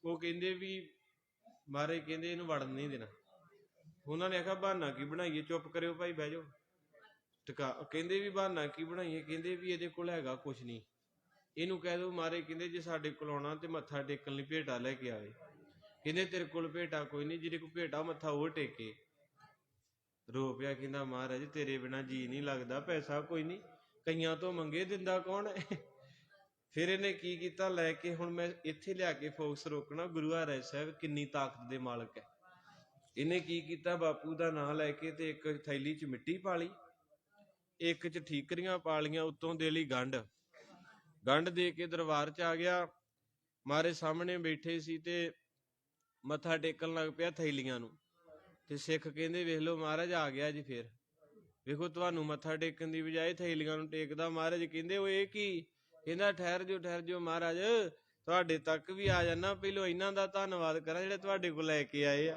ਉਹ ਕਹਿੰਦੇ ਵੀ ਮਹਾਰਾਜ ਕਹਿੰਦੇ ਇਹਨੂੰ ਵੜਨ ਨਹੀਂ ਦੇਣਾ। ਉਹਨਾਂ ਨੇ ਆਖਿਆ ਬਹਾਨਾ ਕੀ ਬਣਾਈਏ? ਚੁੱਪ ਕਰਿਓ ਭਾਈ, ਬਹਿ ਜਾਓ, ਟਿਕਾ। ਕਹਿੰਦੇ ਵੀ ਬਹਾਨਾ ਕੀ ਬਣਾਈਏ? ਕਹਿੰਦੇ ਵੀ ਇਹਦੇ ਕੋਲ ਹੈਗਾ ਕੁਛ ਨਹੀਂ, ਇਹਨੂੰ ਕਹਿ ਦਿਓ ਮਹਾਰਾਜ ਕਹਿੰਦੇ ਜੇ ਸਾਡੇ ਕੋਲ ਆਉਣਾ ਤੇ ਮੱਥਾ ਟੇਕਣ ਲਈ ਭੇਟਾ ਲੈ ਕੇ ਆਵੇ। ਕਹਿੰਦੇ ਤੇਰੇ ਕੋਲ ਭੇਟਾ ਕੋਈ ਨਹੀਂ, ਜਿਹਦੇ ਕੋਲ ਭੇਟਾ ਮੱਥਾ ਉਹ ਟੇਕੇ। ਰੋ ਪਿਆ, ਕਹਿੰਦਾ ਮਹਾਰਾਜ ਤੇਰੇ ਬਿਨਾਂ ਜੀ ਨਹੀਂ ਲੱਗਦਾ, ਪੈਸਾ ਕੋਈ ਨਹੀਂ, ਕਈਆਂ ਤੋਂ ਮੰਗੇ, ਦਿੰਦਾ ਕੌਣ ਹੈ? ਫਿਰ ਇਹਨੇ ਕੀ ਕੀਤਾ, ਲੈ ਕੇ ਹੁਣ ਮੈਂ ਇੱਥੇ ਲਿਆ ਕੇ ਫੋਕਸ ਰੋਕਣਾ, ਗੁਰੂ ਹਰਿ ਸਾਹਿਬ ਕਿੰਨੀ ਤਾਕਤ ਦੇ ਮਾਲਕ ਹੈ। ਇਹਨੇ ਕੀ ਕੀਤਾ, ਬਾਪੂ ਦਾ ਨਾਂ ਲੈ ਕੇ ਤੇ ਇੱਕ ਥੈਲੀ 'ਚ ਮਿੱਟੀ ਪਾ ਲਈ, ਇੱਕ 'ਚ ਠੀਕਰੀਆਂ ਪਾ ਲਈਆਂ, ਉੱਤੋਂ ਦੇ ਲਈ ਗੰਢ ਦੇ ਕੇ ਦਰਬਾਰ 'ਚ ਆ ਗਿਆ। ਮਾਰੇ ਸਾਹਮਣੇ ਬੈਠੇ ਸੀ ਤੇ ਮੱਥਾ ਟੇਕਣ ਲੱਗ ਪਿਆ ਥੈਲੀਆਂ ਨੂੰ। ਤੇ ਸਿੱਖ ਕਹਿੰਦੇ ਵੇਖ ਲਓ ਮਹਾਰਾਜ ਆ ਗਿਆ ਜੀ। ਫਿਰ ਵੇਖੋ ਤੁਹਾਨੂੰ ਮੱਥਾ ਟੇਕਣ ਦੀ ਬਜਾਏ ਥੈਲੀਆਂ ਨੂੰ ਟੇਕਦਾ। ਮਹਾਰਾਜ ਕਹਿੰਦੇ ਉਹ ਇਹ ਕੀ? ਕਹਿੰਦਾ ਠਹਿਰ ਜਾਓ ਮਹਾਰਾਜ, ਤੁਹਾਡੇ ਤੱਕ ਵੀ ਆ ਜਾਣਾ, ਪਹਿਲੋਂ ਇਹਨਾਂ ਦਾ ਧੰਨਵਾਦ ਕਰਾਂ ਜਿਹੜੇ ਤੁਹਾਡੇ ਕੋਲ ਲੈ ਕੇ ਆਏ ਆ।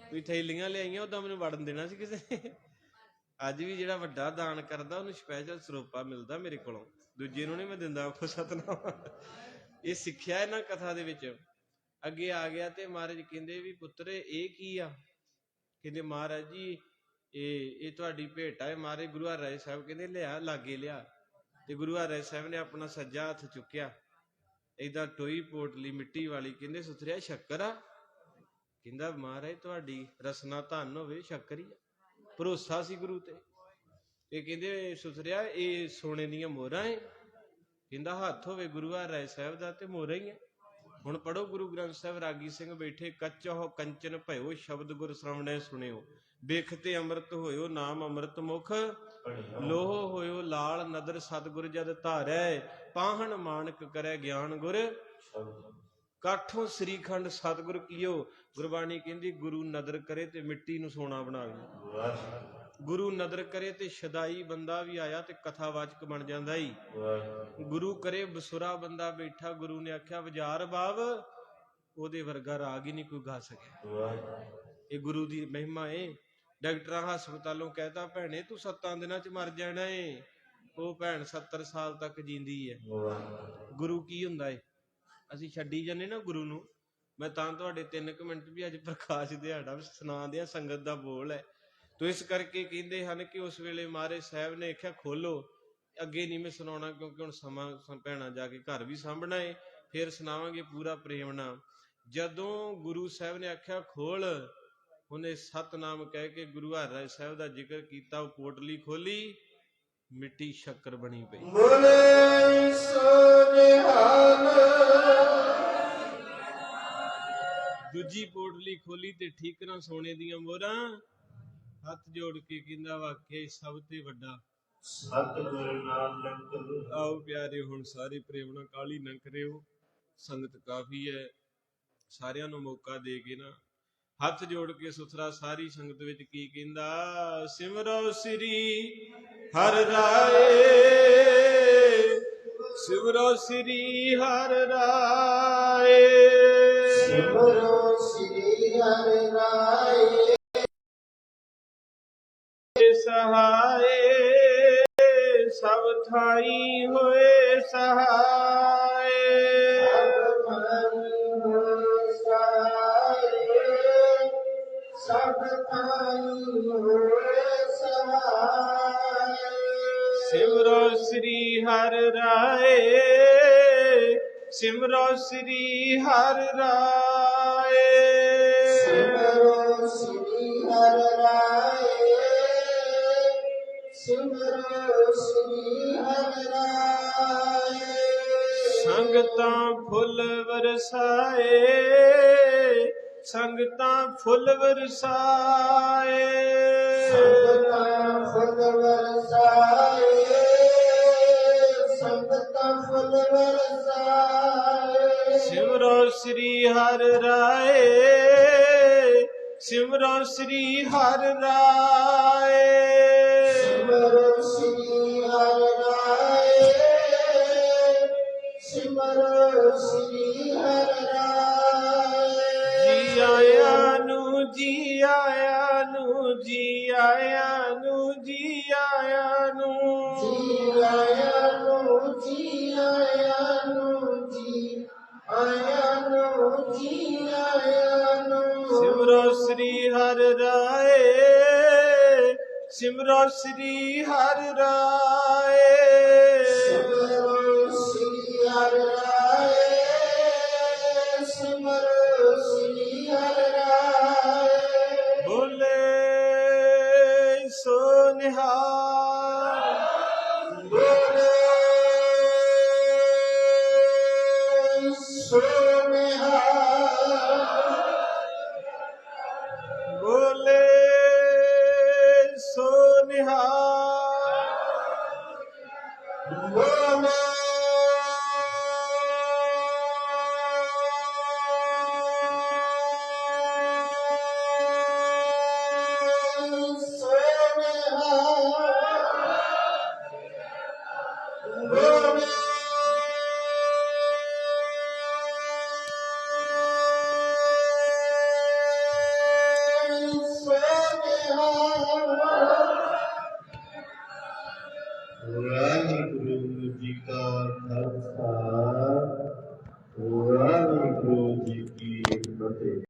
ਤੁਸੀਂ ਥੈਲੀਆਂ ਲਿਆਈਆਂ, ਉਦਾਂ ਮੈਨੂੰ ਵੜਨ ਦੇਣਾ ਸੀ ਕਿਸੇ ਨੇ? ਅੱਜ ਵੀ ਜਿਹੜਾ ਵੱਡਾ ਦਾਨ ਕਰਦਾ ਉਹਨੂੰ ਸਪੈਸ਼ਲ ਸਰੋਪਾ ਮਿਲਦਾ ਮੇਰੇ ਕੋਲੋਂ, ਦੂਜੇ ਨੂੰ ਨਹੀਂ ਮੈਂ ਦਿੰਦਾ। ਆਖੋ ਸਤਨਾਮ। ਇਹ ਸਿੱਖਿਆ ਇਹਨਾਂ ਕਥਾ ਦੇ ਵਿੱਚ। ਅੱਗੇ ਆ ਗਿਆ ਤੇ ਮਹਾਰਾਜ ਕਹਿੰਦੇ ਵੀ ਪੁੱਤਰੇ ਇਹ ਕੀ ਆ? ਕਹਿੰਦੇ ਮਹਾਰਾਜ ਜੀ ਇਹ ਤੁਹਾਡੀ ਭੇਟਾ ਹੈ। ਮਹਾਰਾਜ ਗੁਰੂ ਹਰਿ ਸਾਹਿਬ ਕਹਿੰਦੇ ਲਿਆ, ਲਾਗੇ ਲਿਆ। ਤੇ ਗੁਰੂ ਹਰਿ ਸਾਹਿਬ ਨੇ ਆਪਣਾ ਸੱਜਾ ਹੱਥ ਚੁੱਕਿਆ, ਏਦਾਂ ਟੋਈ ਪੋਟਲੀ ਮਿੱਟੀ ਵਾਲੀ। ਕਹਿੰਦੇ ਸੁਥਰਿਆ ਸ਼ੱਕਰ ਆ? ਕਹਿੰਦਾ ਮਹਾਰਾਜ ਤੁਹਾਡੀ ਰਸਨਾ ਧੰਨ ਹੋਵੇ, ਸ਼ੱਕਰ ਹੀ ਆ। ਭਰੋਸਾ ਸੀ ਗੁਰੂ ਤੇ। ਇਹ ਕਹਿੰਦੇ ਸੁਥਰਿਆ ਇਹ ਸੋਨੇ ਦੀਆਂ ਮੋਹਰਾਂ ਏ? ਕਹਿੰਦਾ ਹੱਥ ਹੋਵੇ ਗੁਰੂ ਹਰਿ ਸਾਹਿਬ ਦਾ ਤੇ ਮੋਹਰਾਂ ਹੀ ਹੈ। ਹੁਣ ਪੜੋ ਗੁਰੂ ਗ੍ਰੰਥ ਸਾਹਿਬ। ਰਾਗੀ ਸਿੰਘ ਬੈਠੇ, ਕੱਚੋ ਕੰਚਨ ਭਇਓ, ਸ਼ਬਦ ਗੁਰ ਸ਼ਰਵਣੈ ਸੁਣਿਓ। ਬਿਖ ਤੇ ਅੰਮ੍ਰਿਤ ਹੋਇਓ, ਨਾਮ ਅੰਮ੍ਰਿਤ ਮੁਖ ਲੋਹ ਹੋਇਓ। ਲਾਲ ਨਦਰ ਸਤਿਗੁਰ ਜਦ ਧਾਰੈ, ਪਾਹਣ ਮਾਨਕ ਕਰੈ ਗਿਆਨ ਗੁਰ ਕਾਠੋਂ ਸ੍ਰੀਖੰਡ ਸਤਿਗੁਰ ਕੀਓ। ਗੁਰਬਾਣੀ ਕਹਿੰਦੀ ਗੁਰੂ ਨਦਰ ਕਰੇ ਤੇ ਮਿੱਟੀ ਨੂੰ ਸੋਨਾ ਬਣਾਵੇ। ਗੁਰੂ ਨਦਰ ਕਰੇ ਤੇ ਸ਼ਦਾਈ ਬੰਦਾ ਵੀ ਆਇਆ ਤੇ ਕਥਾਵਾਚਕ ਬਣ ਜਾਂਦਾ ਈ। ਗੁਰੂ ਕਰੇ ਬਸੁਰਾ ਬੰਦਾ ਬੈਠਾ, ਗੁਰੂ ਨੇ ਆਖਿਆ ਵਿਚਾਰ ਬਾਬ, ਉਹਦੇ ਵਰਗਾ ਰਾਗ ਹੀ ਨਹੀਂ ਕੋਈ ਗਾ ਸਕਿਆ। ਇਹ ਗੁਰੂ ਦੀ ਮਹਿਮਾ ਏ। ਡਾਕਟਰਾਂ ਹਸਪਤਾਲੋਂ ਕਹਿਤਾ ਭੈਣੇ ਤੂੰ 7 ਦਿਨਾਂ ਚ ਮਰ ਜਾਣਾ ਏ, ਉਹ ਭੈਣ 70 ਸਾਲ ਤੱਕ ਜੀਂਦੀ ਹੈ। ਗੁਰੂ ਕੀ ਹੁੰਦਾ ਏ? ਅਸੀਂ ਛੱਡੀ ਜਾਂਦੇ ਨਾ ਗੁਰੂ ਨੂੰ। ਮੈਂ ਤਾਂ ਤੁਹਾਡੇ 3 ਮਿੰਟ ਵੀ ਅੱਜ ਪ੍ਰਕਾਸ਼ ਦਿਹਾੜਾ ਸੁਣਾ ਦਿਆਂ, ਸੰਗਤ ਦਾ ਬੋਲ ਹੈ। ਤੋ ਇਸ ਕਰਕੇ ਕਹਿੰਦੇ ਹਨ ਕਿ ਉਸ ਵੇਲੇ ਮਹਾਰਾਜ ਸਾਹਿਬ ਨੇ ਆਖਿਆ ਖੋਲੋ। ਅੱਗੇ ਨਹੀਂ ਮੈਂ ਸੁਣਾਉਣਾ ਕਿਉਂਕਿ ਹੁਣ ਸਮਾਂ ਭੈਣਾ ਜਾ ਕੇ ਘਰ ਵੀ ਸਾਂਭਣਾ ਏ, ਫਿਰ ਸੁਣਾਵਾਂਗੇ ਪੂਰਾ ਪ੍ਰੇਮ ਨਾਲ। ਜਦੋਂ ਗੁਰੂ ਸਾਹਿਬ ਨੇ ਆਖਿਆ ਖੋਲ, ਉਹਨੇ ਸਤਨਾਮ ਕਹਿ ਕੇ ਗੁਰੂ ਹਰਿ ਸਾਹਿਬ ਦਾ ਜ਼ਿਕਰ ਕੀਤਾ। ਉਹ ਪੋਟਲੀ ਖੋਲੀ, ਮਿੱਟੀ ਸ਼ੱਕਰ ਬਣੀ ਪਈ। ਦੂਜੀ ਪੋਟਲੀ ਖੋਲੀ ਤੇ ਠੀਕਰਾਂ ਸੋਨੇ ਦੀਆਂ ਮੋਹਰਾਂ, ਹੱਥ ਜੋੜ ਕੇ ਕਹਿੰਦਾ ਵਾਕਿਆ ਸਭ ਤੇ ਵੱਡਾ ਸਤਿਗੁਰ ਨਾਨਕ। ਆਓ ਪਿਆਰੇ ਹੁਣ ਸਾਰੇ ਪ੍ਰੇਮ ਨਾਲ ਕਾਲੀ ਨਾ ਕਰਿਓ, ਸੰਗਤ ਕਾਫੀ ਹੈ, ਸਾਰਿਆਂ ਨੂੰ ਮੌਕਾ ਦੇ ਕੇ ਨਾ ਹੱਥ ਜੋੜ ਕੇ ਸੁਥਰਾ ਸਾਰੀ ਸੰਗਤ ਵਿੱਚ ਕੀ ਕਹਿੰਦਾ, ਸਿਮਰੋ ਸ੍ਰੀ ਹਰਿ ਰਾਏ, ਸਿਮਰੋ ਸ੍ਰੀ ਹਰਿ ਰਾਏ, ਸਿਮਰੋ ਸ੍ਰੀ ਹਰਿ ਰਾਏ, ਸਹਾਏ ਸਭ ਥਾਈ ਹੋਏ ਸਹਾਏ, ਸਭ ਥਾਈ ਹੋਏ ਸਹਾਏ, ਸਿਮਰੋ ਸ੍ਰੀ ਹਰਿ ਰਾਏ, ਸਿਮਰੋ ਸ੍ਰੀ ਹਰਿ ਰਾਏ, ਸਿਮਰੋ ਸ੍ਰੀ ਹਰਿ ਰਾਏ, ਸਿਮਰੋ ਸ੍ਰੀ ਹਰਿ ਰਾਏ, ਸੰਗਤਾਂ ਫੁੱਲ ਵਰਸਾਏ, ਸੰਗਤਾਂ ਫੁੱਲ ਵਰਸਾਏ, ਸੰਗਤਾਂ ਫੁੱਲ ਵਰਸਾਏ, ਸੰਗਤਾਂ ਫੁੱਲ ਵਰਸਾਏ, ਸਿਮਰੋ ਸ੍ਰੀ ਹਰਿ ਰਾਏ, ਸਿਮਰੋ ਸ੍ਰੀ ਹਰਿ ਰਾਏ, ਸਿਮਰੋ ਸ੍ਰੀ ਹਰਿ ਰਾਏ, ਸਿਮਰੋ ਸ੍ਰੀ ਹਰਿ ਰਾਏ, ਜੀ ਆਇਆਂ ਨੂੰ, ਜੀ ਆਇਆਂ ਨੂੰ, ਜੀ ਆਇਆਂ ਨੂੰ, ਜੀ ਆਇਆਂ ਨੂੰ, ਜੀ ਆਇਆਂ ਨੂੰ, ਜੀ ਆਇਆਂ ਨੂੰ, ਜੀ ਆਇਆਂ ਨੂੰ, ਜੀ ਆਇਆਂ ਨੂੰ, ਸਿਮਰੋ ਸ੍ਰੀ ਹਰਿ ਰਾਏ, ਸਿਮਰੋ ਸ੍ਰੀ ਹਰਿ ਰਾਏ, ਸਿਮਰੋ ਸ੍ਰੀ ਹਰਿ ਰਾਏ, ਸਿਮਰੋ ਸ੍ਰੀ ਹਰਿ ਰਾਏ, ਬੋਲੇ ਸੋ ਨਿਹਾਲ, ਬੋਲੇ ਸੋ ਨਿਹਾਲ, ਬੋਲੇ ਸੋ ਨਿਹਾਲ, ਬੋਲੇ ਸੋ ਨਿਹਾਲ, ਬੋਲੇ ਸੋ ਨਿਹਾਲ।